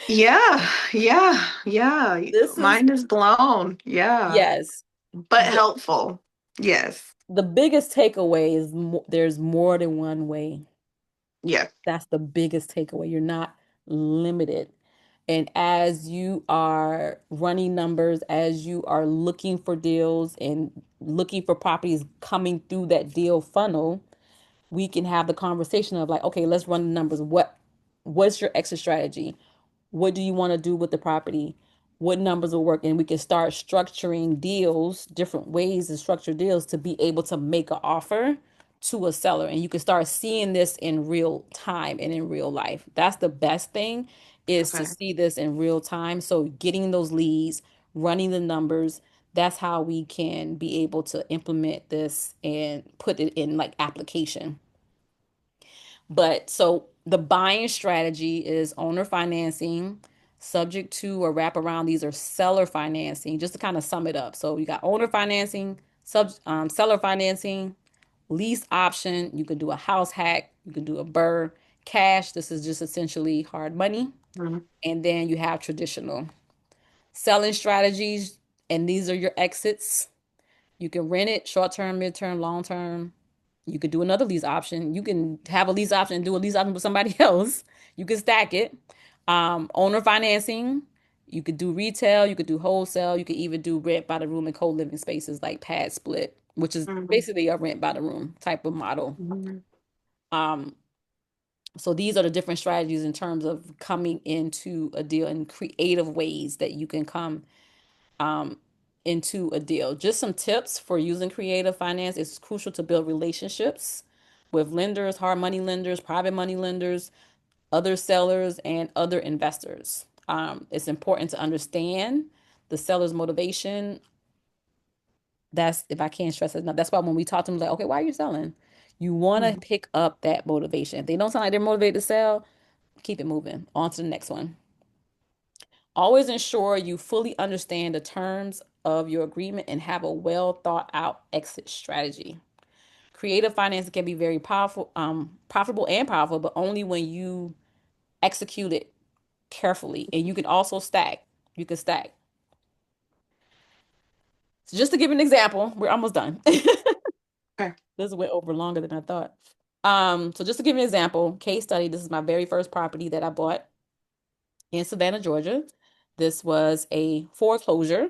Yeah, yeah, yeah. This is Mind is blown. Yeah, yes. but Yeah. helpful. Yes. The biggest takeaway is there's more than one way. Yeah. That's the biggest takeaway. You're not limited. And as you are running numbers, as you are looking for deals and looking for properties coming through that deal funnel, we can have the conversation of like, okay, let's run the numbers. What's your exit strategy? What do you want to do with the property? What numbers will work? And we can start structuring deals, different ways to structure deals to be able to make an offer to a seller. And you can start seeing this in real time and in real life. That's the best thing is to Okay. see this in real time. So getting those leads, running the numbers, that's how we can be able to implement this and put it in like application. But so the buying strategy is owner financing, subject to or wrap around. These are seller financing, just to kind of sum it up. So you got owner financing, seller financing, lease option. You could do a house hack, you could do a burr, cash. This is just essentially hard money. Mhm. And then you have traditional selling strategies, and these are your exits. You can rent it short term, mid term, long term. You could do another lease option. You can have a lease option and do a lease option with somebody else. You can stack it. Owner financing. You could do retail. You could do wholesale. You could even do rent by the room and co-living spaces like pad split, which is Mhm. basically a rent by the room type of model. Mhm. Um, so these are the different strategies in terms of coming into a deal and creative ways that you can come um, into a deal. Just some tips for using creative finance. It's crucial to build relationships with lenders, hard money lenders, private money lenders, other sellers, and other investors. It's important to understand the seller's motivation. That's if I can't stress it enough. That's why when we talk to them, like, okay, why are you selling? You want to Mhm. pick up that motivation. If they don't sound like they're motivated to sell, keep it moving. On to the next one. Always ensure you fully understand the terms of your agreement and have a well thought out exit strategy. Creative finance can be very powerful, profitable and powerful, but only when you execute it carefully. And you can also stack. You can stack. So just to give an example, we're almost done. Okay. This went over longer than I thought. So just to give an example, case study, this is my very first property that I bought in Savannah, Georgia. This was a foreclosure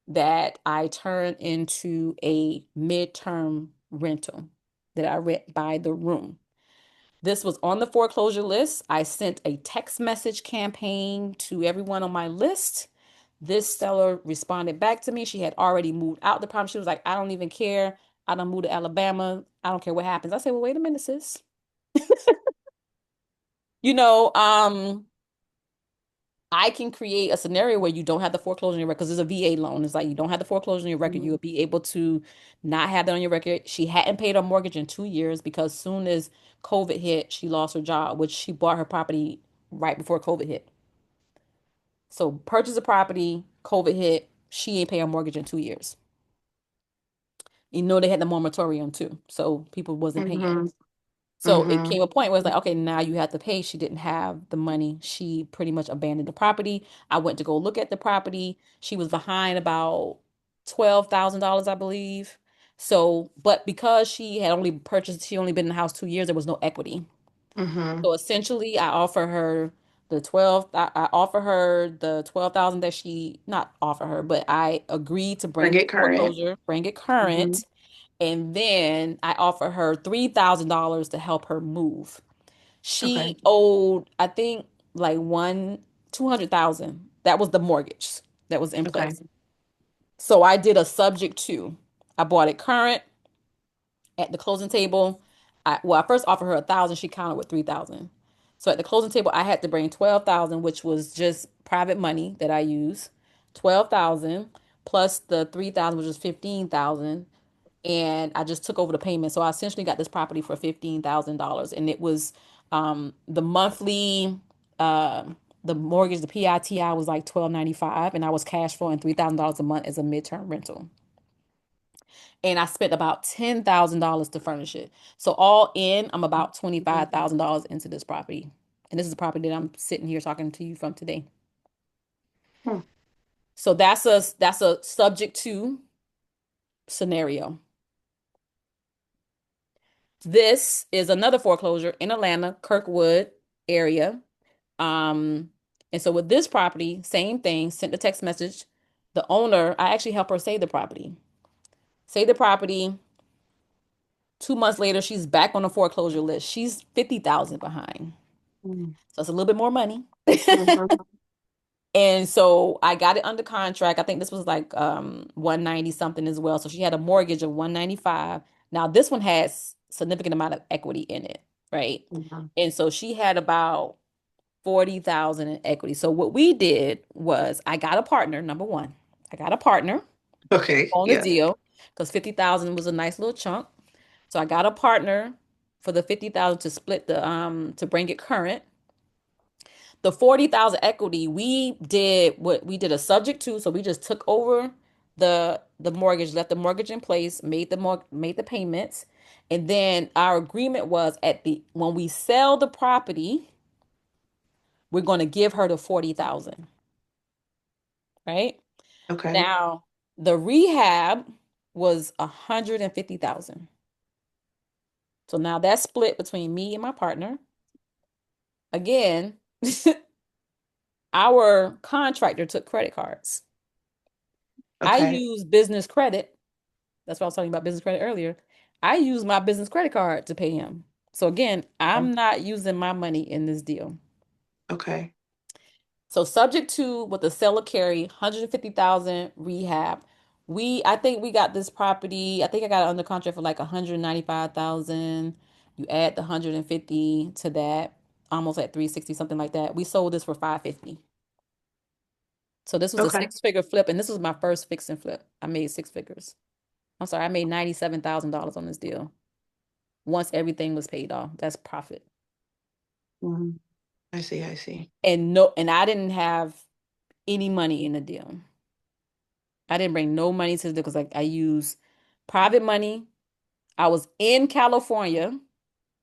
that I turned into a midterm rental that I rent by the room. This was on the foreclosure list. I sent a text message campaign to everyone on my list. This seller responded back to me. She had already moved out the property. She was like, I don't even care. I don't move to Alabama. I don't care what happens. I said, well, wait a minute, sis. You know, I can create a scenario where you don't have the foreclosure on your record because there's a VA loan. It's like you don't have the foreclosure on your record. You Mhm. would be able to not have that on your record. She hadn't paid her mortgage in 2 years because soon as COVID hit, she lost her job, which she bought her property right before COVID hit. So purchase a property, COVID hit, she ain't pay her mortgage in 2 years. You know they had the moratorium too, so people wasn't paying. Mhm. So it Mhm. came a point where it's like, okay, now you have to pay. She didn't have the money. She pretty much abandoned the property. I went to go look at the property. She was behind about $12,000, I believe. So, but because she only been in the house 2 years, there was no equity. Mhm. So essentially, I offer her the 12,000 that she, not offer her, but I agreed to Bring bring the it current. foreclosure, bring it Mhm. current. And then I offer her $3,000 to help her move. Okay. She owed, I think, like 200,000. That was the mortgage that was in Okay. place. So I did a subject to. I bought it current at the closing table. I first offered her 1,000. She counted with 3,000. So at the closing table, I had to bring 12,000, which was just private money that I use. 12,000 plus the 3,000, which was 15,000, and I just took over the payment. So I essentially got this property for $15,000, and it was the monthly uh, the mortgage, the PITI was like 12.95, and I was cash flowing $3,000 a month as a midterm rental. And I spent about $10,000 to furnish it. So all in, I'm about $25,000 into this property, and this is the property that I'm sitting here talking to you from today. Hmm. So that's a subject to scenario. This is another foreclosure in Atlanta, Kirkwood area. Um, and so with this property, same thing, sent the text message. The owner, I actually helped her save the property. Save the property. 2 months later, she's back on the foreclosure list. She's 50,000 behind. Mm-hmm. So it's a little bit more money. Mm-hmm. And so I got it under contract. I think this was like 190 something as well. So she had a mortgage of 195. Now this one has significant amount of equity in it, right? And so she had about 40,000 in equity. So what we did was I got a partner, number one. I got a partner Okay. on the Yeah. deal because 50,000 was a nice little chunk. So I got a partner for the 50,000 to split the to bring it current. The 40,000 equity, we did a subject to, so we just took over the mortgage, left the mortgage in place, made the payments, and then our agreement was at the when we sell the property, we're going to give her the 40,000, right? Okay. Now, the rehab was 150,000. So now that's split between me and my partner. Again, our contractor took credit cards. I Okay. use business credit. That's what I was talking about business credit earlier. I use my business credit card to pay him. So again, I'm not using my money in this deal. Okay. So subject to what the seller carry, 150,000 rehab. I think we got this property. I think I got it under contract for like 195,000. You add the 150 to that, almost at 360, something like that. We sold this for 550. So this was a Okay. six-figure flip, and this was my first fix and flip. I made six figures. I'm sorry, I made $97,000 on this deal. Once everything was paid off. That's profit. Mhm. I see. I see. And no, and I didn't have any money in the deal. I didn't bring no money to the deal because I use private money. I was in California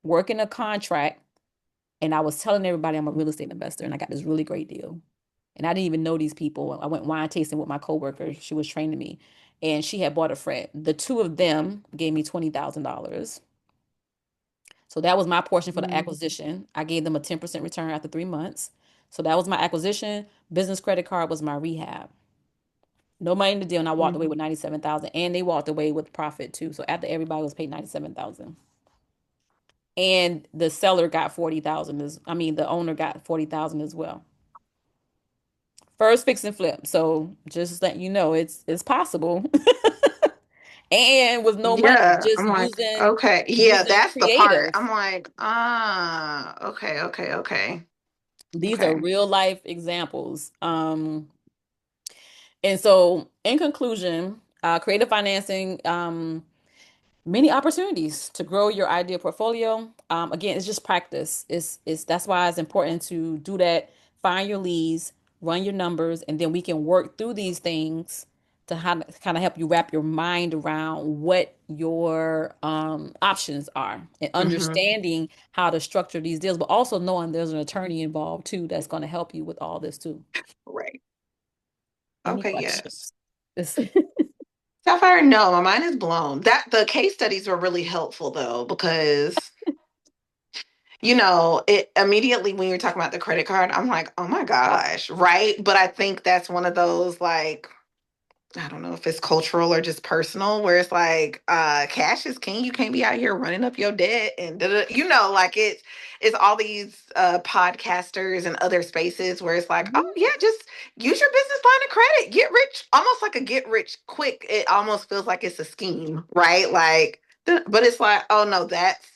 working a contract, and I was telling everybody I'm a real estate investor, and I got this really great deal. And I didn't even know these people. I went wine tasting with my coworker. She was training me, and she had bought a friend. The two of them gave me $20,000. So that was my portion for the Mhm. acquisition. I gave them a 10% return after 3 months. So that was my acquisition. Business credit card was my rehab. No money in the deal, and I walked away Mhm. with 97,000. And they walked away with profit too. So after everybody was paid 97,000. And the seller got 40,000 I mean the owner got 40,000 as well. First fix and flip. So just let you know it's possible. And with no money, Yeah. just I'm like, using okay. Yeah, using that's the part. creative. I'm like, okay, okay, okay. These are Okay. real life examples. And so, in conclusion, creative financing, many opportunities to grow your idea portfolio. Again, it's just practice. It's That's why it's important to do that. Find your leads, run your numbers, and then we can work through these things to kind of help you wrap your mind around what your options are and Mm-hmm. understanding how to structure these deals, but also knowing there's an attorney involved too that's going to help you with all this too. Right. Any Okay, yes. questions? This- Sapphire, no, my mind is blown. That the case studies were really helpful though, because it immediately when you're talking about the credit card, I'm like, oh my gosh, right? But I think that's one of those like I don't know if it's cultural or just personal, where it's like, cash is king. You can't be out here running up your debt and like it's all these podcasters and other spaces where it's like, oh Mhm. yeah, just use your business line of credit, get rich, almost like a get rich quick. It almost feels like it's a scheme, right? Like, but it's like, oh no, that's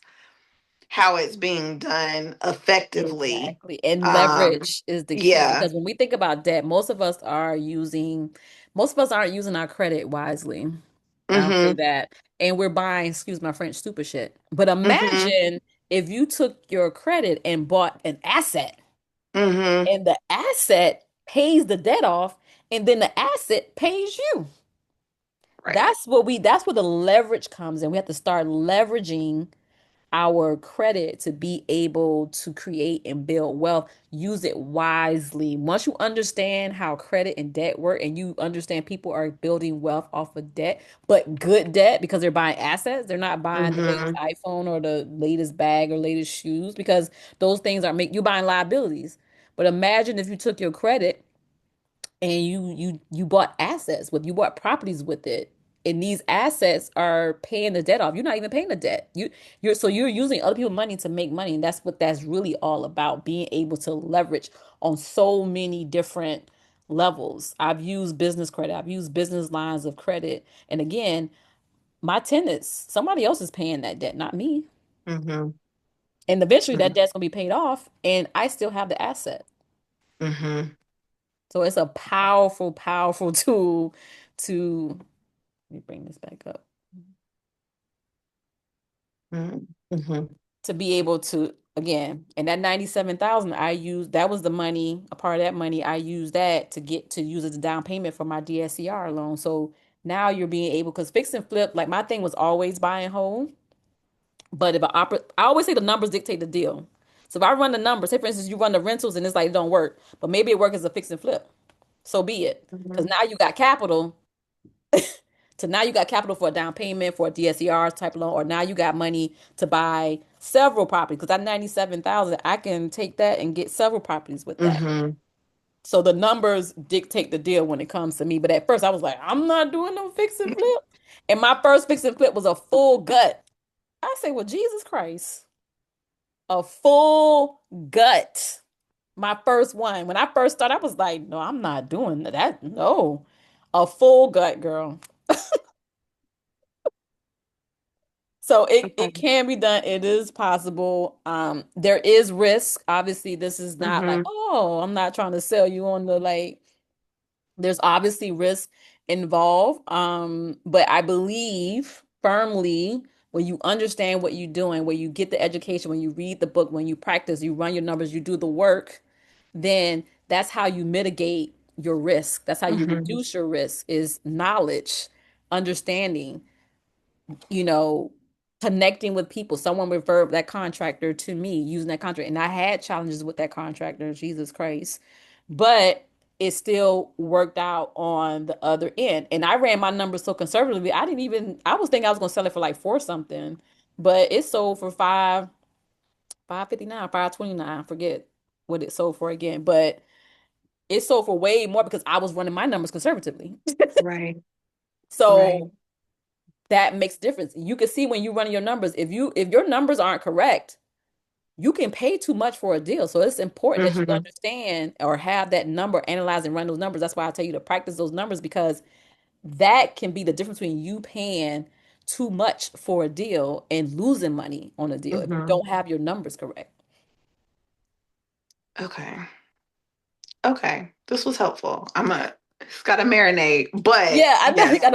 how it's being done effectively. Exactly. And Um, leverage is the key yeah. because when we think about debt, most of us aren't using our credit wisely. I'll say Mm-hmm. that. And we're buying, excuse my French, stupid shit. But Mm-hmm. imagine if you took your credit and bought an asset Mm-hmm. and the asset pays the debt off and then the asset pays you. Right. That's where the leverage comes in. We have to start leveraging our credit to be able to create and build wealth. Use it wisely. Once you understand how credit and debt work and you understand people are building wealth off of debt, but good debt because they're buying assets, they're not buying the latest Mm-hmm. iPhone or the latest bag or latest shoes because those things are make you buying liabilities. But imagine if you took your credit and you bought assets with you bought properties with it, and these assets are paying the debt off. You're not even paying the debt. You're using other people's money to make money, and that's what that's really all about, being able to leverage on so many different levels. I've used business credit, I've used business lines of credit, and again, my tenants, somebody else is paying that debt, not me. Mm-hmm. And eventually that debt's gonna be paid off, and I still have the asset. Mm-hmm. So it's a powerful, powerful tool to, let me bring this back up, Mm-hmm. to be able to, again, and that 97,000 I used, that was the money, a part of that money, I used that to get to use as a down payment for my DSCR loan. So now you're being able, because fix and flip, like my thing was always buy and hold. But if I always say the numbers dictate the deal. So if I run the numbers, say for instance, you run the rentals and it's like it don't work, but maybe it works as a fix and flip. So be it. Because Mm-hmm. now you got capital. So now you got capital for a down payment for a DSCR type loan, or now you got money to buy several properties. Because that 97,000, I can take that and get several properties with that. Mm-hmm. So the numbers dictate the deal when it comes to me. But at first I was like, I'm not doing no fix and flip. And my first fix and flip was a full gut. I say, well, Jesus Christ, a full gut. My first one. When I first started, I was like, no, I'm not doing that. No, a full gut, girl. So it Okay. can be done. It is possible. There is risk. Obviously, this is not like, Mm-hmm. oh, I'm not trying to sell you on the like, there's obviously risk involved. But I believe firmly when you understand what you're doing, when you get the education, when you read the book, when you practice, you run your numbers, you do the work, then that's how you mitigate your risk. That's how you Mm-hmm. reduce your risk is knowledge, understanding, you know, connecting with people. Someone referred that contractor to me using that contract, and I had challenges with that contractor, Jesus Christ, but it still worked out on the other end. And I ran my numbers so conservatively, I didn't even, I was thinking I was gonna sell it for like four something, but it sold for 559, 529. I forget what it sold for again, but it sold for way more because I was running my numbers conservatively. Right. Right. So that makes a difference. You can see when you run your numbers, if your numbers aren't correct, you can pay too much for a deal. So it's important that you Mm-hmm. understand or have that number, analyze and run those numbers. That's why I tell you to practice those numbers because that can be the difference between you paying too much for a deal and losing money on a deal if you Mm-hmm. don't have your numbers correct. Okay. Okay. This was helpful. It's got to marinate, but Yeah, I know you yes. got